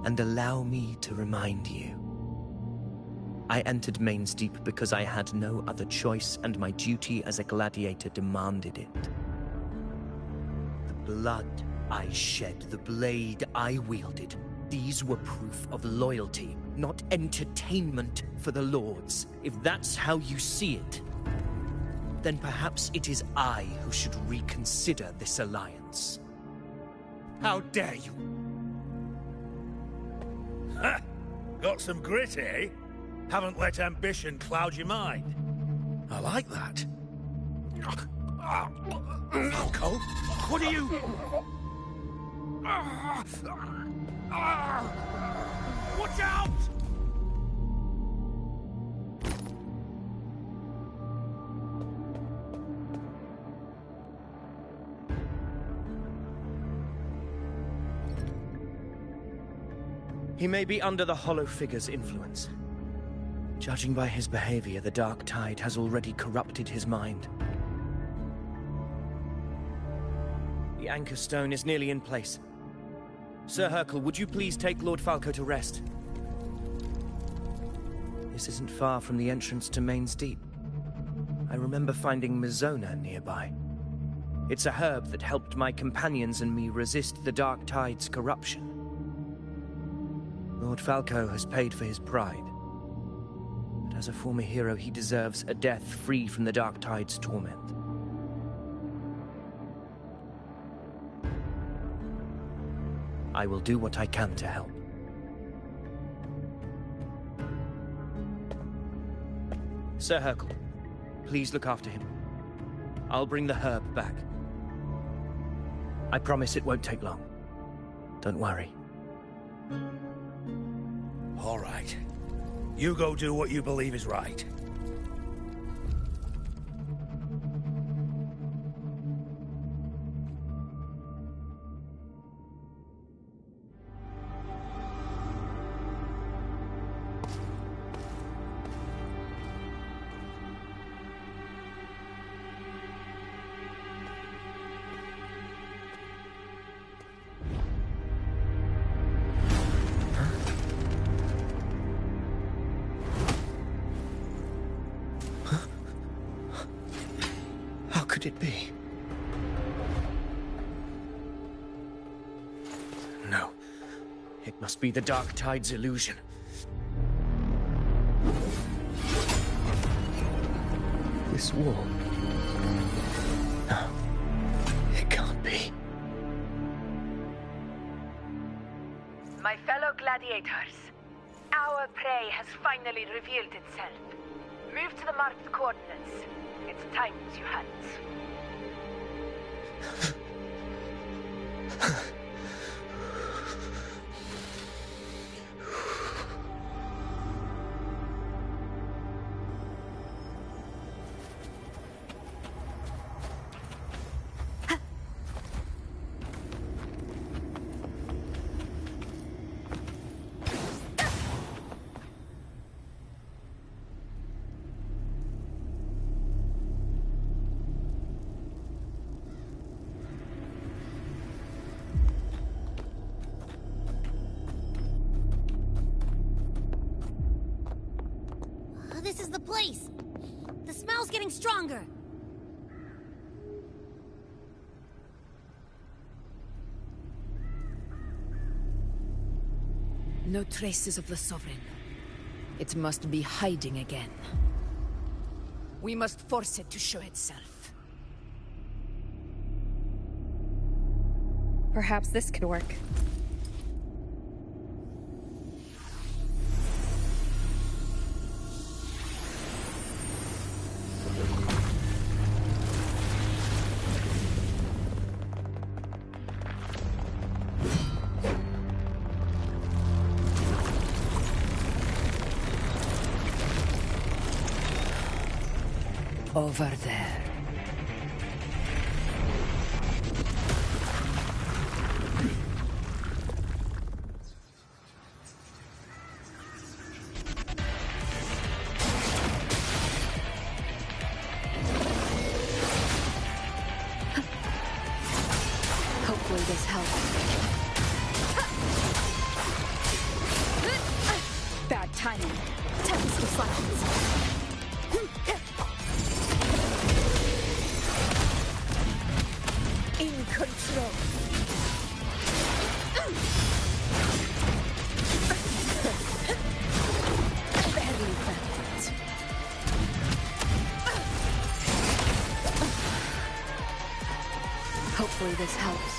And allow me to remind you. I entered Main's Deep because I had no other choice, and my duty as a gladiator demanded it. The blood I shed, the blade I wielded, these were proof of loyalty, not entertainment for the Lords. If that's how you see it, then perhaps it is I who should reconsider this alliance. How dare you? Ha! Got some grit, eh? Haven't let ambition cloud your mind. I like that. Falco, what are you... Watch out! He may be under the Hollow Figure's influence. Judging by his behavior, the Dark Tide has already corrupted his mind. The anchor stone is nearly in place. Sir Hercule, would you please take Lord Falco to rest? This isn't far from the entrance to Main's Deep. remember finding Mizona nearby. It's a herb that helped my companions and me resist the Dark Tide's corruption. Lord Falco has paid for his pride. But as a former hero, he deserves a death free from the Dark Tide's torment. I will do what I can to help. Sir Hercule, please look after him. I'll bring the herb back. I promise it won't take long. Don't worry. All right. You go do what you believe is right. How could it be? No. It must be the Dark Tide's illusion. This wall. No. It can't be. My fellow gladiators, our prey has finally revealed itself. Move to the marked coordinates. It's time to hunt. This is the place! The smell's getting stronger! No traces of the Sovereign. It must be hiding again. We must force it to show itself. Perhaps this could work. Over there. Hopefully this helps. Bad timing. Tempest reflections. In control. Barely felt it. Hopefully this helps.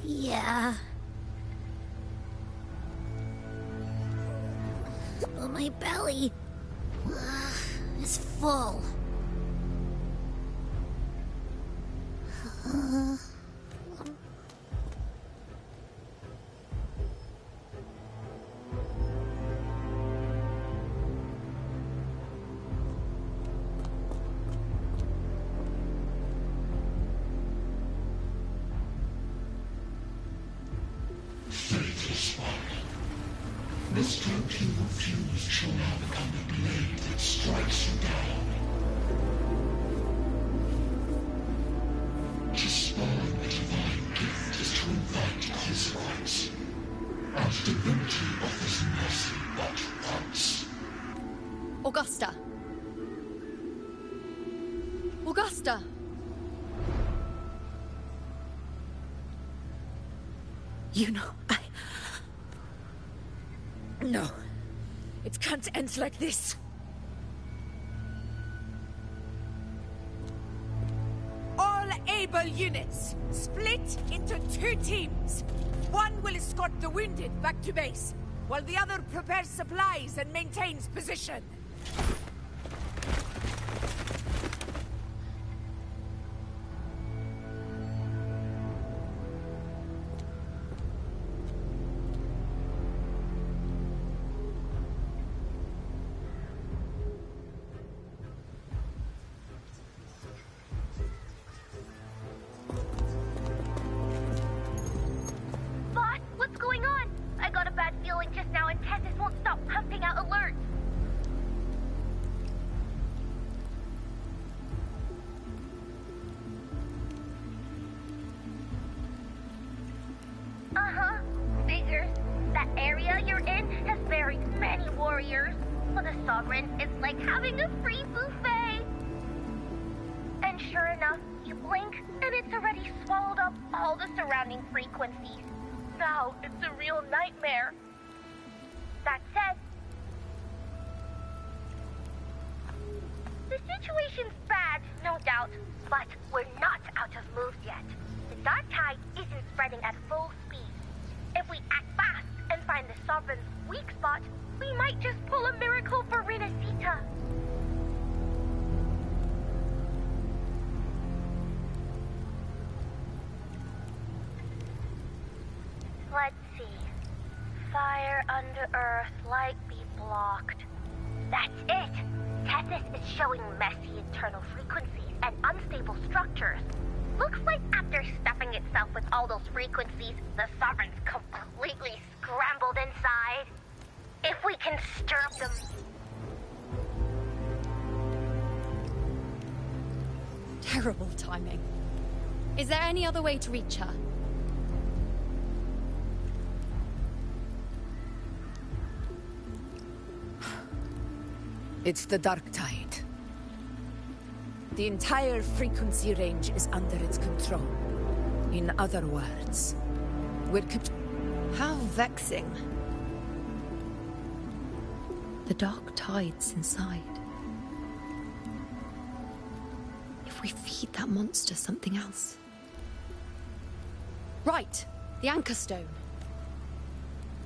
Yeah. But my belly is full. Fate is spoken. The stroke you refuse shall now become the blade that strikes you down. To spawn a divine gift is to invite consequence. And divinity offers mercy but once. Augusta! Augusta! You know, No. It can't end like this. All able units, split into 2 teams. One will escort the wounded back to base, while the other prepares supplies and maintains position. Boss, what's going on? I got a bad feeling just now and Texas won't stop pumping out alerts. Uh-huh. Figures. That area you're in has buried many warriors. For the Sovereign, it's like having a free buffet. And sure enough, you blink, and it's already swallowed up all the surrounding frequencies. Now it's a real nightmare. That said, the situation's bad, no doubt, but we're not out of moves yet. The dark tide isn't spreading at full speed. If we act fast and find the Sovereign's weak spot, we might just pull a miracle for Renacita. Let's see. Fire under earth, light be blocked. That's it! Tethys is showing messy internal frequencies and unstable structures. Looks like after stuffing itself with all those frequencies, the Sovereign's completely scrambled inside. If we can stir up them... Terrible timing. Is there any other way to reach her? It's the dark tide. The entire frequency range is under its control. In other words, we're How vexing. The dark tide's inside. If we feed that monster something else. Right! The Anchor Stone.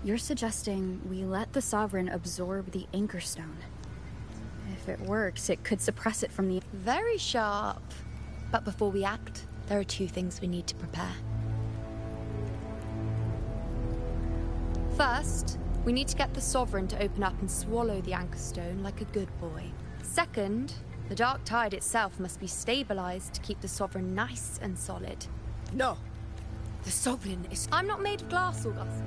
You're suggesting we let the Sovereign absorb the Anchor Stone. If it works, it could suppress it from the... Very sharp. But before we act, there are 2 things we need to prepare. First, we need to get the Sovereign to open up and swallow the Anchor Stone like a good boy. Second, the Dark Tide itself must be stabilized to keep the Sovereign nice and solid. No! The Sovereign is... I'm not made of glass, Augusta.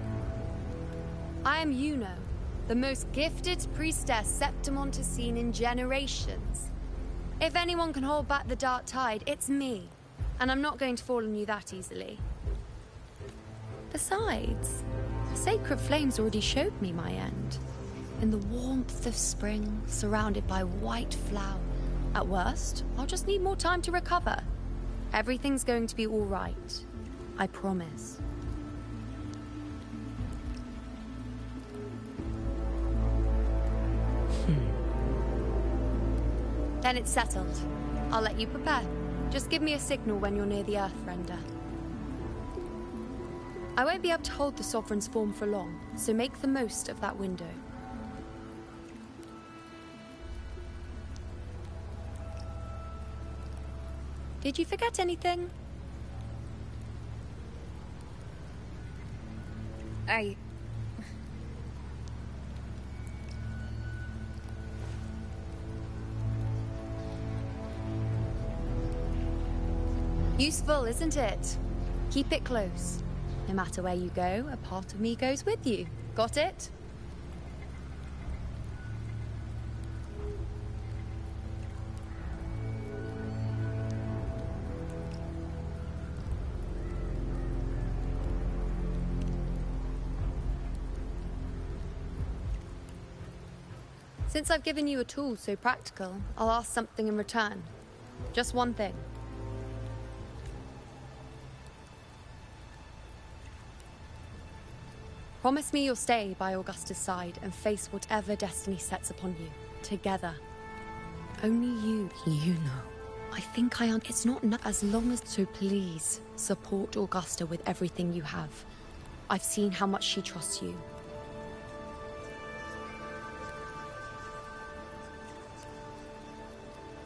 I am Yuno, the most gifted priestess Septimont has seen in generations. If anyone can hold back the dark tide, it's me. And I'm not going to fall on you that easily. Besides, the sacred flames already showed me my end. In the warmth of spring, surrounded by white flowers. At worst, I'll just need more time to recover. Everything's going to be all right. I promise. Then it's settled. I'll let you prepare. Just give me a signal when you're near the Earthrender. I won't be able to hold the Sovereign's form for long, so make the most of that window. Did you forget anything? Useful, isn't it? Keep it close. No matter where you go, a part of me goes with you. Got it? Since I've given you a tool so practical, I'll ask something in return. Just one thing. Promise me you'll stay by Augusta's side and face whatever destiny sets upon you. Together. Only you. You know. I think it's not as long as... So please, support Augusta with everything you have. I've seen how much she trusts you.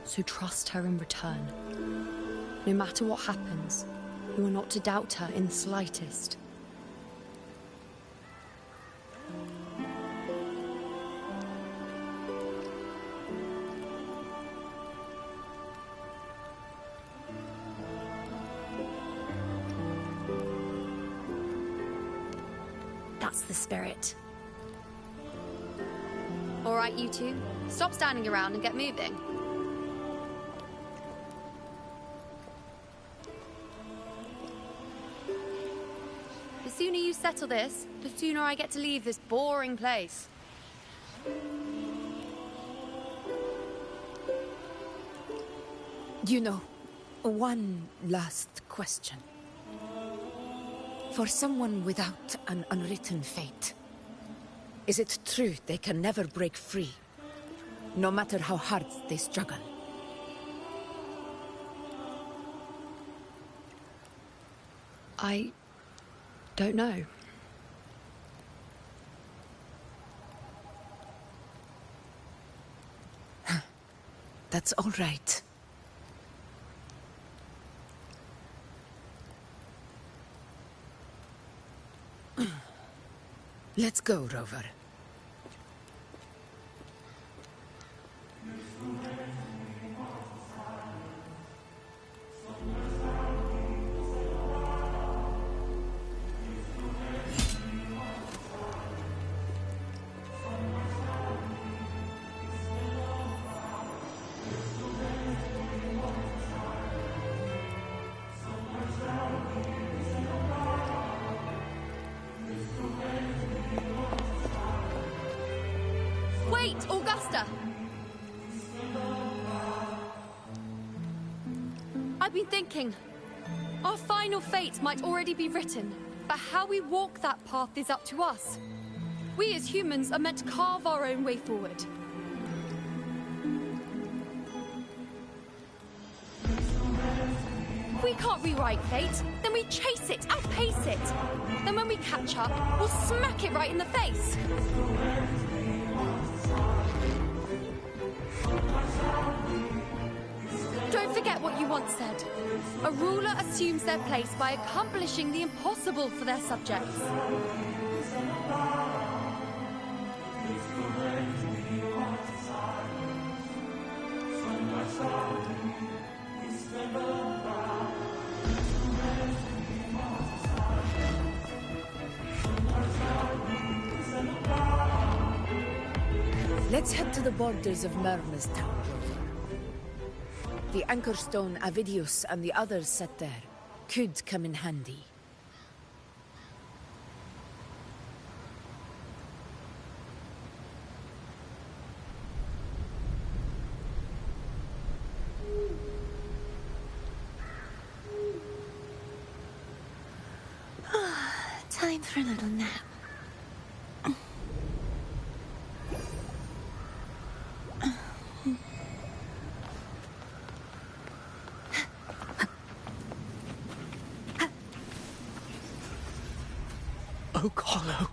So trust her in return. No matter what happens, you are not to doubt her in the slightest. That's the spirit. All right, you two. Stop standing around and get moving. The sooner you settle this, the sooner I get to leave this boring place. You know, one last question. For someone without an unwritten fate, is it true they can never break free, no matter how hard they struggle? I don't know. That's all right. Let's go, Rover. Wait, Augusta! I've been thinking. Our final fate might already be written, but how we walk that path is up to us. We as humans are meant to carve our own way forward. If we can't rewrite fate, then we chase it, outpace it. Then when we catch up, we'll smack it right in the face. Don't forget what you once said. A ruler assumes their place by accomplishing the impossible for their subjects. Let's head to the borders of Myrna's town, Rover. The anchor stone Avidius and the others set there could come in handy. Time for a little nap. Oh, Carlo.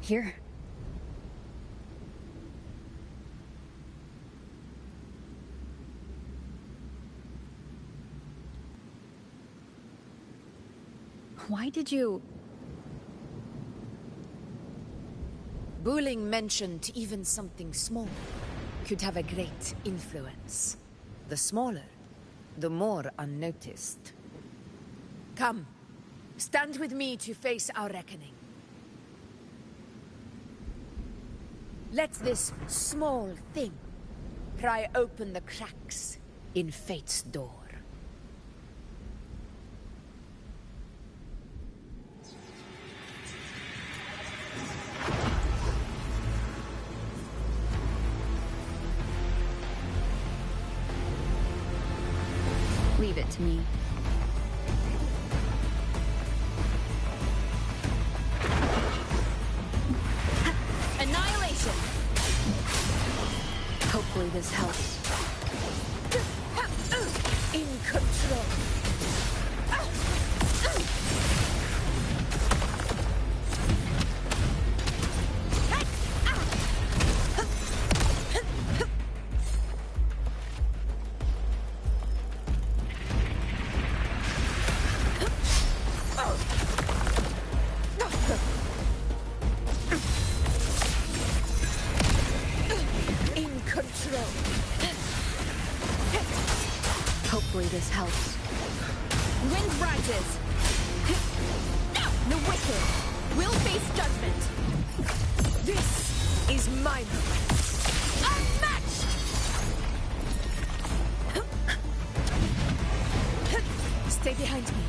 Here. Why did you... Buling mentioned even something small could have a great influence. The smaller, the more unnoticed. Come, stand with me to face our reckoning. Let this small thing pry open the cracks in fate's door. Leave it to me. Annihilation! Hopefully this helps. In control. Hopefully this helps. Wind rises. The wicked will face judgment. This is my moment. Unmatched! Stay behind me.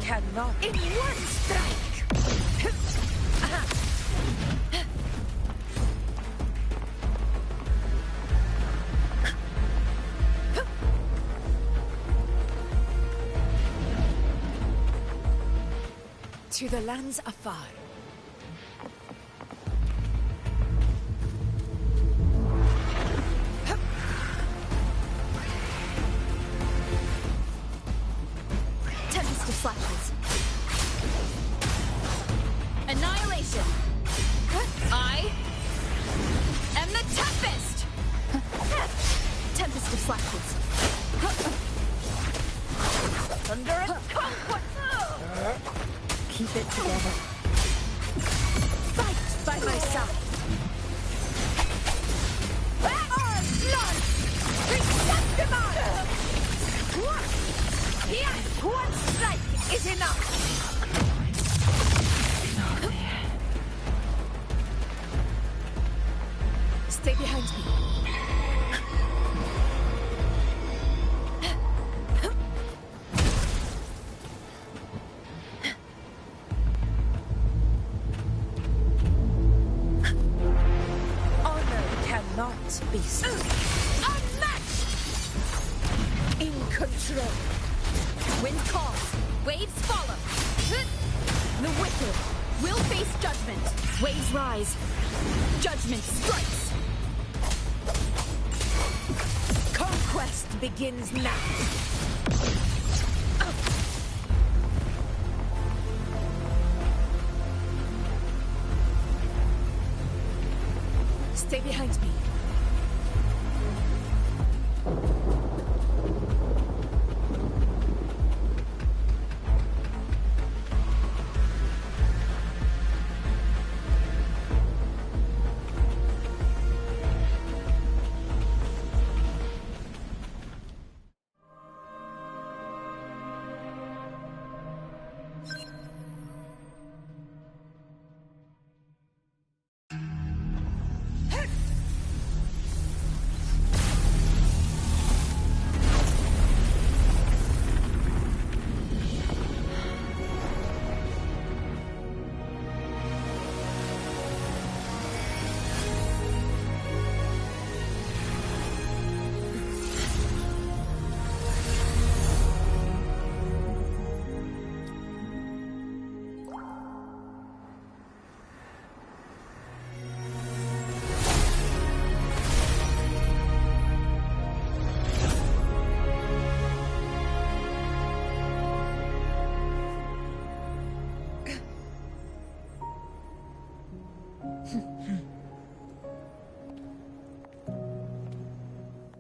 Cannot in one strike. To the lands afar. Tempest of flashes. Annihilation! I am the Tempest! Tempest of flashes. Thunder and conquest! Keep it together. Fight by my side! Stay behind me. Honor cannot be unmatched! In control. Wind calls, waves follow. The wicked will face judgment. Waves rise. Judgment strikes. Conquest begins now. Stay behind me.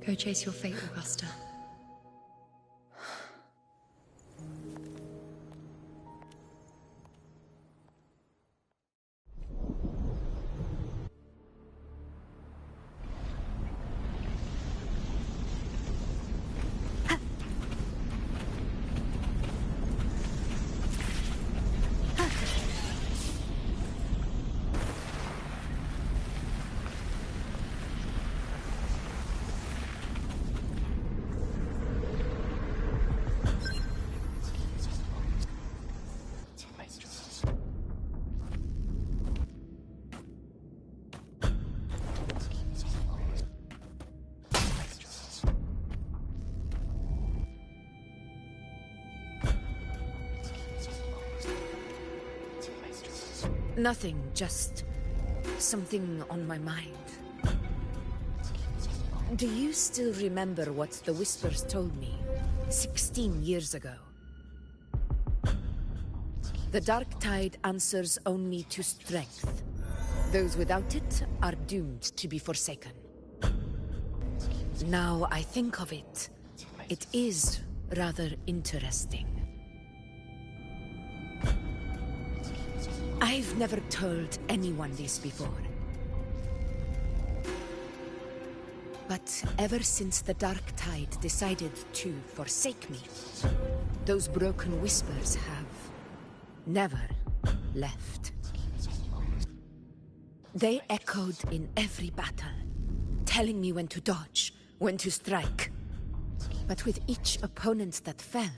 Go chase your fate, Augusta. Nothing, just something on my mind. Do you still remember what the Whispers told me 16 years ago? The Dark Tide answers only to strength. Those without it are doomed to be forsaken. Now I think of it, it is rather interesting. I've never told anyone this before. But ever since the Dark Tide decided to forsake me, those broken whispers have never left. They echoed in every battle, telling me when to dodge, when to strike. But with each opponent that fell,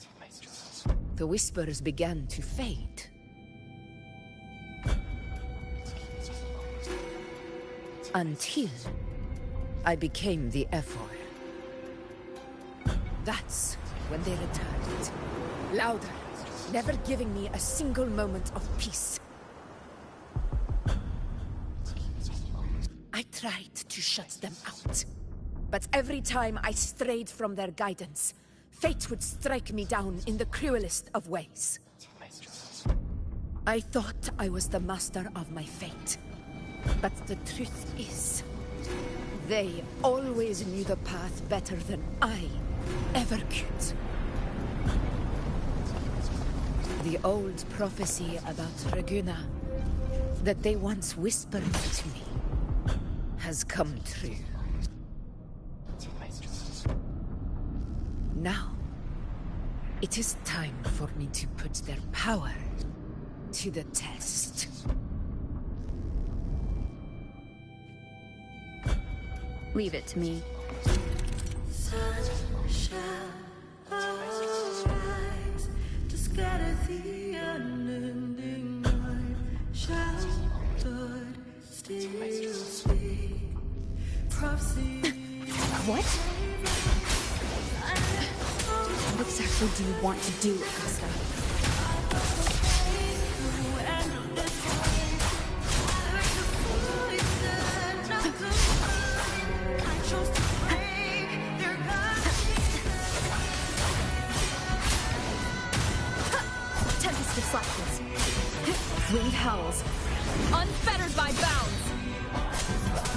the whispers began to fade. Until I became the Ephor. That's when they returned. Louder, never giving me a single moment of peace. I tried to shut them out. But every time I strayed from their guidance, fate would strike me down in the cruelest of ways. I thought I was the master of my fate. But the truth is, they always knew the path better than I ever could. The old prophecy about Reguna, that they once whispered to me, has come true. Now, it is time for me to put their power to the test. Leave it to me. What? What exactly do you want to do, Augusta? Tempest of slackness. Wind howls. Unfettered by bounds.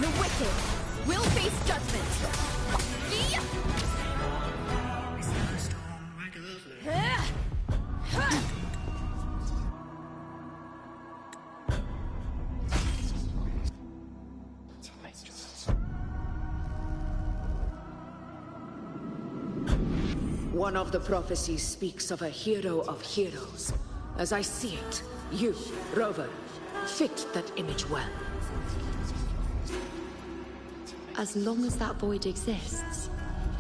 The wicked will face judgment. One of the prophecies speaks of a hero of heroes. As I see it, you, Rover, fit that image well. As long as that void exists,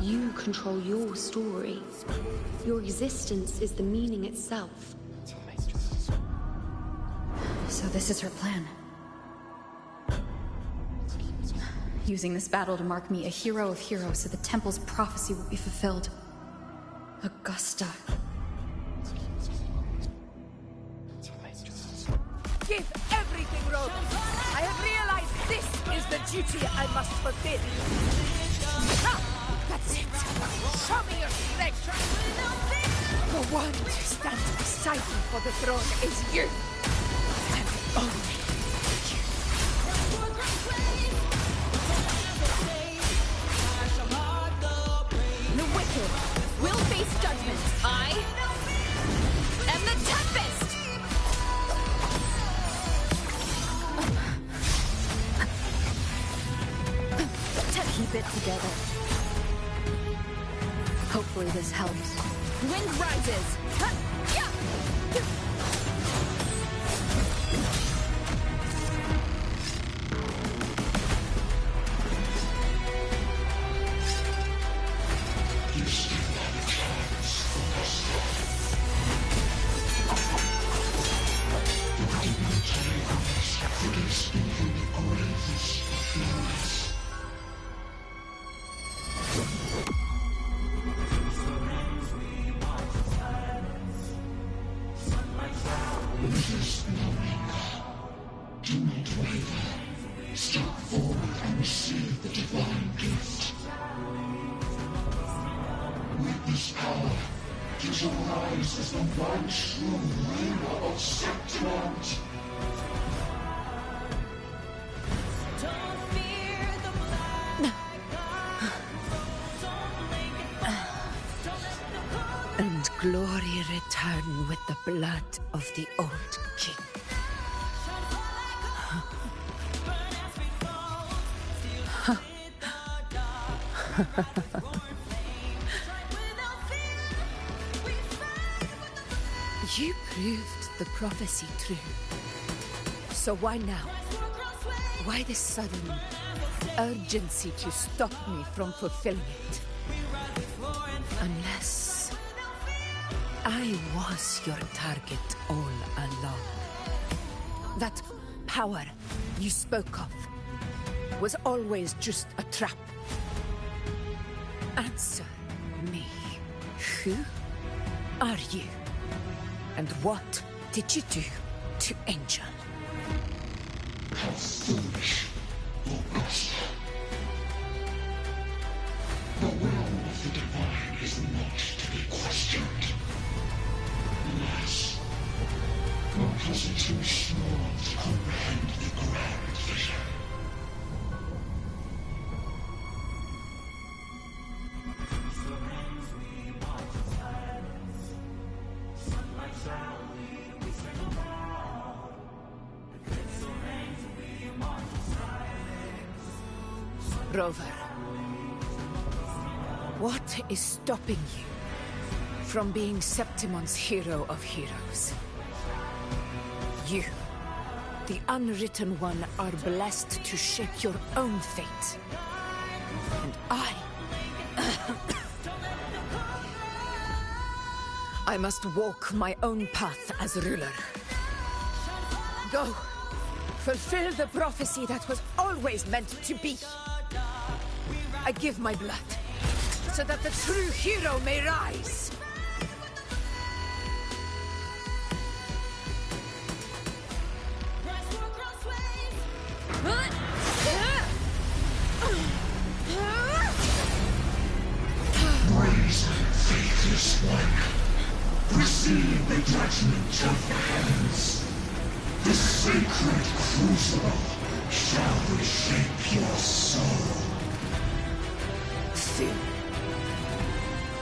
you control your story. Your existence is the meaning itself. So this is her plan. Using this battle to mark me a hero of heroes so the temple's prophecy will be fulfilled. Augusta. Give everything, Rover. I have realized this is the duty I must fulfill. Ah, that's it. Show me your strength. The one who stands beside me for the throne is you. And only you. The wicked will face judgment. I am the Tempest! To keep it together. Hopefully this helps. Wind rises! And glory return with the blood of the old king. You proved the prophecy true. So why now? Why this sudden urgency to stop me from fulfilling it? Unless I was your target all along. That power you spoke of was always just a trap. Answer me. Who are you? And what did you do to Angel? How foolish, Augusta. The will of the divine is not to be questioned. Alas, because it's too small to comprehend the grand vision. Rover, what is stopping you from being Septimon's hero of heroes? You, the unwritten one, are blessed to shape your own fate. And I must walk my own path as ruler. Go, fulfill the prophecy that was always meant to be. I give my blood, so that the true hero may rise. Rise, faithless one. Receive the judgment of the heavens. The sacred crucible shall reshape your soul. Phil,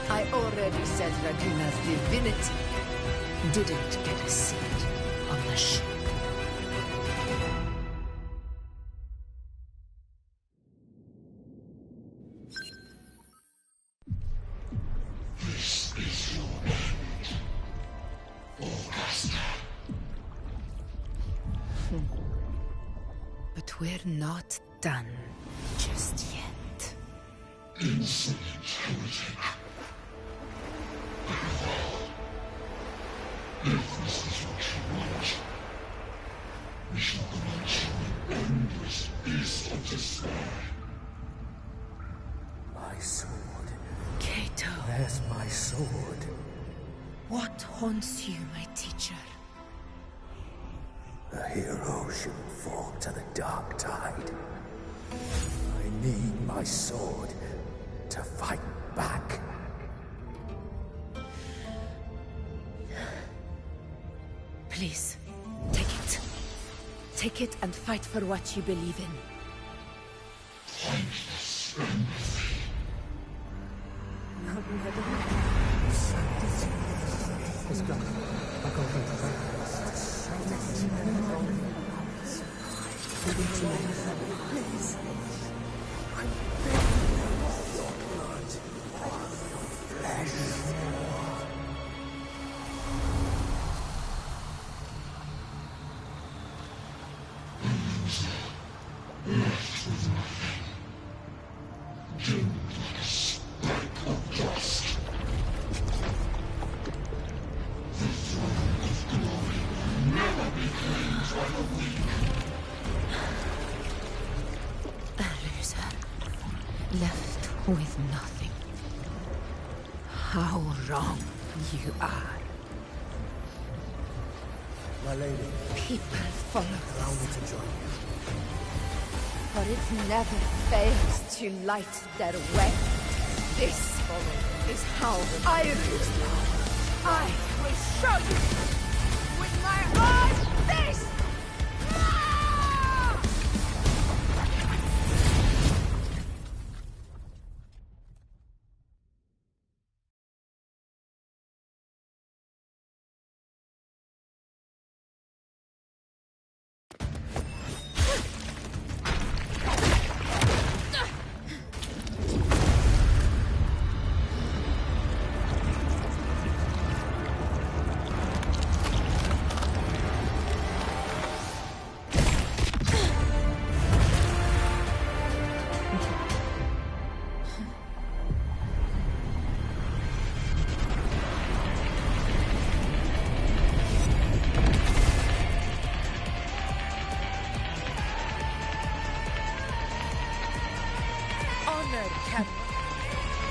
I already said Raguna's divinity didn't get a seat on the ship. This is your end, Augusta. But we're not done just yet. Insolent heretic. Very well. If this is what you want, we shall grant you an endless feast of despair. My sword. Cato. Where's my sword? What haunts you, my teacher? A hero shouldn't fall to the dark tide. I need my sword to fight back. Please, take it. Take it and fight for what you believe in. Pointless empathy. Left with nothing. Dimmed like a speck of dust. The throne of glory will never be claimed by the weak. A loser, left with nothing. How wrong you are. My lady. People follow Allow me to join you. For it never fails to light their way. This is how I lose power. I will show you with my own fist!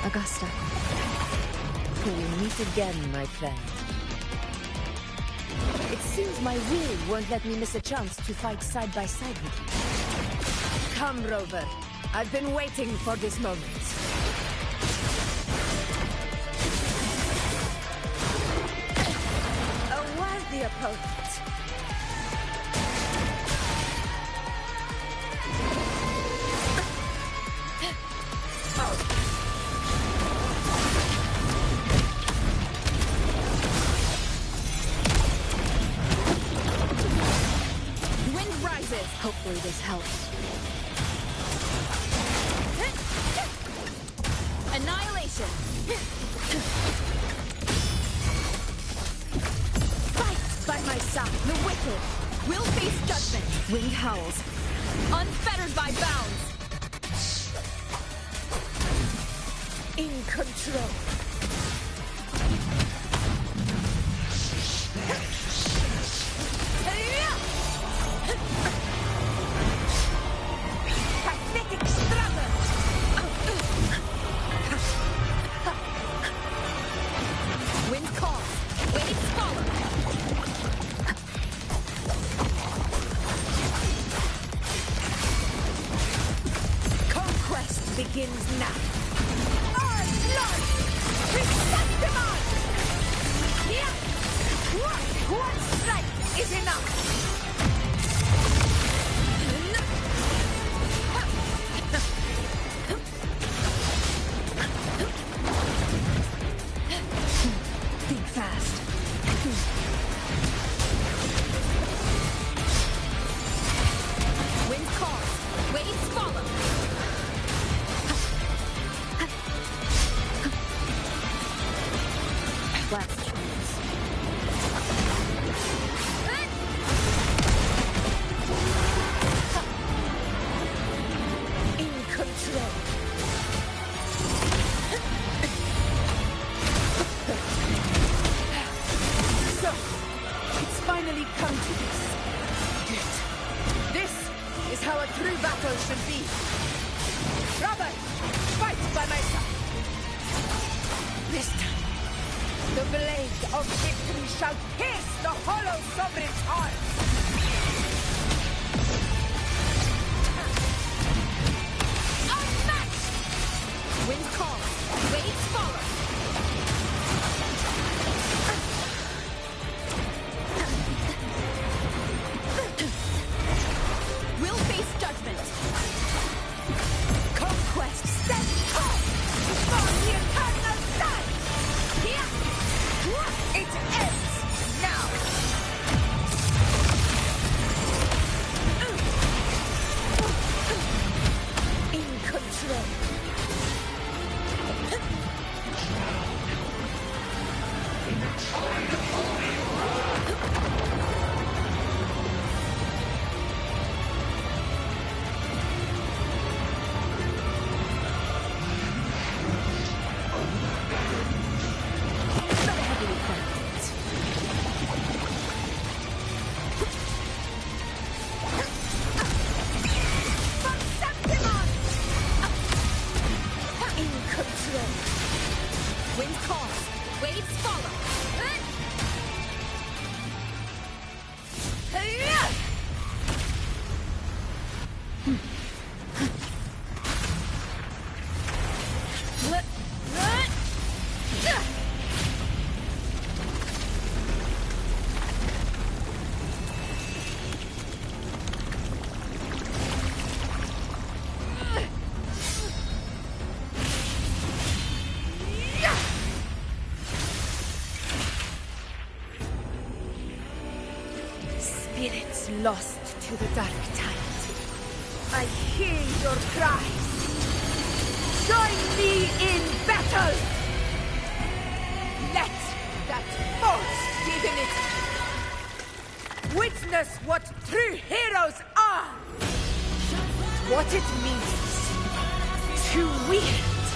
Augusta. We meet again, my friend. It seems my will won't let me miss a chance to fight side by side with you. Come, Rover. I've been waiting for this moment. A worthy opponent. Hopefully this helps. Annihilation! Fight by my side, the wicked! We'll face judgment! Winged howls. Unfettered by bounds! In control. Pathetic struggle. Wind call. Waves follow. Conquest begins now. Our blood! Respect them all! Here! One strike is enough! Think fast. Wind calls. Waves follow. Last chance. In control. So, it's finally come to this. Good. This is how a true battle should be. Brother, fight by my side. This time, the blade of victory shall pierce the hollow sovereign's heart. Unmatched! Wind calls, waves follow. We'll face judgment. Conquest stands tall before the eternal sun. Here, it ends now. In control. Spirits lost to the dark tide. I hear your cries. Join me in battle! Let that false divinity witness what true heroes are! What it means to wield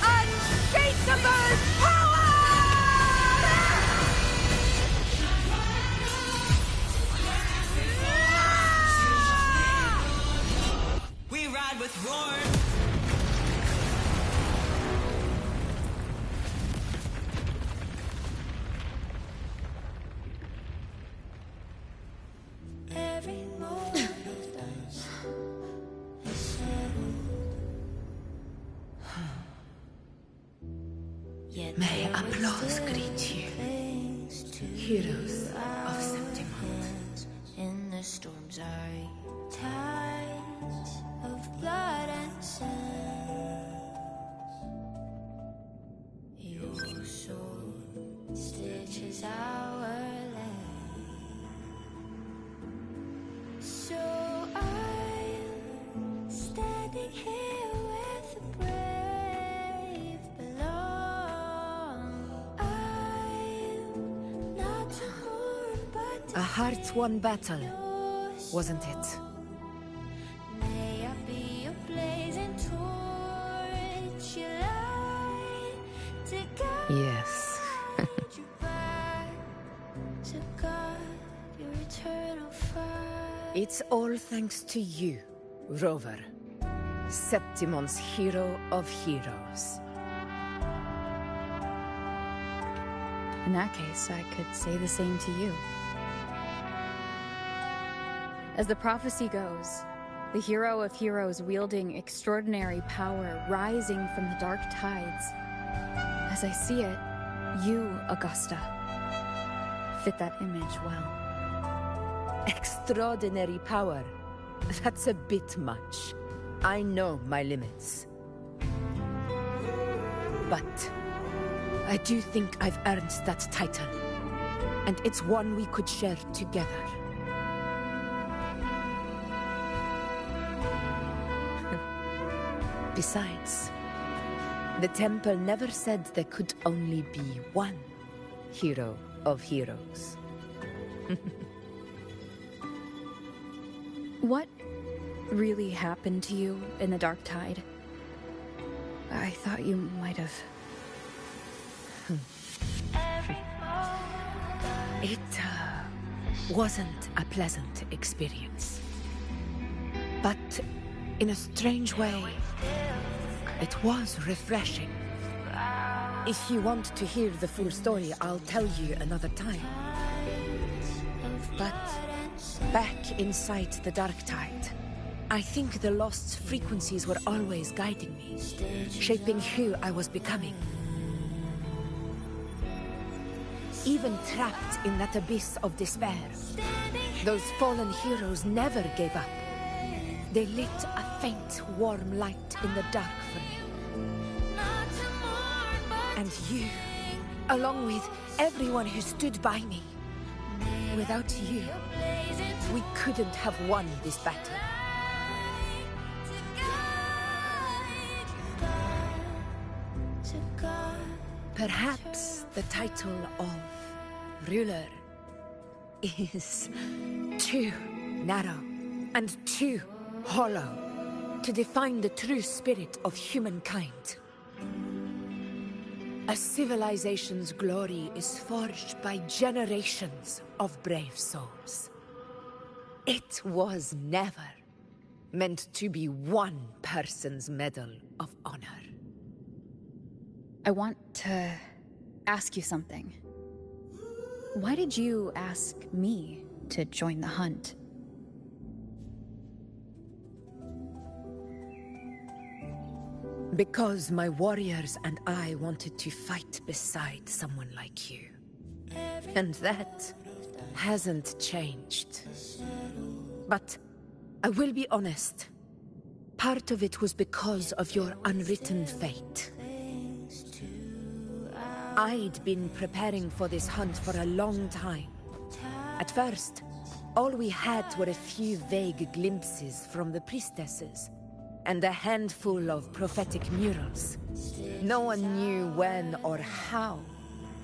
unshakable power! We ride with roar. Every moment is settled. May applause greet you, heroes of Septimont. In the storms are tides of blood and sand. Your sword stitches our land. So I'm standing here with the brave below. I'm not to mourn, but A hard-won battle, wasn't it? may I be a blazing torch you light. Yes. It's all thanks to you, Rover. Septimon's hero of heroes. In that case, I could say the same to you. As the prophecy goes, the hero of heroes wielding extraordinary power rising from the dark tides. As I see it, you, Augusta, fit that image well. Extraordinary power. That's a bit much. I know my limits. But I do think I've earned that title. And it's one we could share together. Besides, the temple never said there could only be one hero of heroes. What really happened to you in the Dark Tide? I thought you might have... It wasn't a pleasant experience. But in a strange way, it was refreshing. If you want to hear the full story, I'll tell you another time. But back inside the Dark Tide, I think the lost frequencies were always guiding me, shaping who I was becoming. Even trapped in that abyss of despair, those fallen heroes never gave up. They lit a faint, warm light in the dark for me. And you, along with everyone who stood by me. Without you, we couldn't have won this battle. Perhaps the title of ruler is too narrow and too hollow to define the true spirit of humankind. A civilization's glory is forged by generations of brave souls. It was never meant to be one person's Medal of Honor. I want to ask you something. Why did you ask me to join the hunt? Because my warriors and I wanted to fight beside someone like you. And that hasn't changed. But I will be honest. Part of it was because of your unwritten fate. I'd been preparing for this hunt for a long time. At first, all we had were a few vague glimpses from the priestesses, and a handful of prophetic murals. No one knew when or how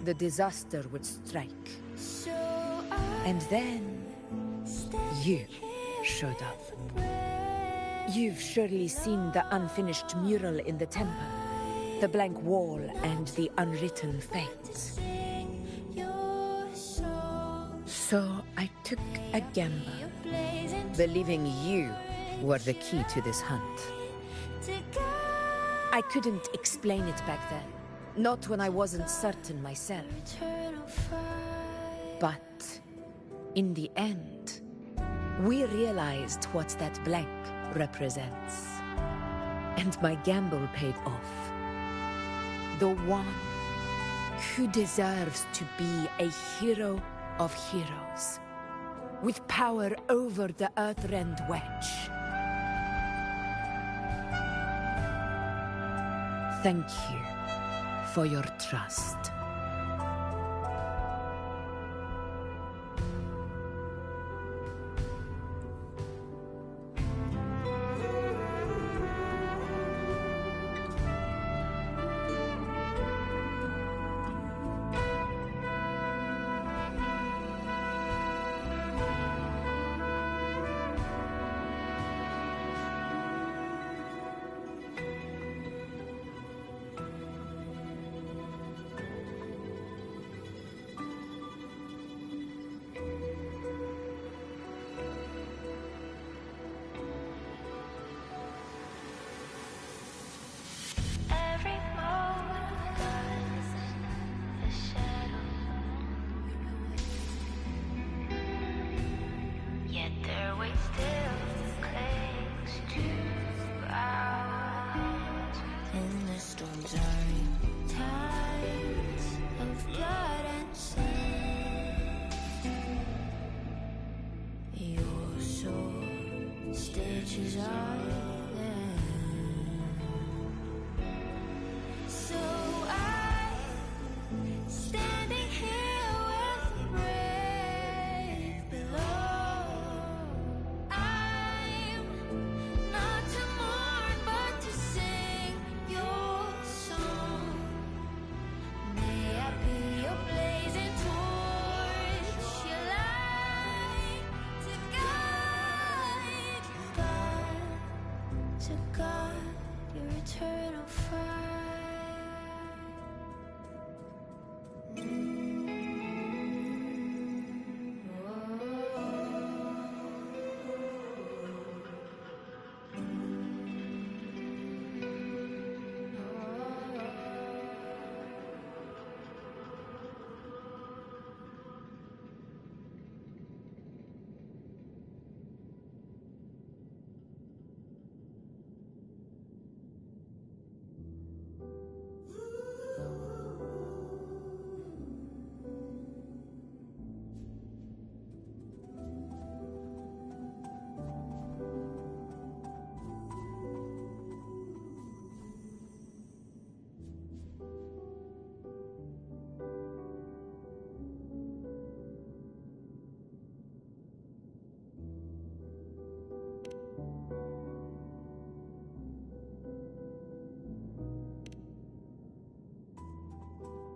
the disaster would strike. And then, you showed up. You've surely seen the unfinished mural in the temple. The blank wall and the unwritten fate. So I took a gamble, believing you were the key to this hunt. I couldn't explain it back then, not when I wasn't certain myself. But in the end, we realized what that blank represents. And my gamble paid off. The one who deserves to be a hero of heroes, with power over the Earthrend Wedge. Thank you for your trust. still clings to ground. In the storms are tides of blood and sin. Your sword stitches are there. So I'm standing here with the brave below. I'm not to mourn, but to sing your song. May I be your blazing torch, your light to guide your eternal fire.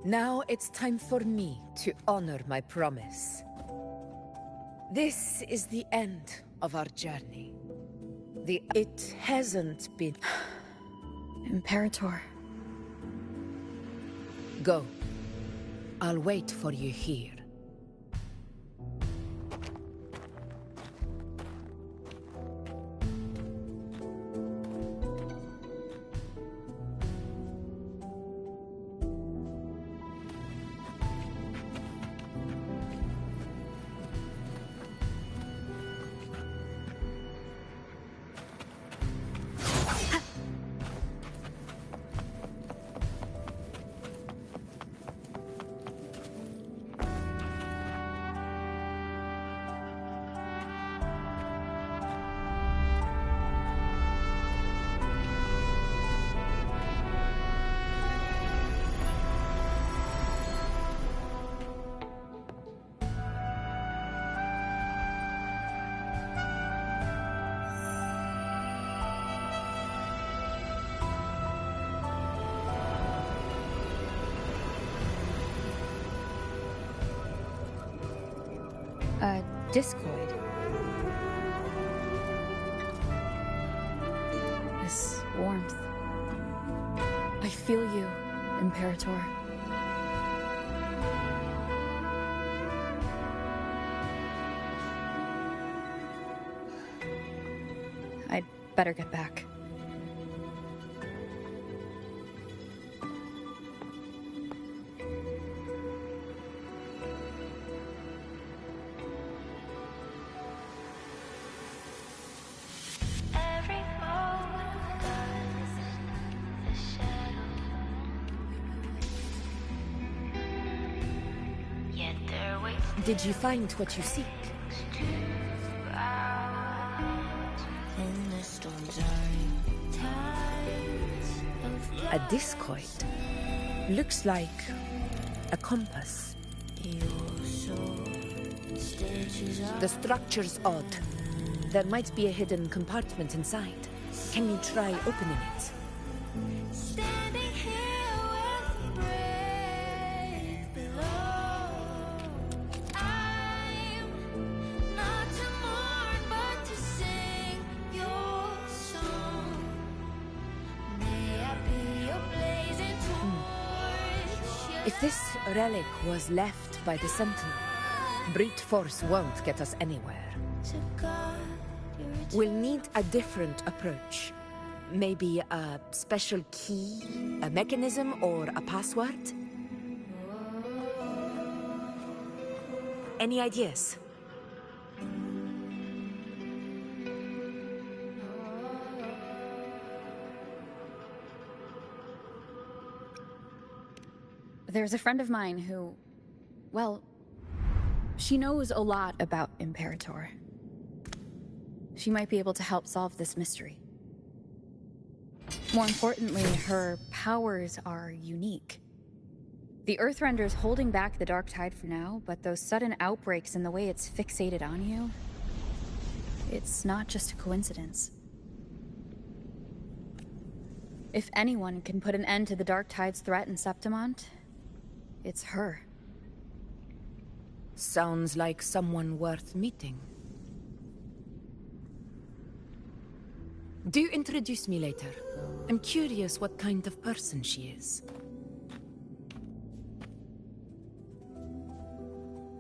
Now it's time for me to honor my promise. This is the end of our journey. It hasn't been... Imperator. Go. I'll wait for you here. Discoid. This warmth. I feel you, Imperator. I'd better get back. Did you find what you seek? A discoid. Looks like a compass. The structure's odd. There might be a hidden compartment inside. Can you try opening it? If this relic was left by the Sentinel, brute force won't get us anywhere. We'll need a different approach. Maybe a special key, a mechanism, or a password? Any ideas? There's a friend of mine who, well, she knows a lot about Imperator. She might be able to help solve this mystery. More importantly, her powers are unique. The Earthrender's holding back the Dark Tide for now, but those sudden outbreaks and the way it's fixated on you, it's not just a coincidence. If anyone can put an end to the Dark Tide's threat in Septimont, it's her. Sounds like someone worth meeting. Do introduce me later. I'm curious what kind of person she is.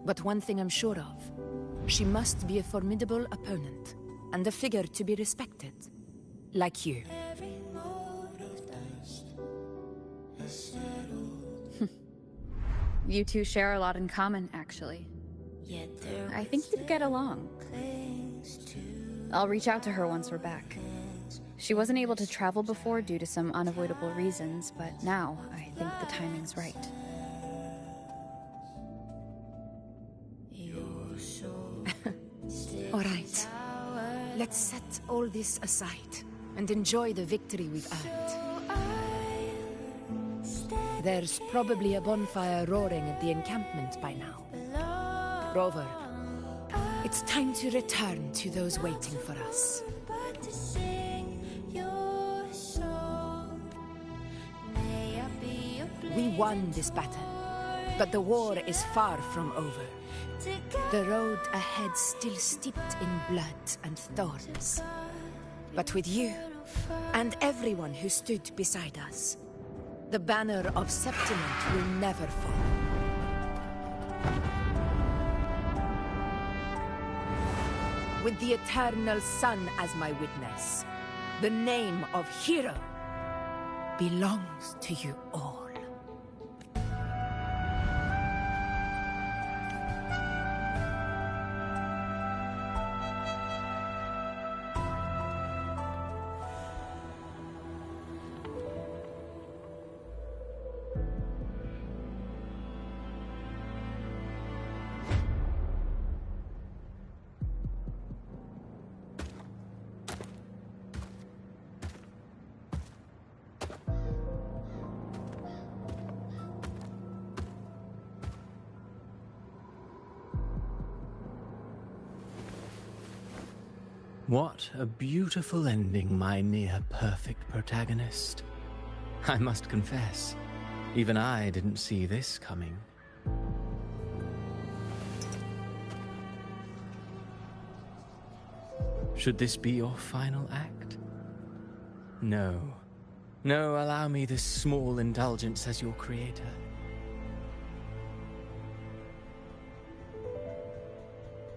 But one thing I'm sure of, she must be a formidable opponent, and a figure to be respected. Like you. You two share a lot in common, actually. I think you'd get along. I'll reach out to her once we're back. She wasn't able to travel before due to some unavoidable reasons, but now I think the timing's right. All right. Let's set all this aside and enjoy the victory we've earned. There's probably a bonfire roaring at the encampment by now. Rover, it's time to return to those waiting for us. We won this battle, but the war is far from over. The road ahead still steeped in blood and thorns. But with you, and everyone who stood beside us, the banner of Septimont will never fall. With the eternal sun as my witness, the name of hero belongs to you all. What a beautiful ending, my near-perfect protagonist. I must confess, even I didn't see this coming. Should this be your final act? No. No, allow me this small indulgence as your creator.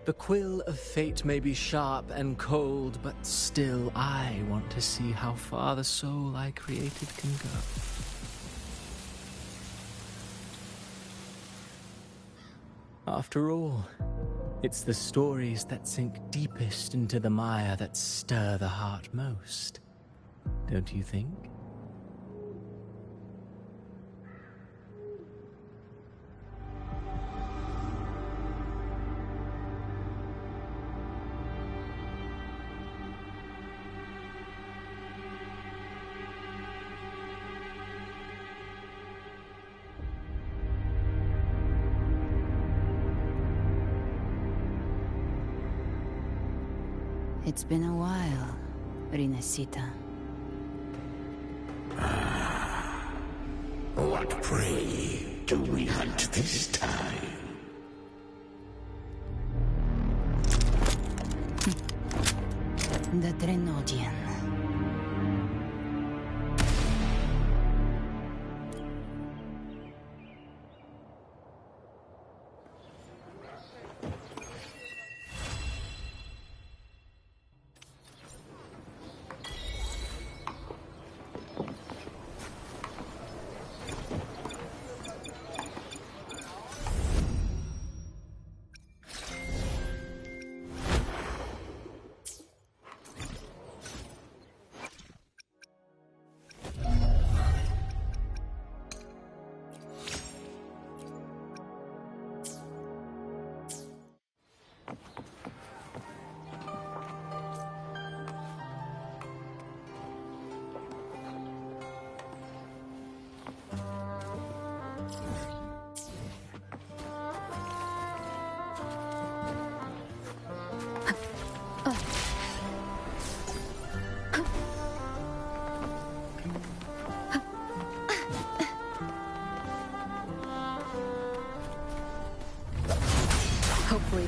The quill of fate may be sharp and cold, but still I want to see how far the soul I created can go. After all, it's the stories that sink deepest into the mire that stir the heart most, don't you think? It's been a while, Rinesita. What prey do we hunt this time? The Drenodian.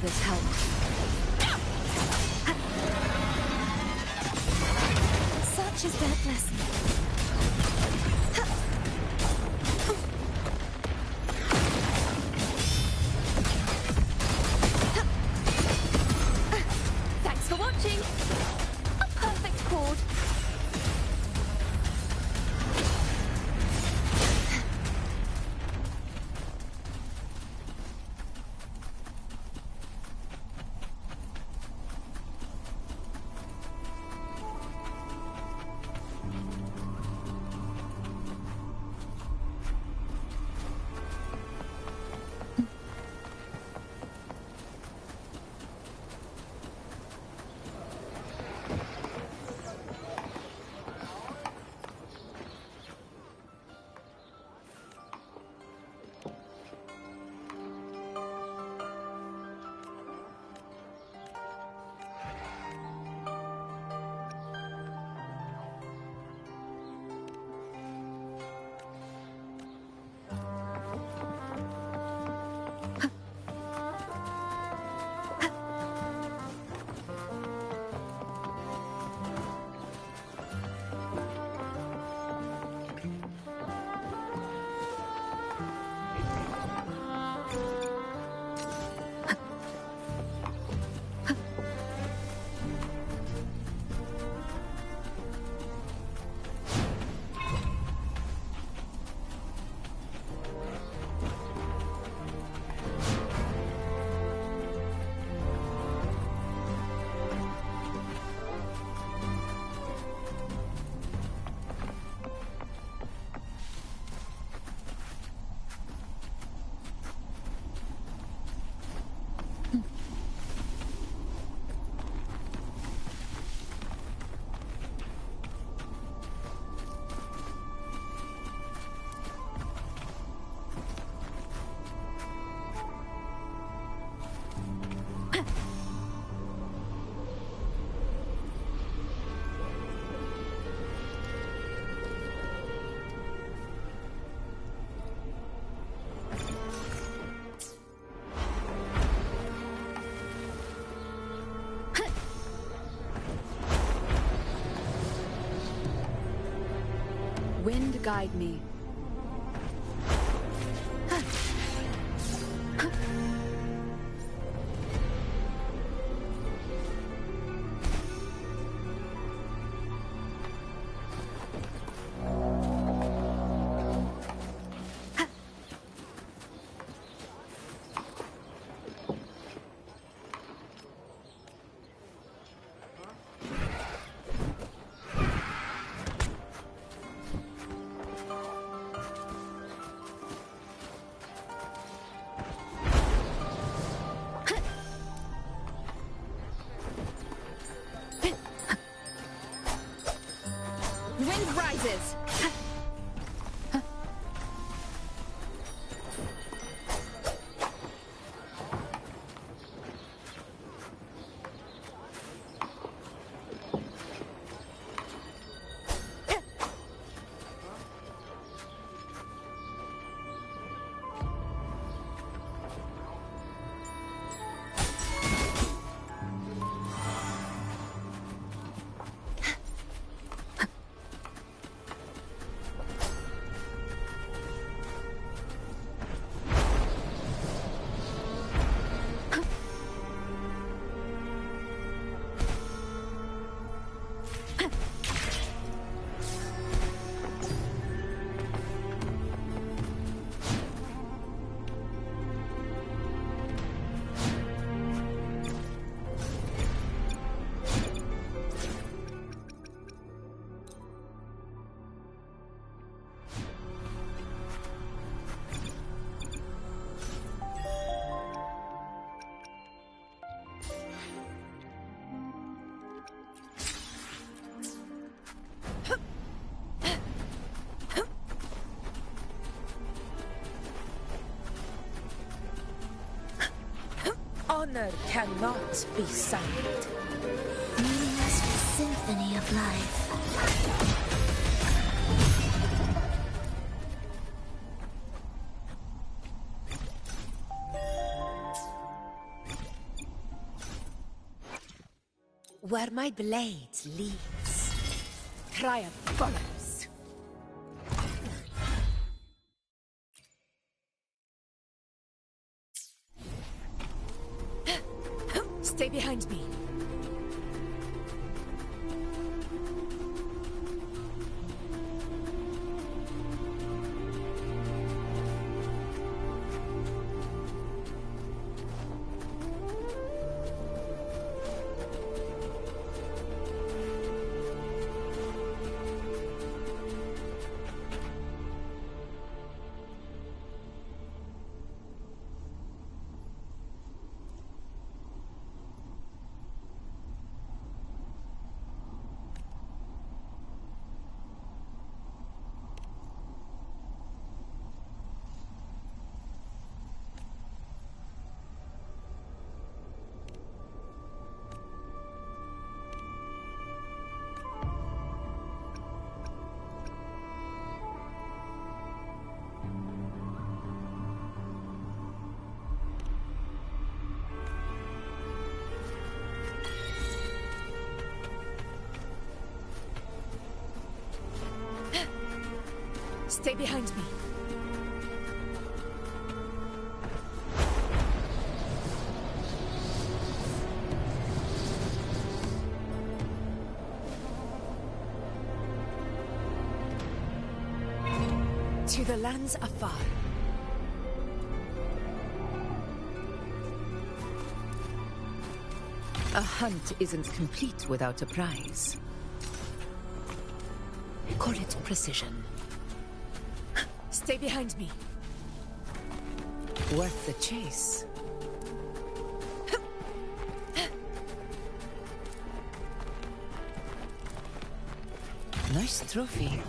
this help. Such is deathless. Thanks for watching. A perfect chord. Wind guide me. Wind rises. Honor cannot be signed. Meaningless symphony of life. Where my blade leads, triumph follows. Stay behind me. Stay behind me. To the lands afar. A hunt isn't complete without a prize. Call it precision. Stay behind me. Worth the chase. Nice trophy.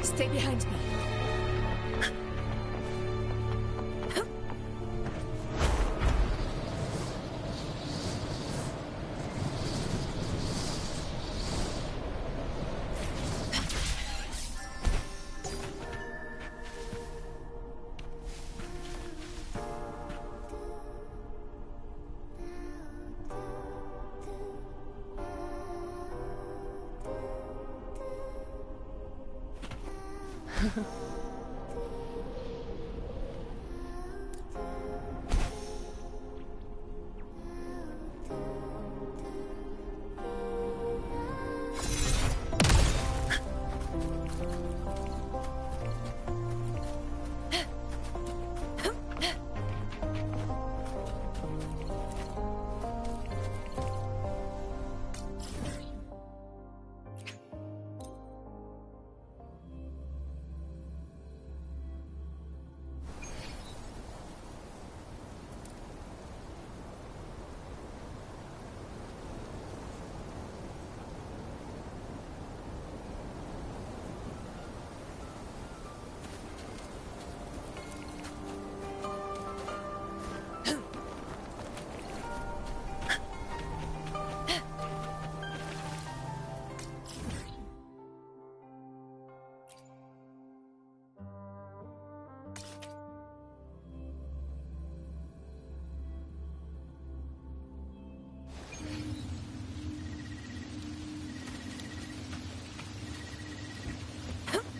Stay behind me.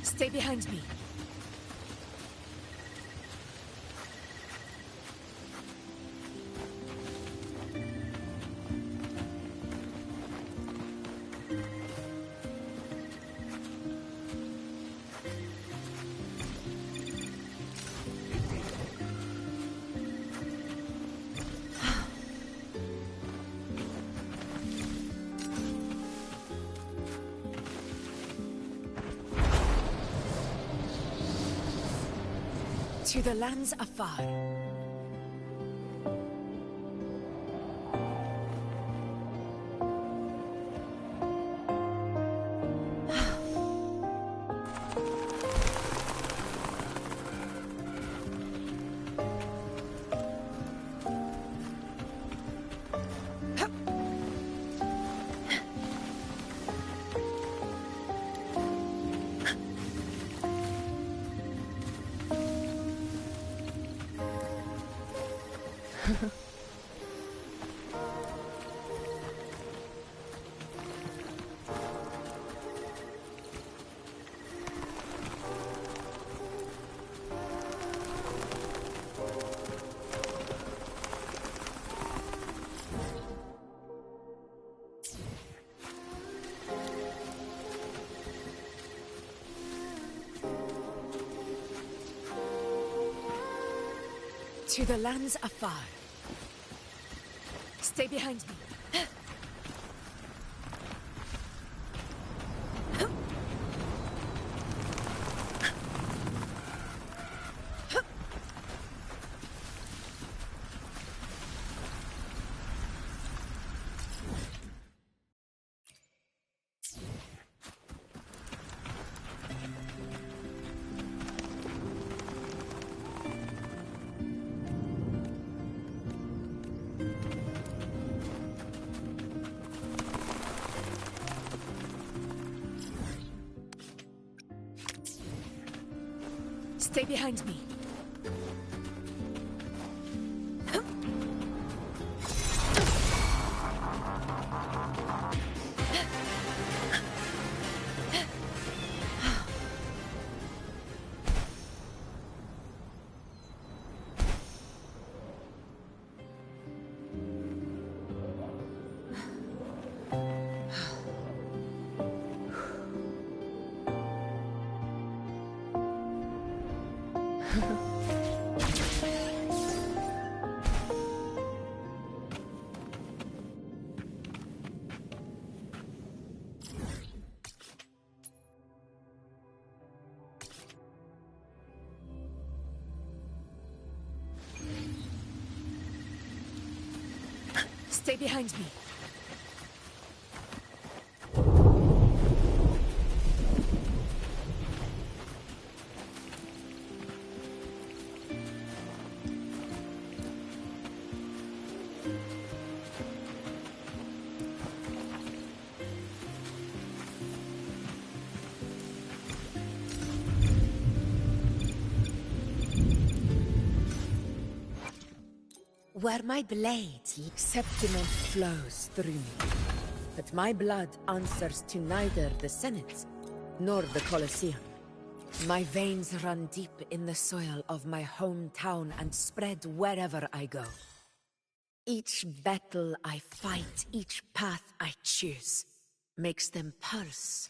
Stay behind me. To the lands afar. To the lands afar. Stay behind me. Stay behind me. Stay behind me. Where my blade septiment flows through me, but my blood answers to neither the Senate nor the Colosseum. My veins run deep in the soil of my hometown and spread wherever I go. Each battle I fight, each path I choose, makes them pulse.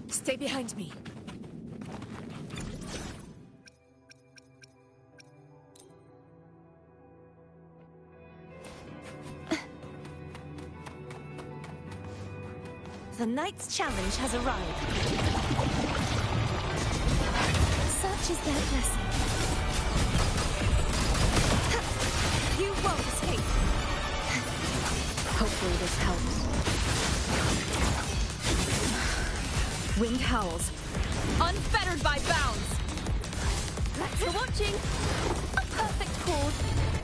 Stay behind me. The knight's challenge has arrived. Such is their blessing. You won't escape. Hopefully this helps. Wind howls, unfettered by bounds. Thanks for watching. A perfect chord.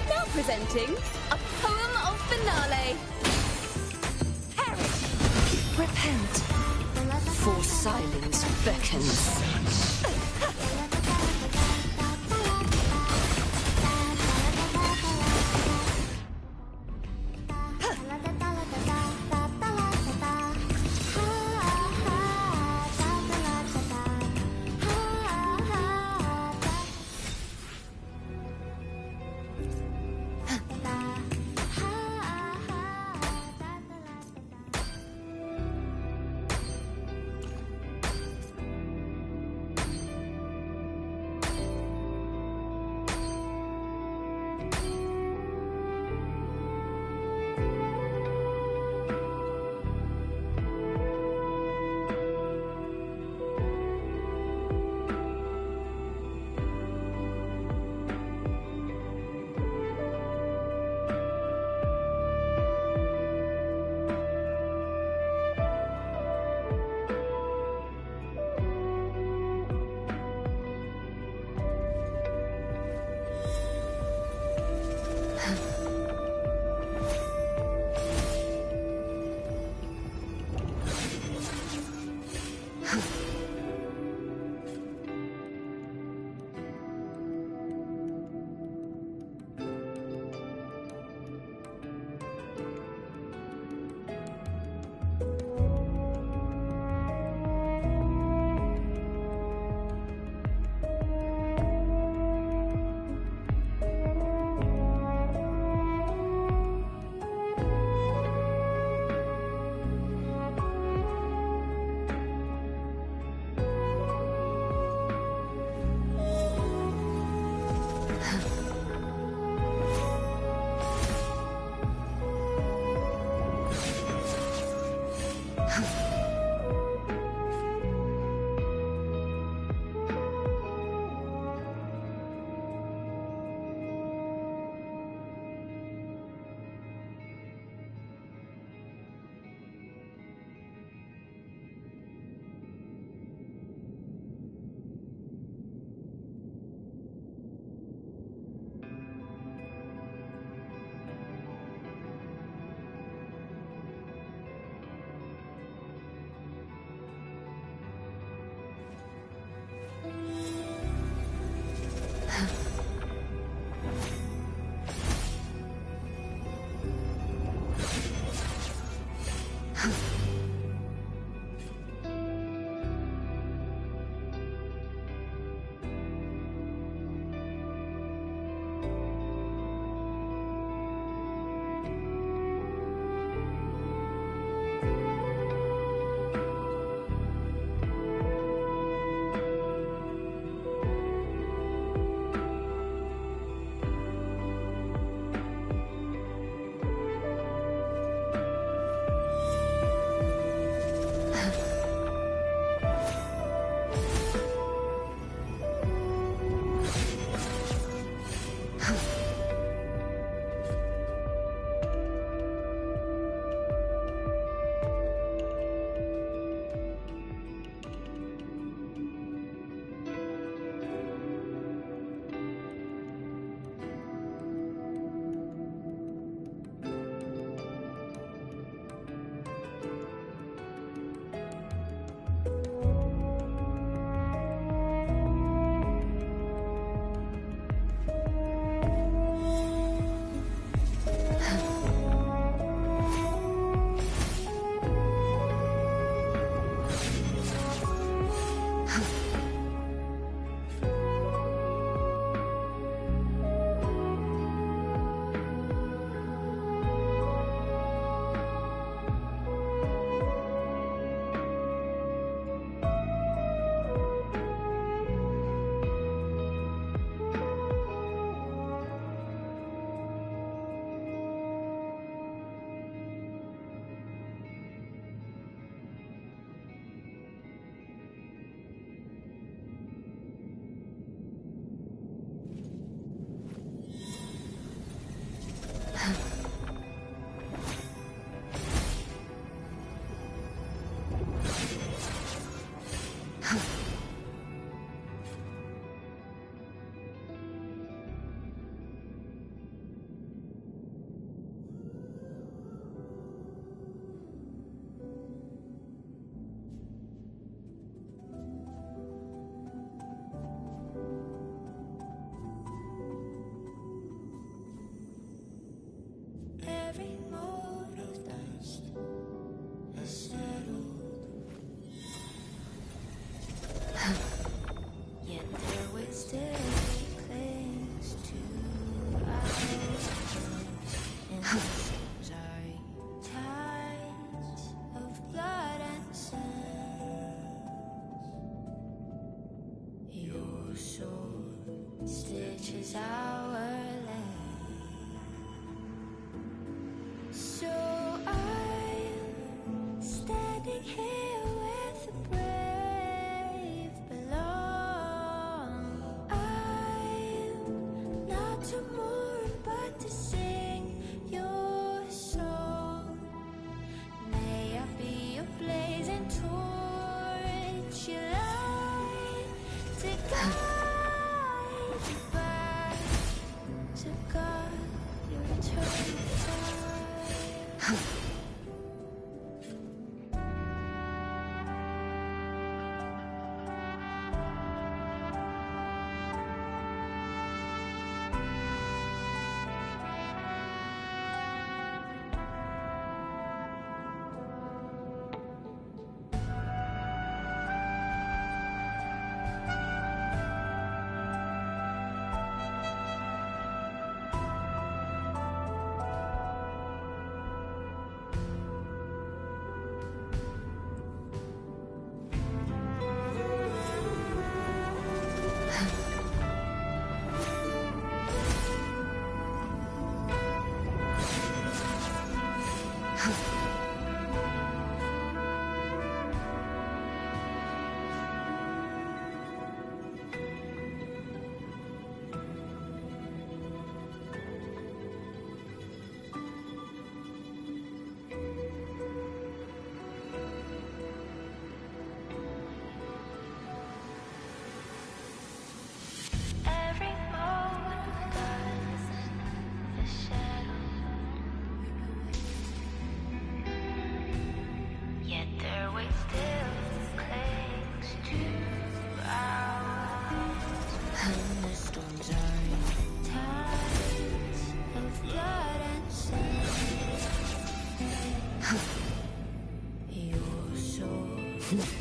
Now presenting a poem of finale. Perish. Repent. For silence beckons.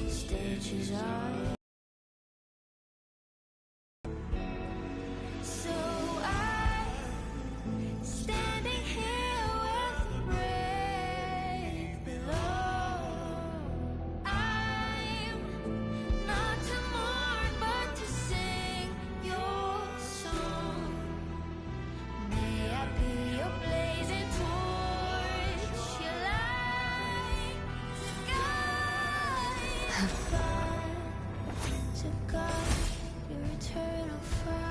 Stitches are so I'm standing here with the brave below. I'm not to mourn but to sing your song. May I be your blazing torch, your light to guide. To guide your eternal fire.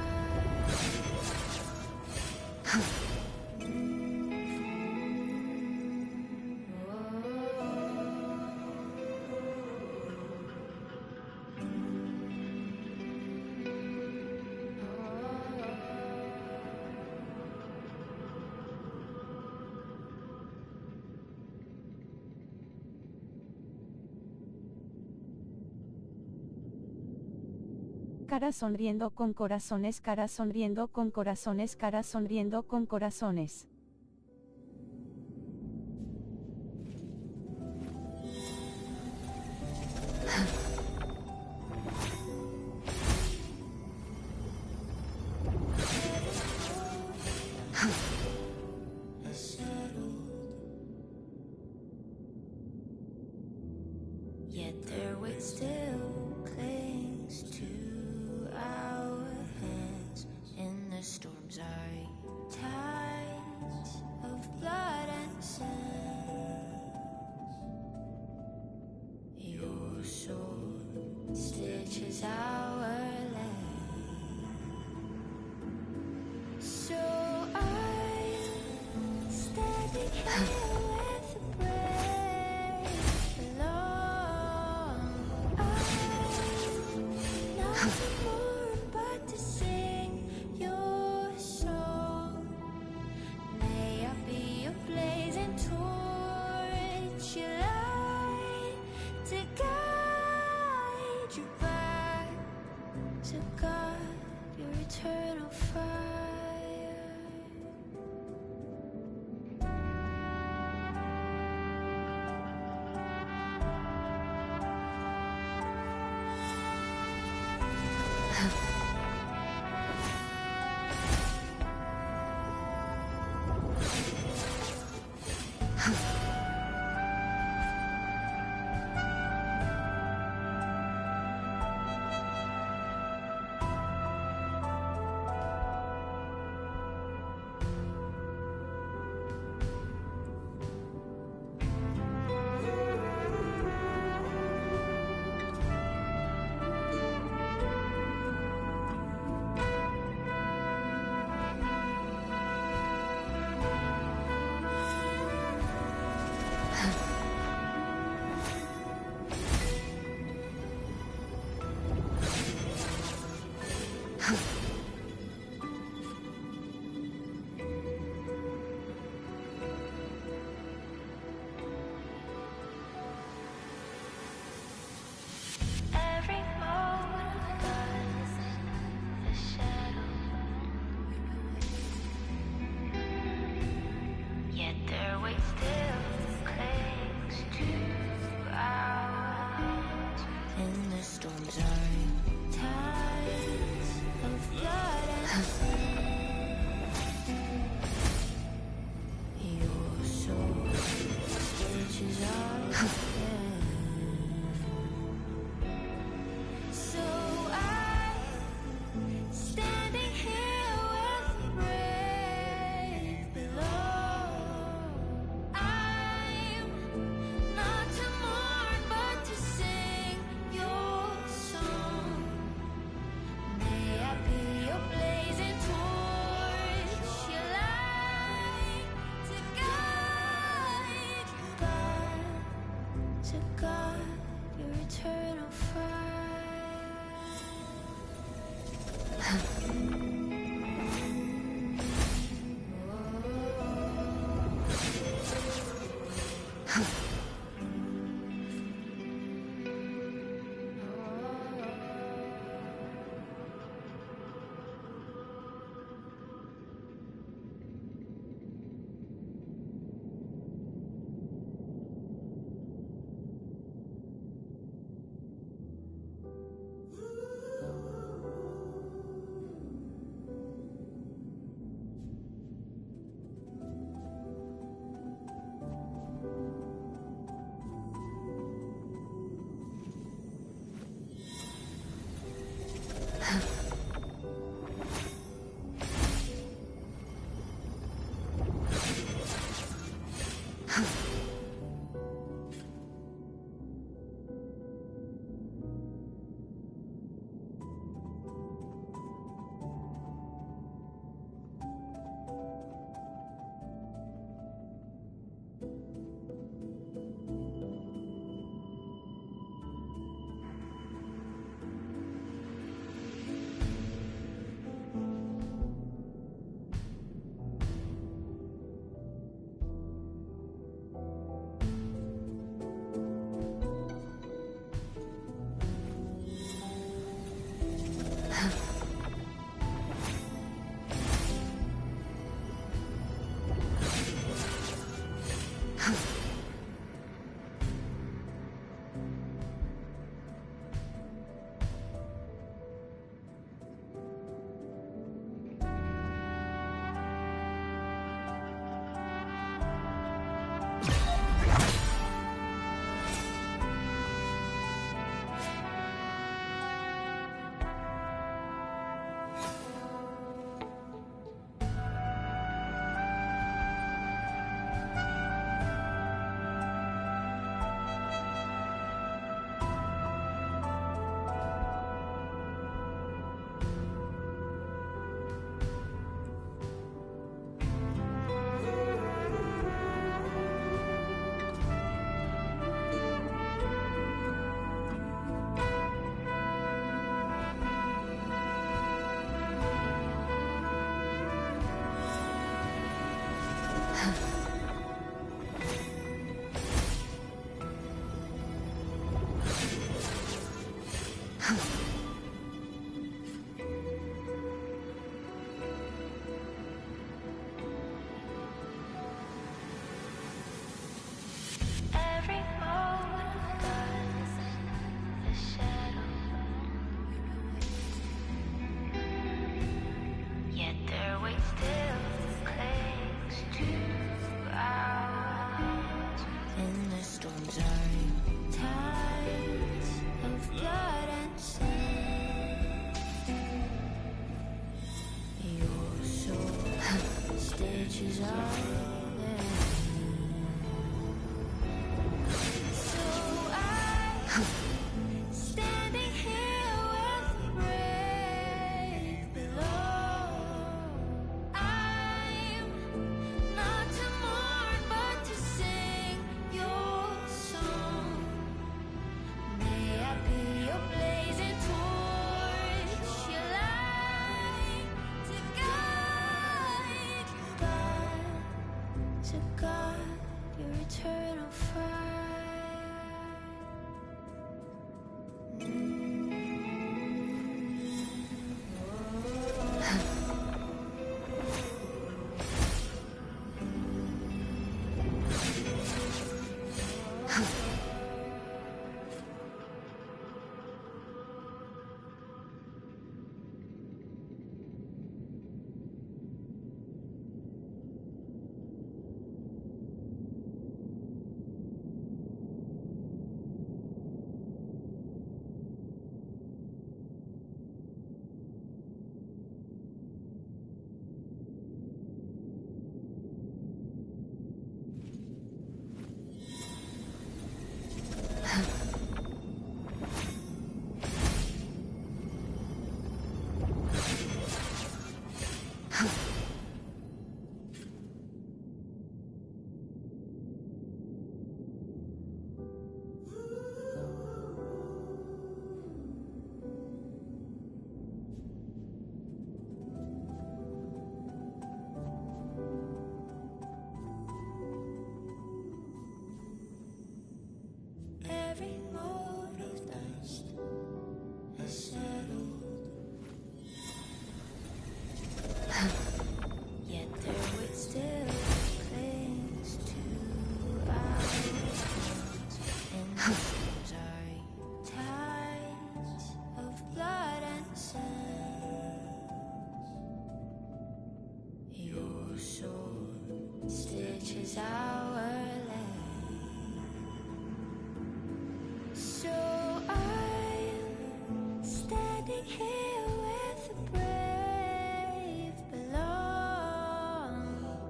Cara sonriendo con corazones, cara sonriendo con corazones, cara sonriendo con corazones. Yet their weight still clings to our hands. In the storms are tides of blood and sand. Your sword stitches our land. So I'm standing here with the brave alone. I'm not to mourn but to sing your song. May I be your blazing torch, your light to guide you back to God, your eternal fire. reaches our land. So I'm standing here with the brave belong.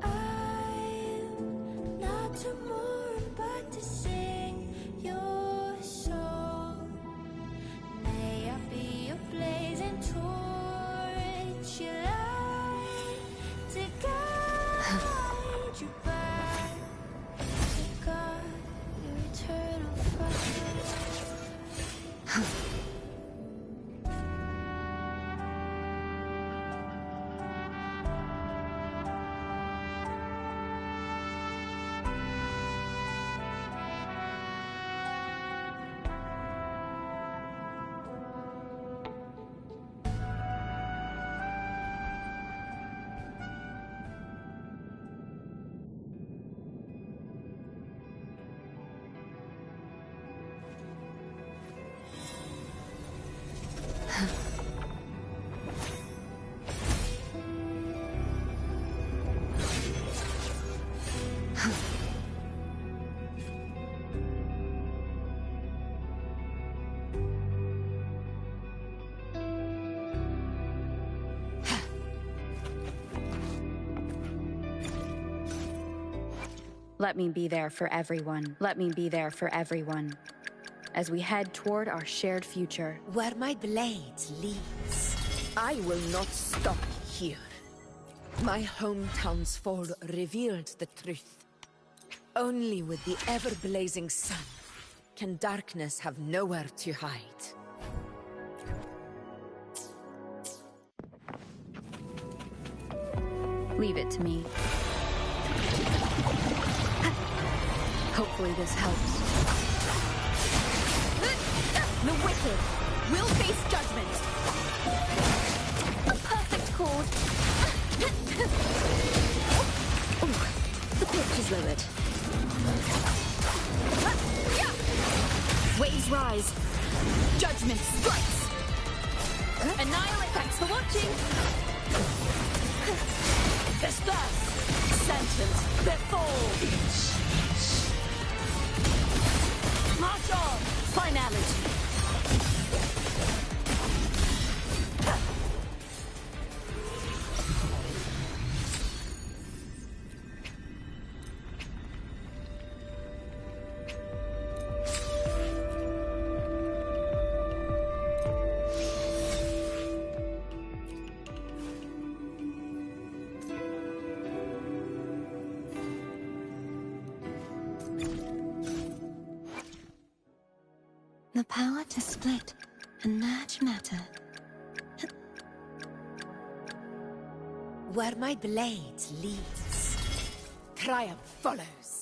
I'm not to mourn but to sing your song. May I be a blazing torch you light to guide you back to God, your eternal fire. Let me be there for everyone. Let me be there for everyone. As we head toward our shared future. Where my blade leads, I will not stop here. My hometown's fall revealed the truth. Only with the ever-blazing sun can darkness have nowhere to hide. Leave it to me. Hopefully this helps. The wicked will face judgment. A perfect chord. The pitch is lowered. Waves rise. Judgment strikes. Annihilate. Thanks for watching. Disperse. Sentence before. Machos. Finality. The power to split and merge matter. Where my blade leads, triumph follows.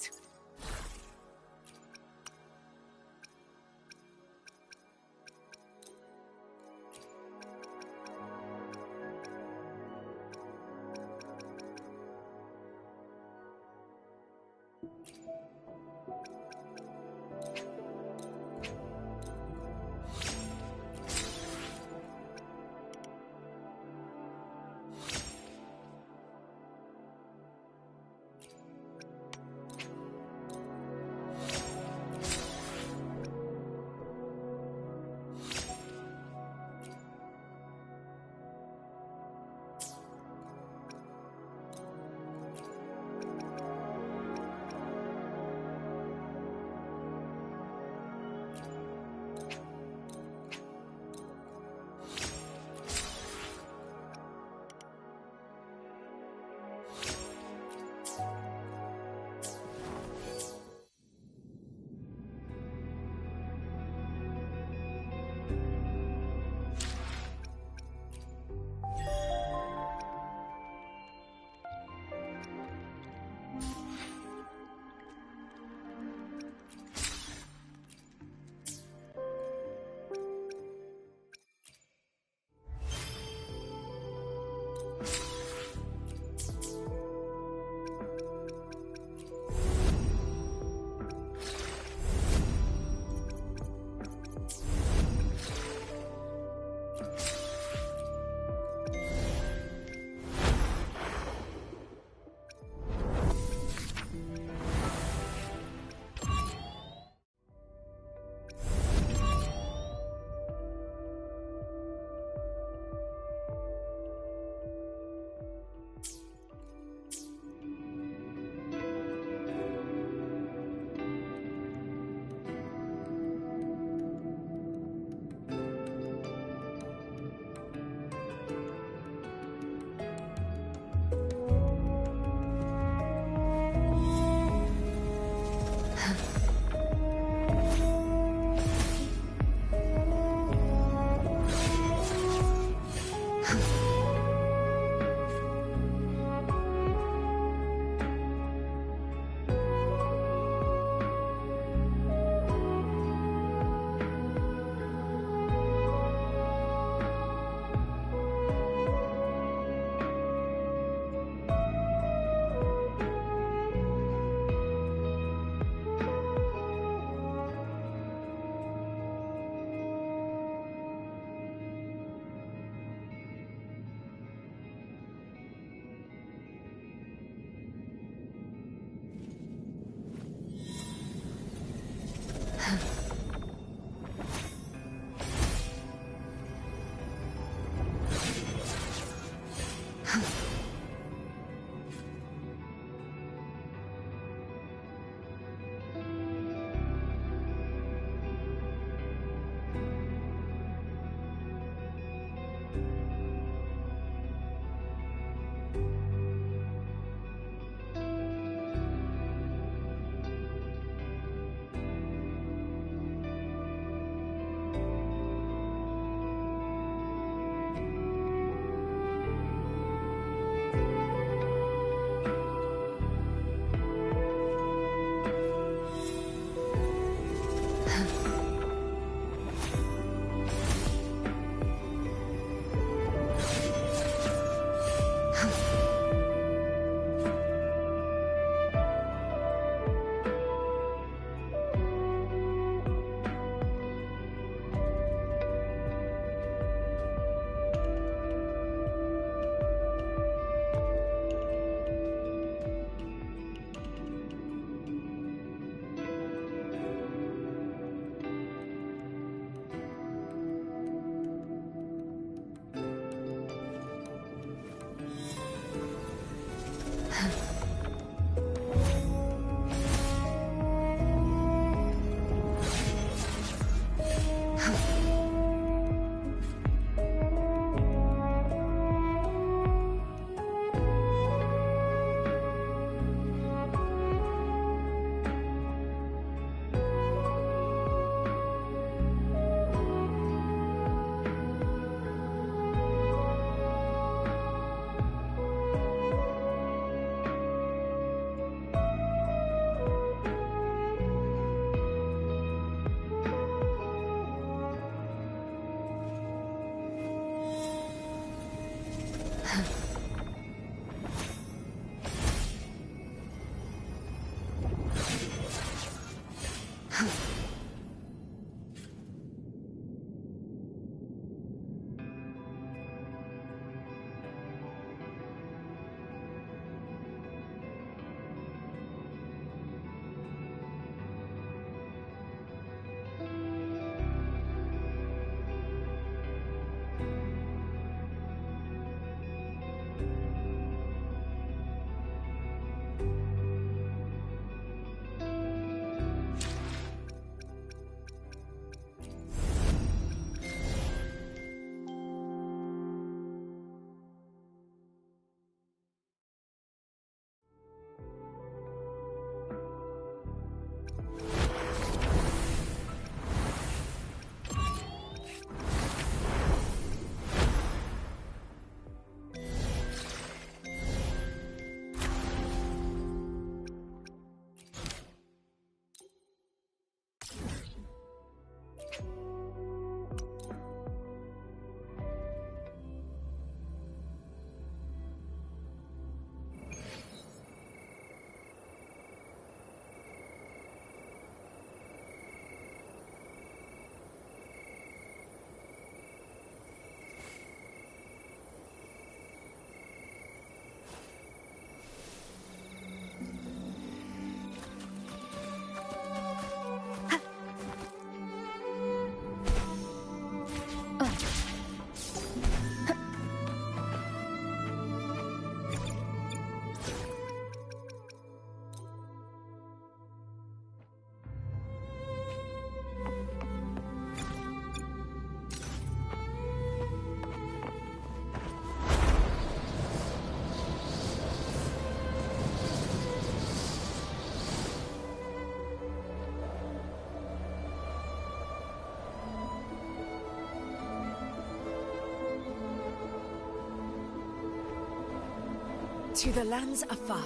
To the lands afar.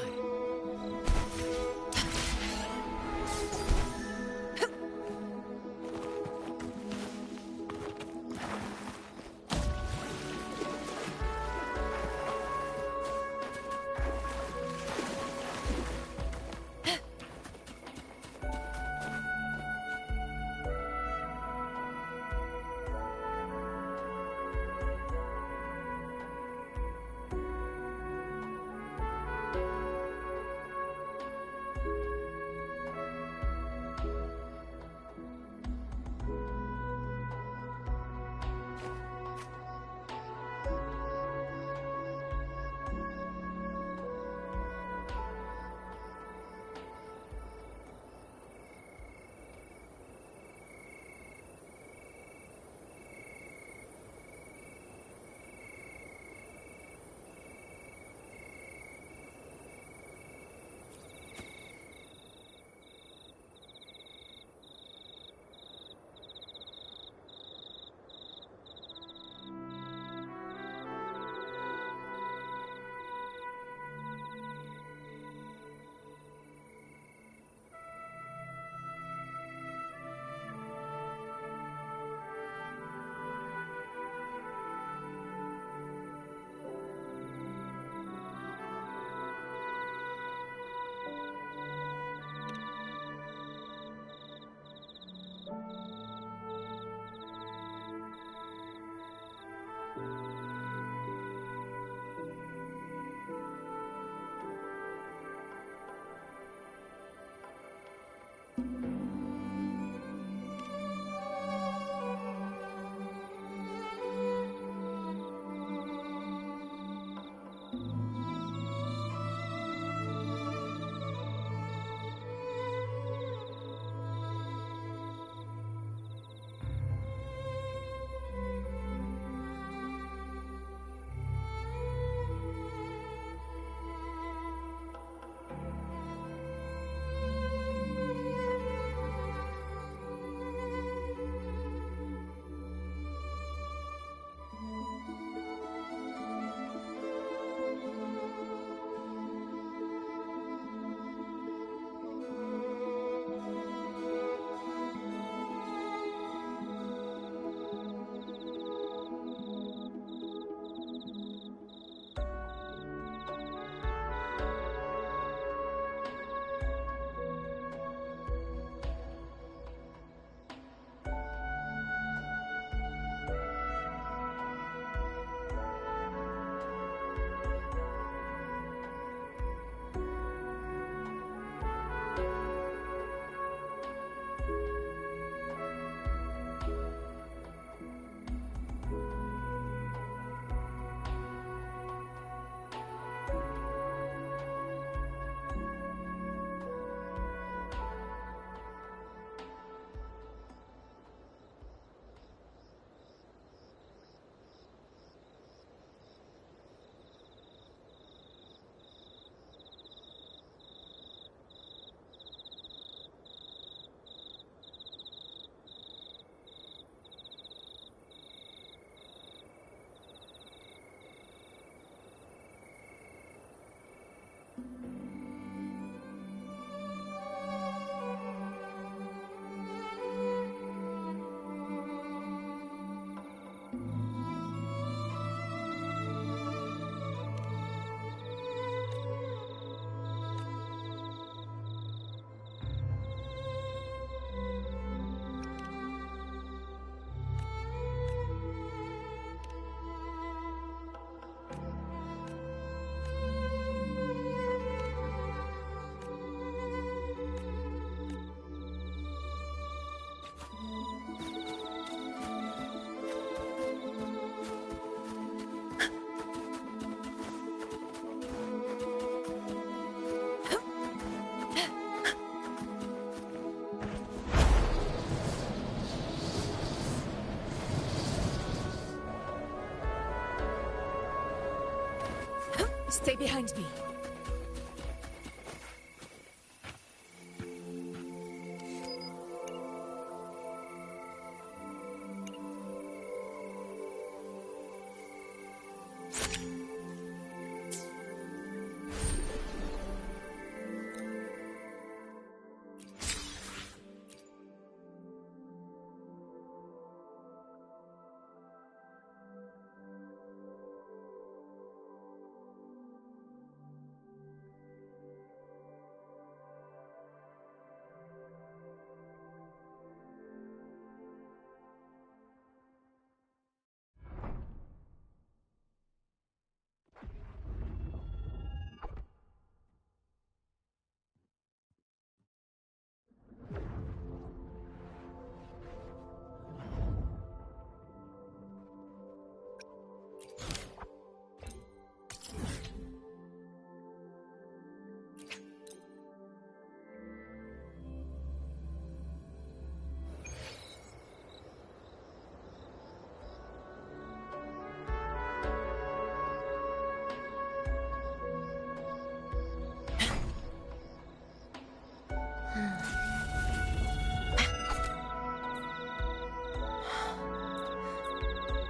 Stay behind me.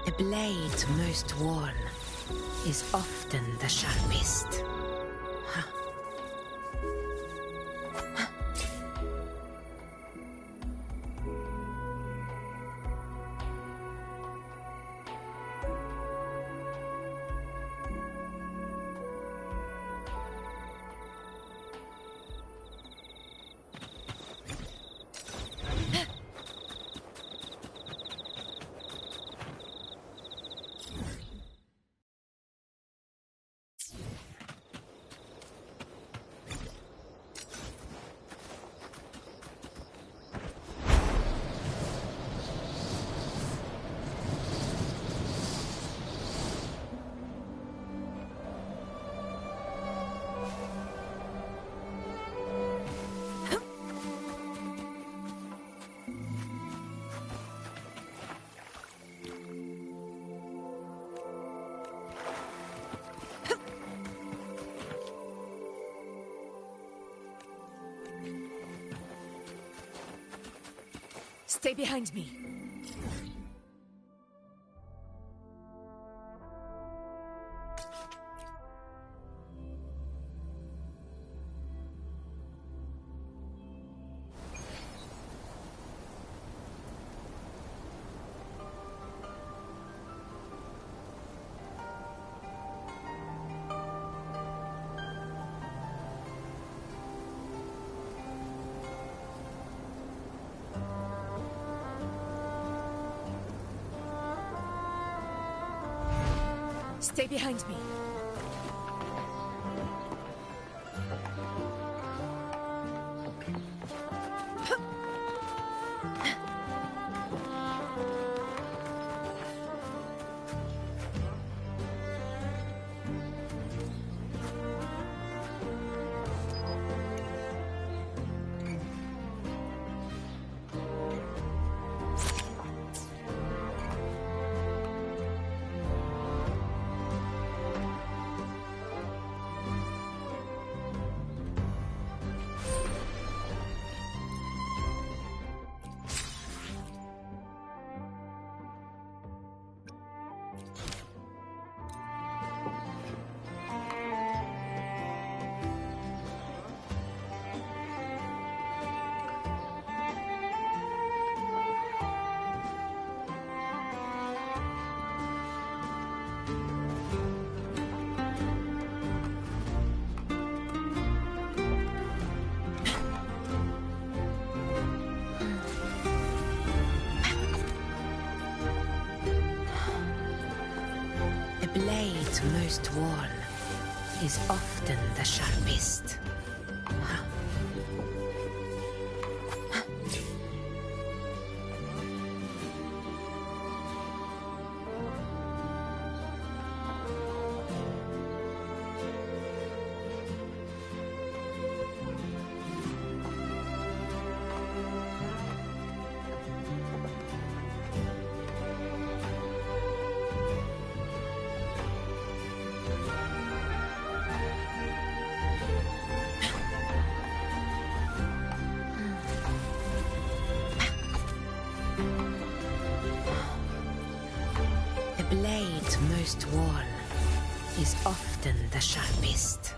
The blade most worn is often the sharpest. Stay behind me. Stay behind me. The blade most worn is often the sharpest. The blade most worn is often the sharpest.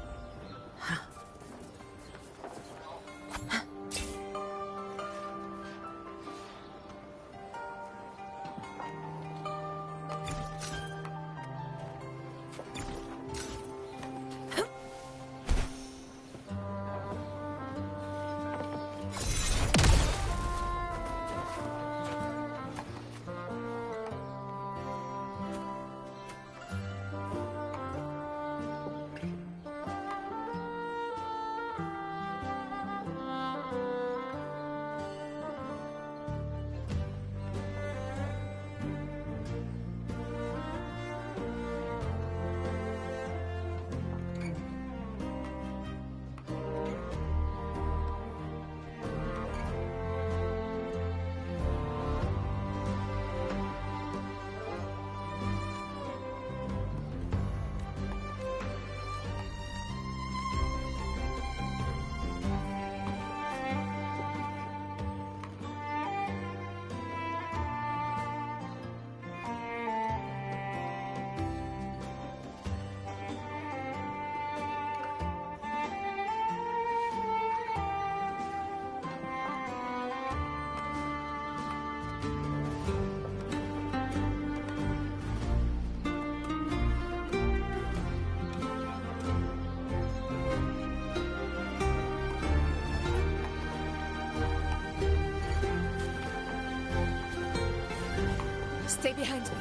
Stay behind me.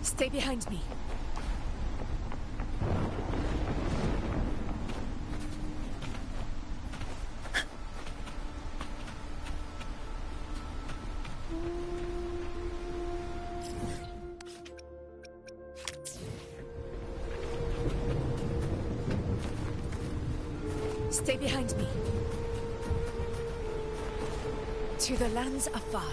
Stay behind me. Stay behind me. To the lands afar.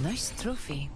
Nice trophy.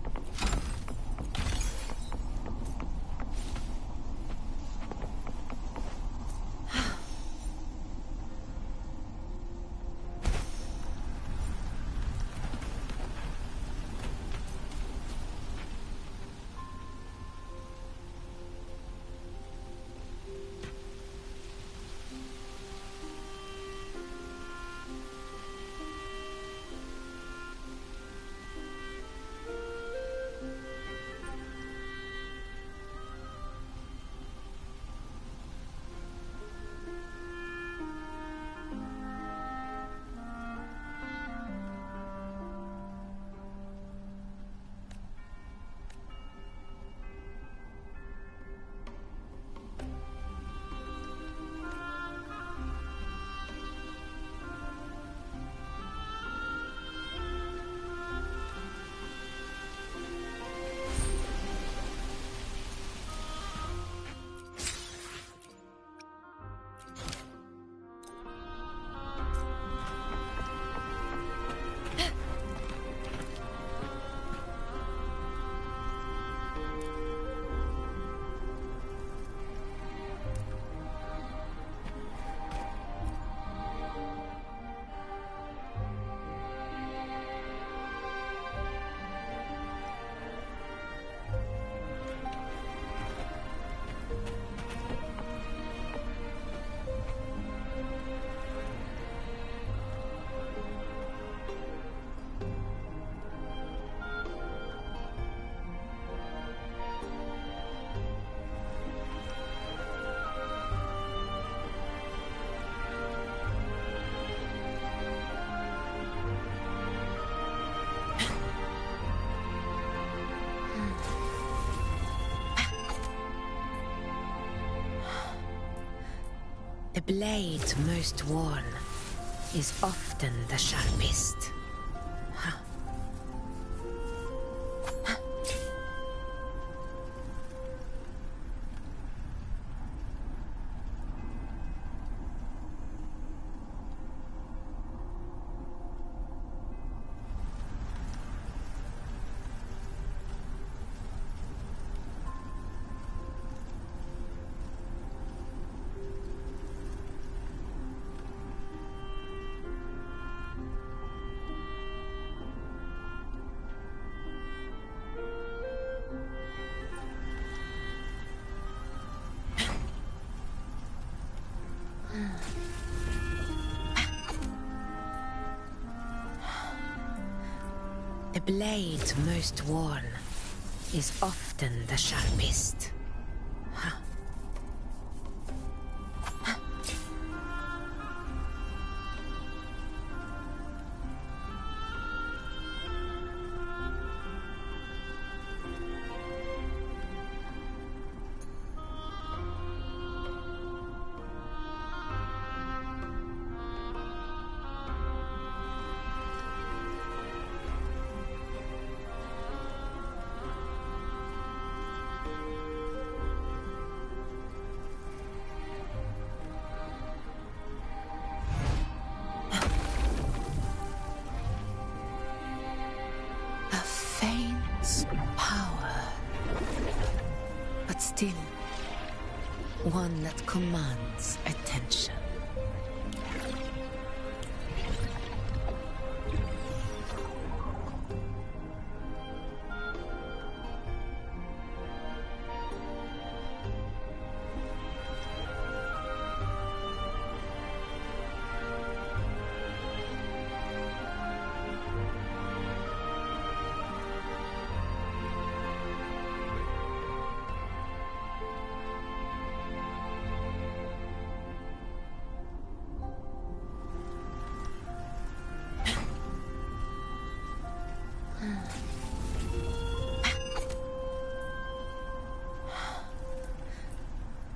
The blade most worn is often the sharpest. The blade most worn is often the sharpest. One that commands attention.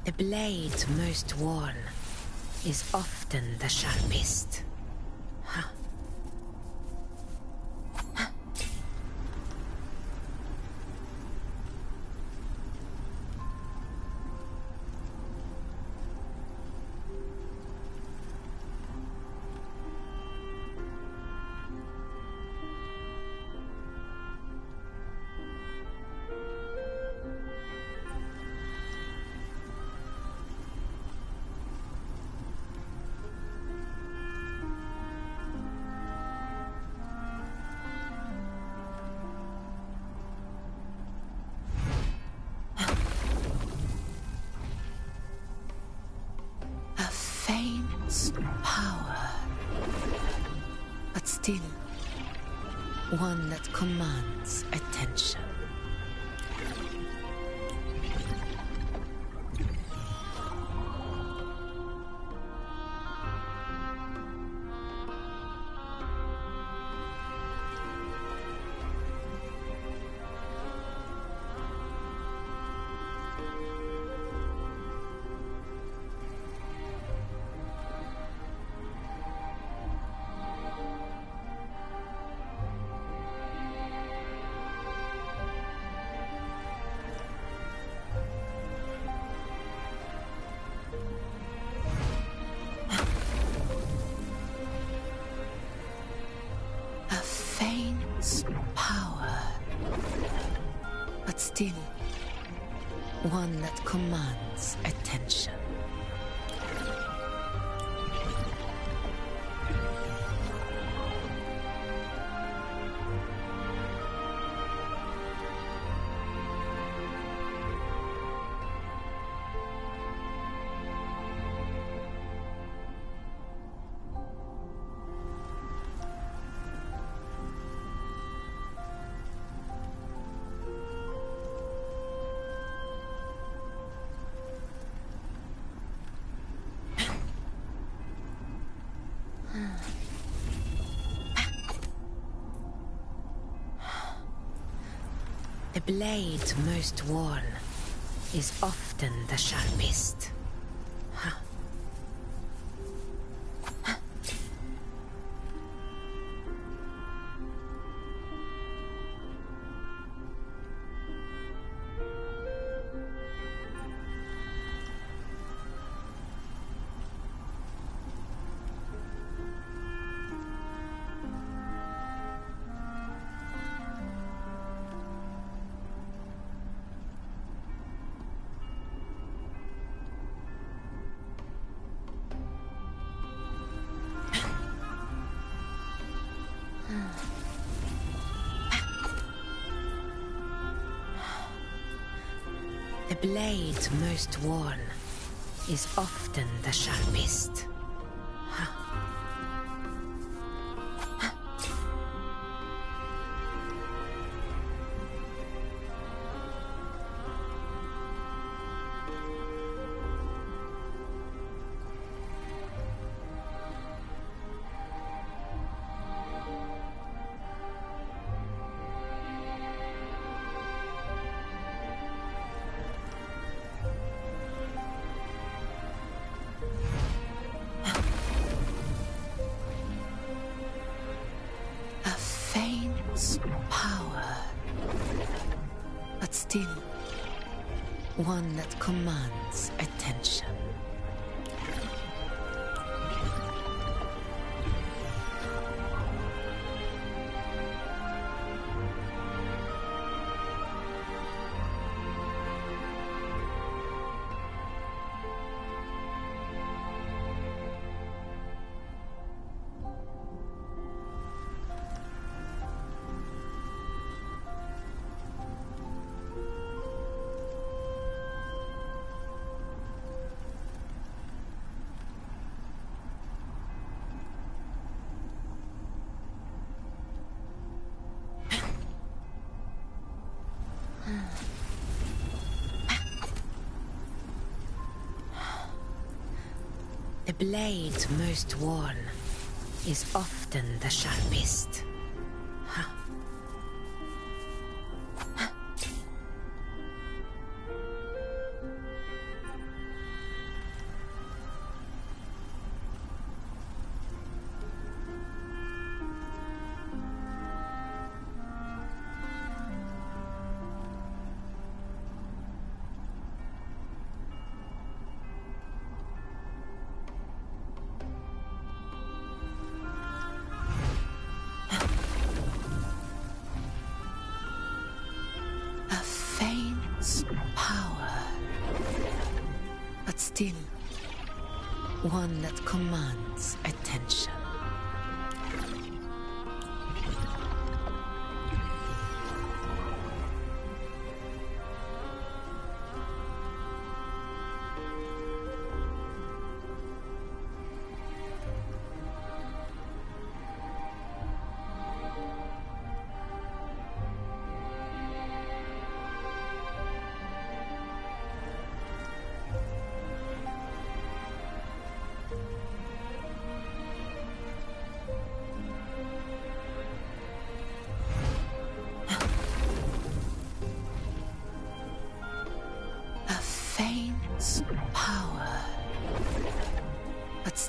The blade most worn is often the sharpest. still one that commands attention. Power, but still one that commands attention. The blade most worn is often the sharpest. The blade most worn is often the sharpest. Power, but still one that commands attention. The blade most worn is often the sharpest. Power, but still one that commands attention.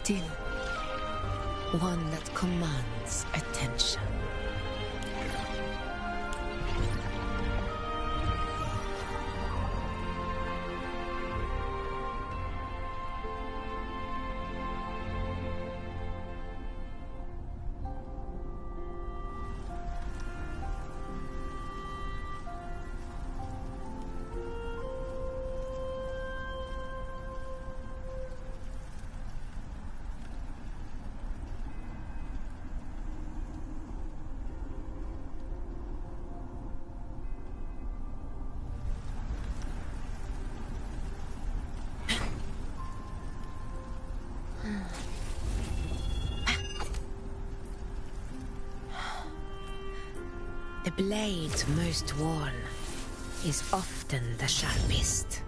still one that commands attention. The blade most worn is often the sharpest.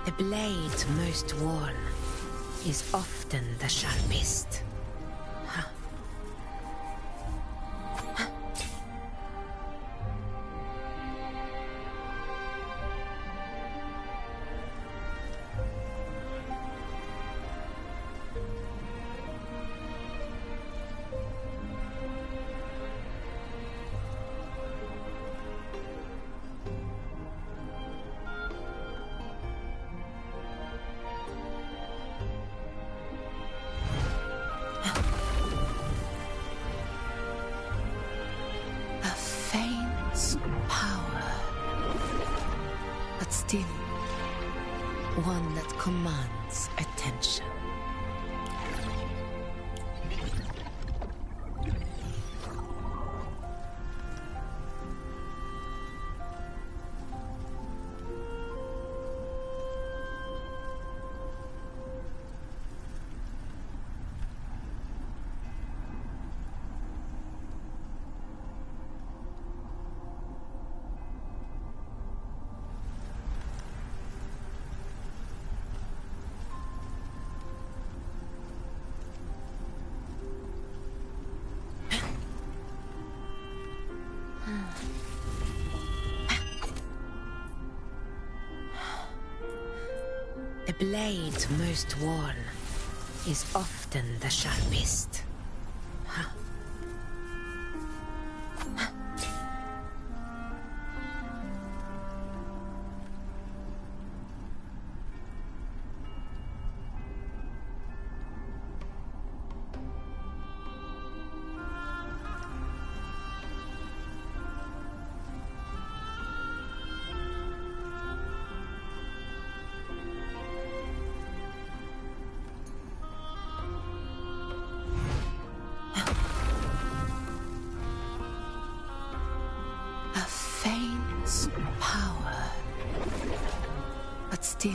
The blade most worn is often the sharpest. Still, one that commands attention. The blade most worn is often the sharpest. Power, but still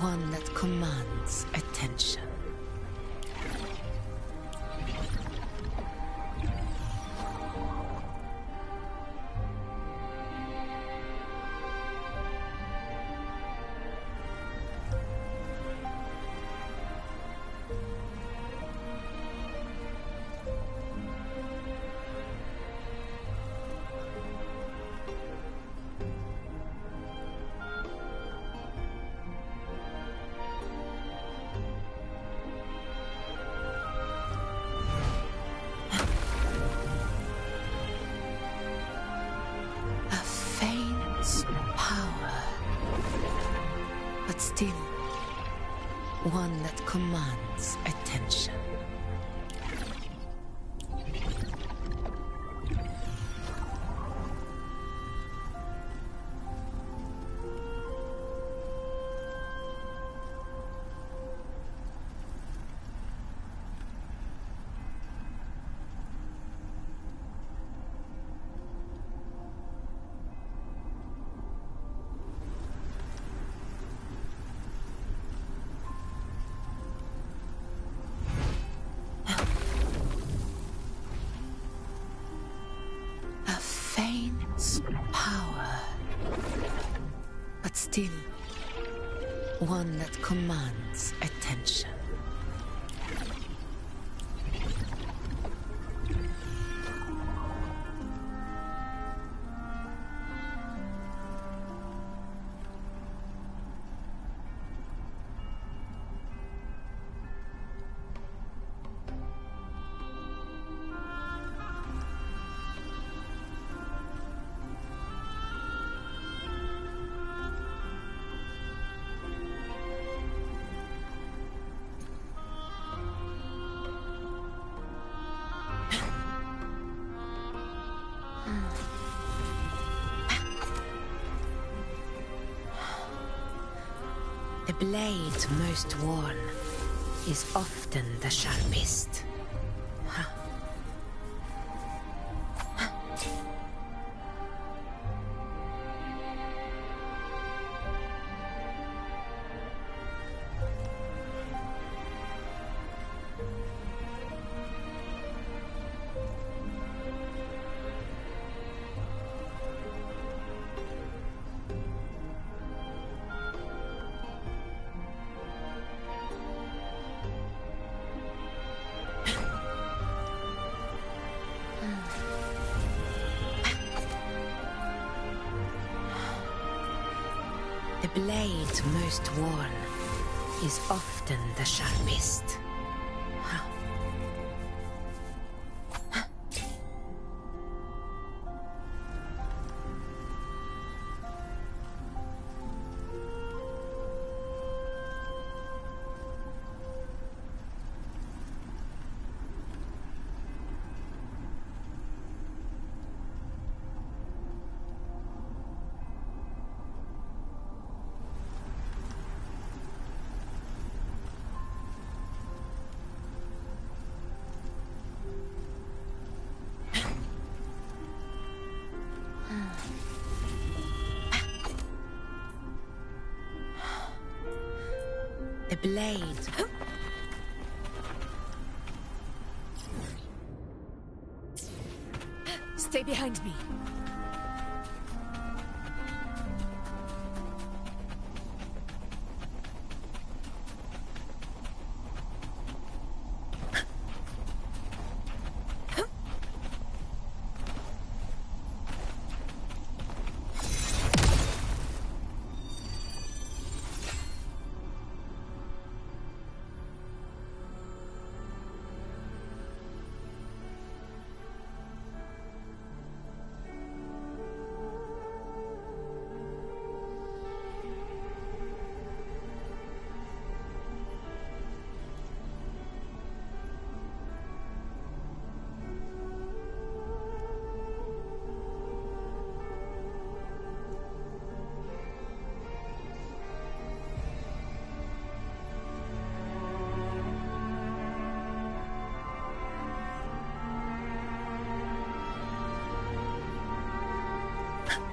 one that commands attention. Power, but still one that commands attention. feigns power, but still one that commands attention. The blade most worn is often the sharpest. The blade most worn is often the sharpest. The blade. Stay behind me.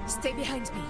Stay behind me.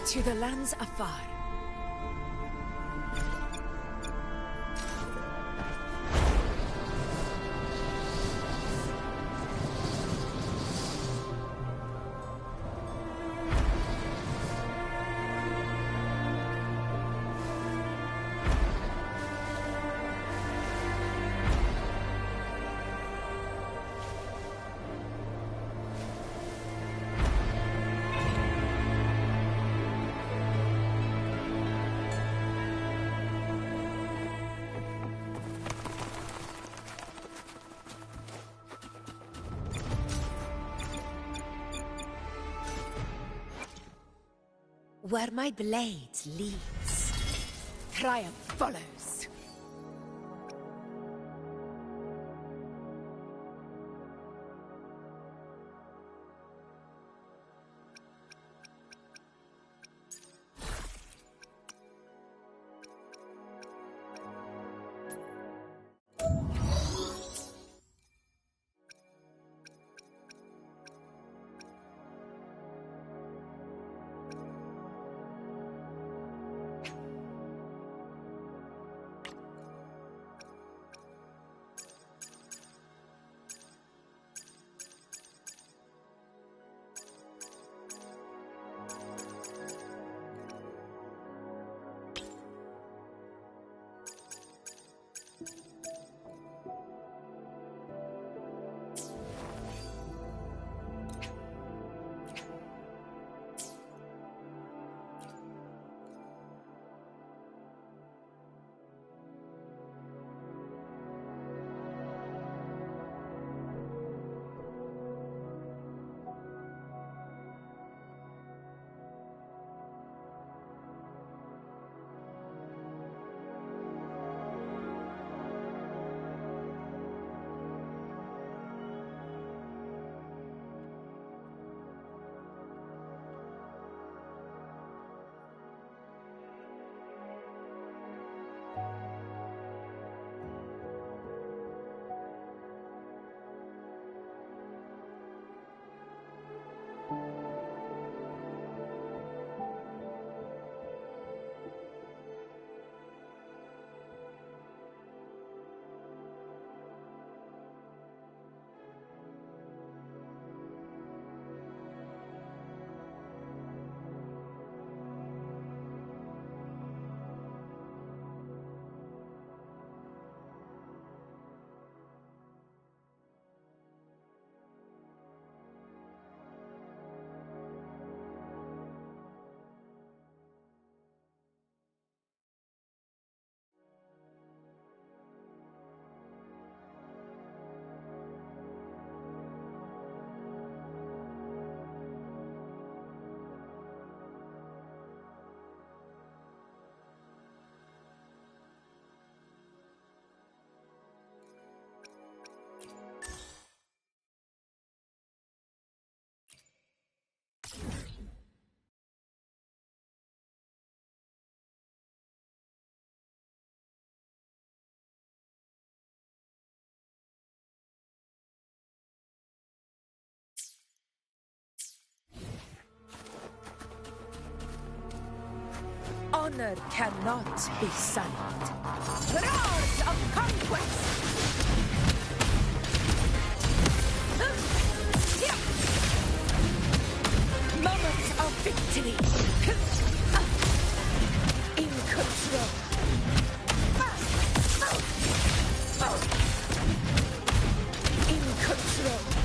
To the lands afar. Where my blade leads, triumph follows. Honor cannot be sullied. Roars of conquest! Moments of victory! In control! In control!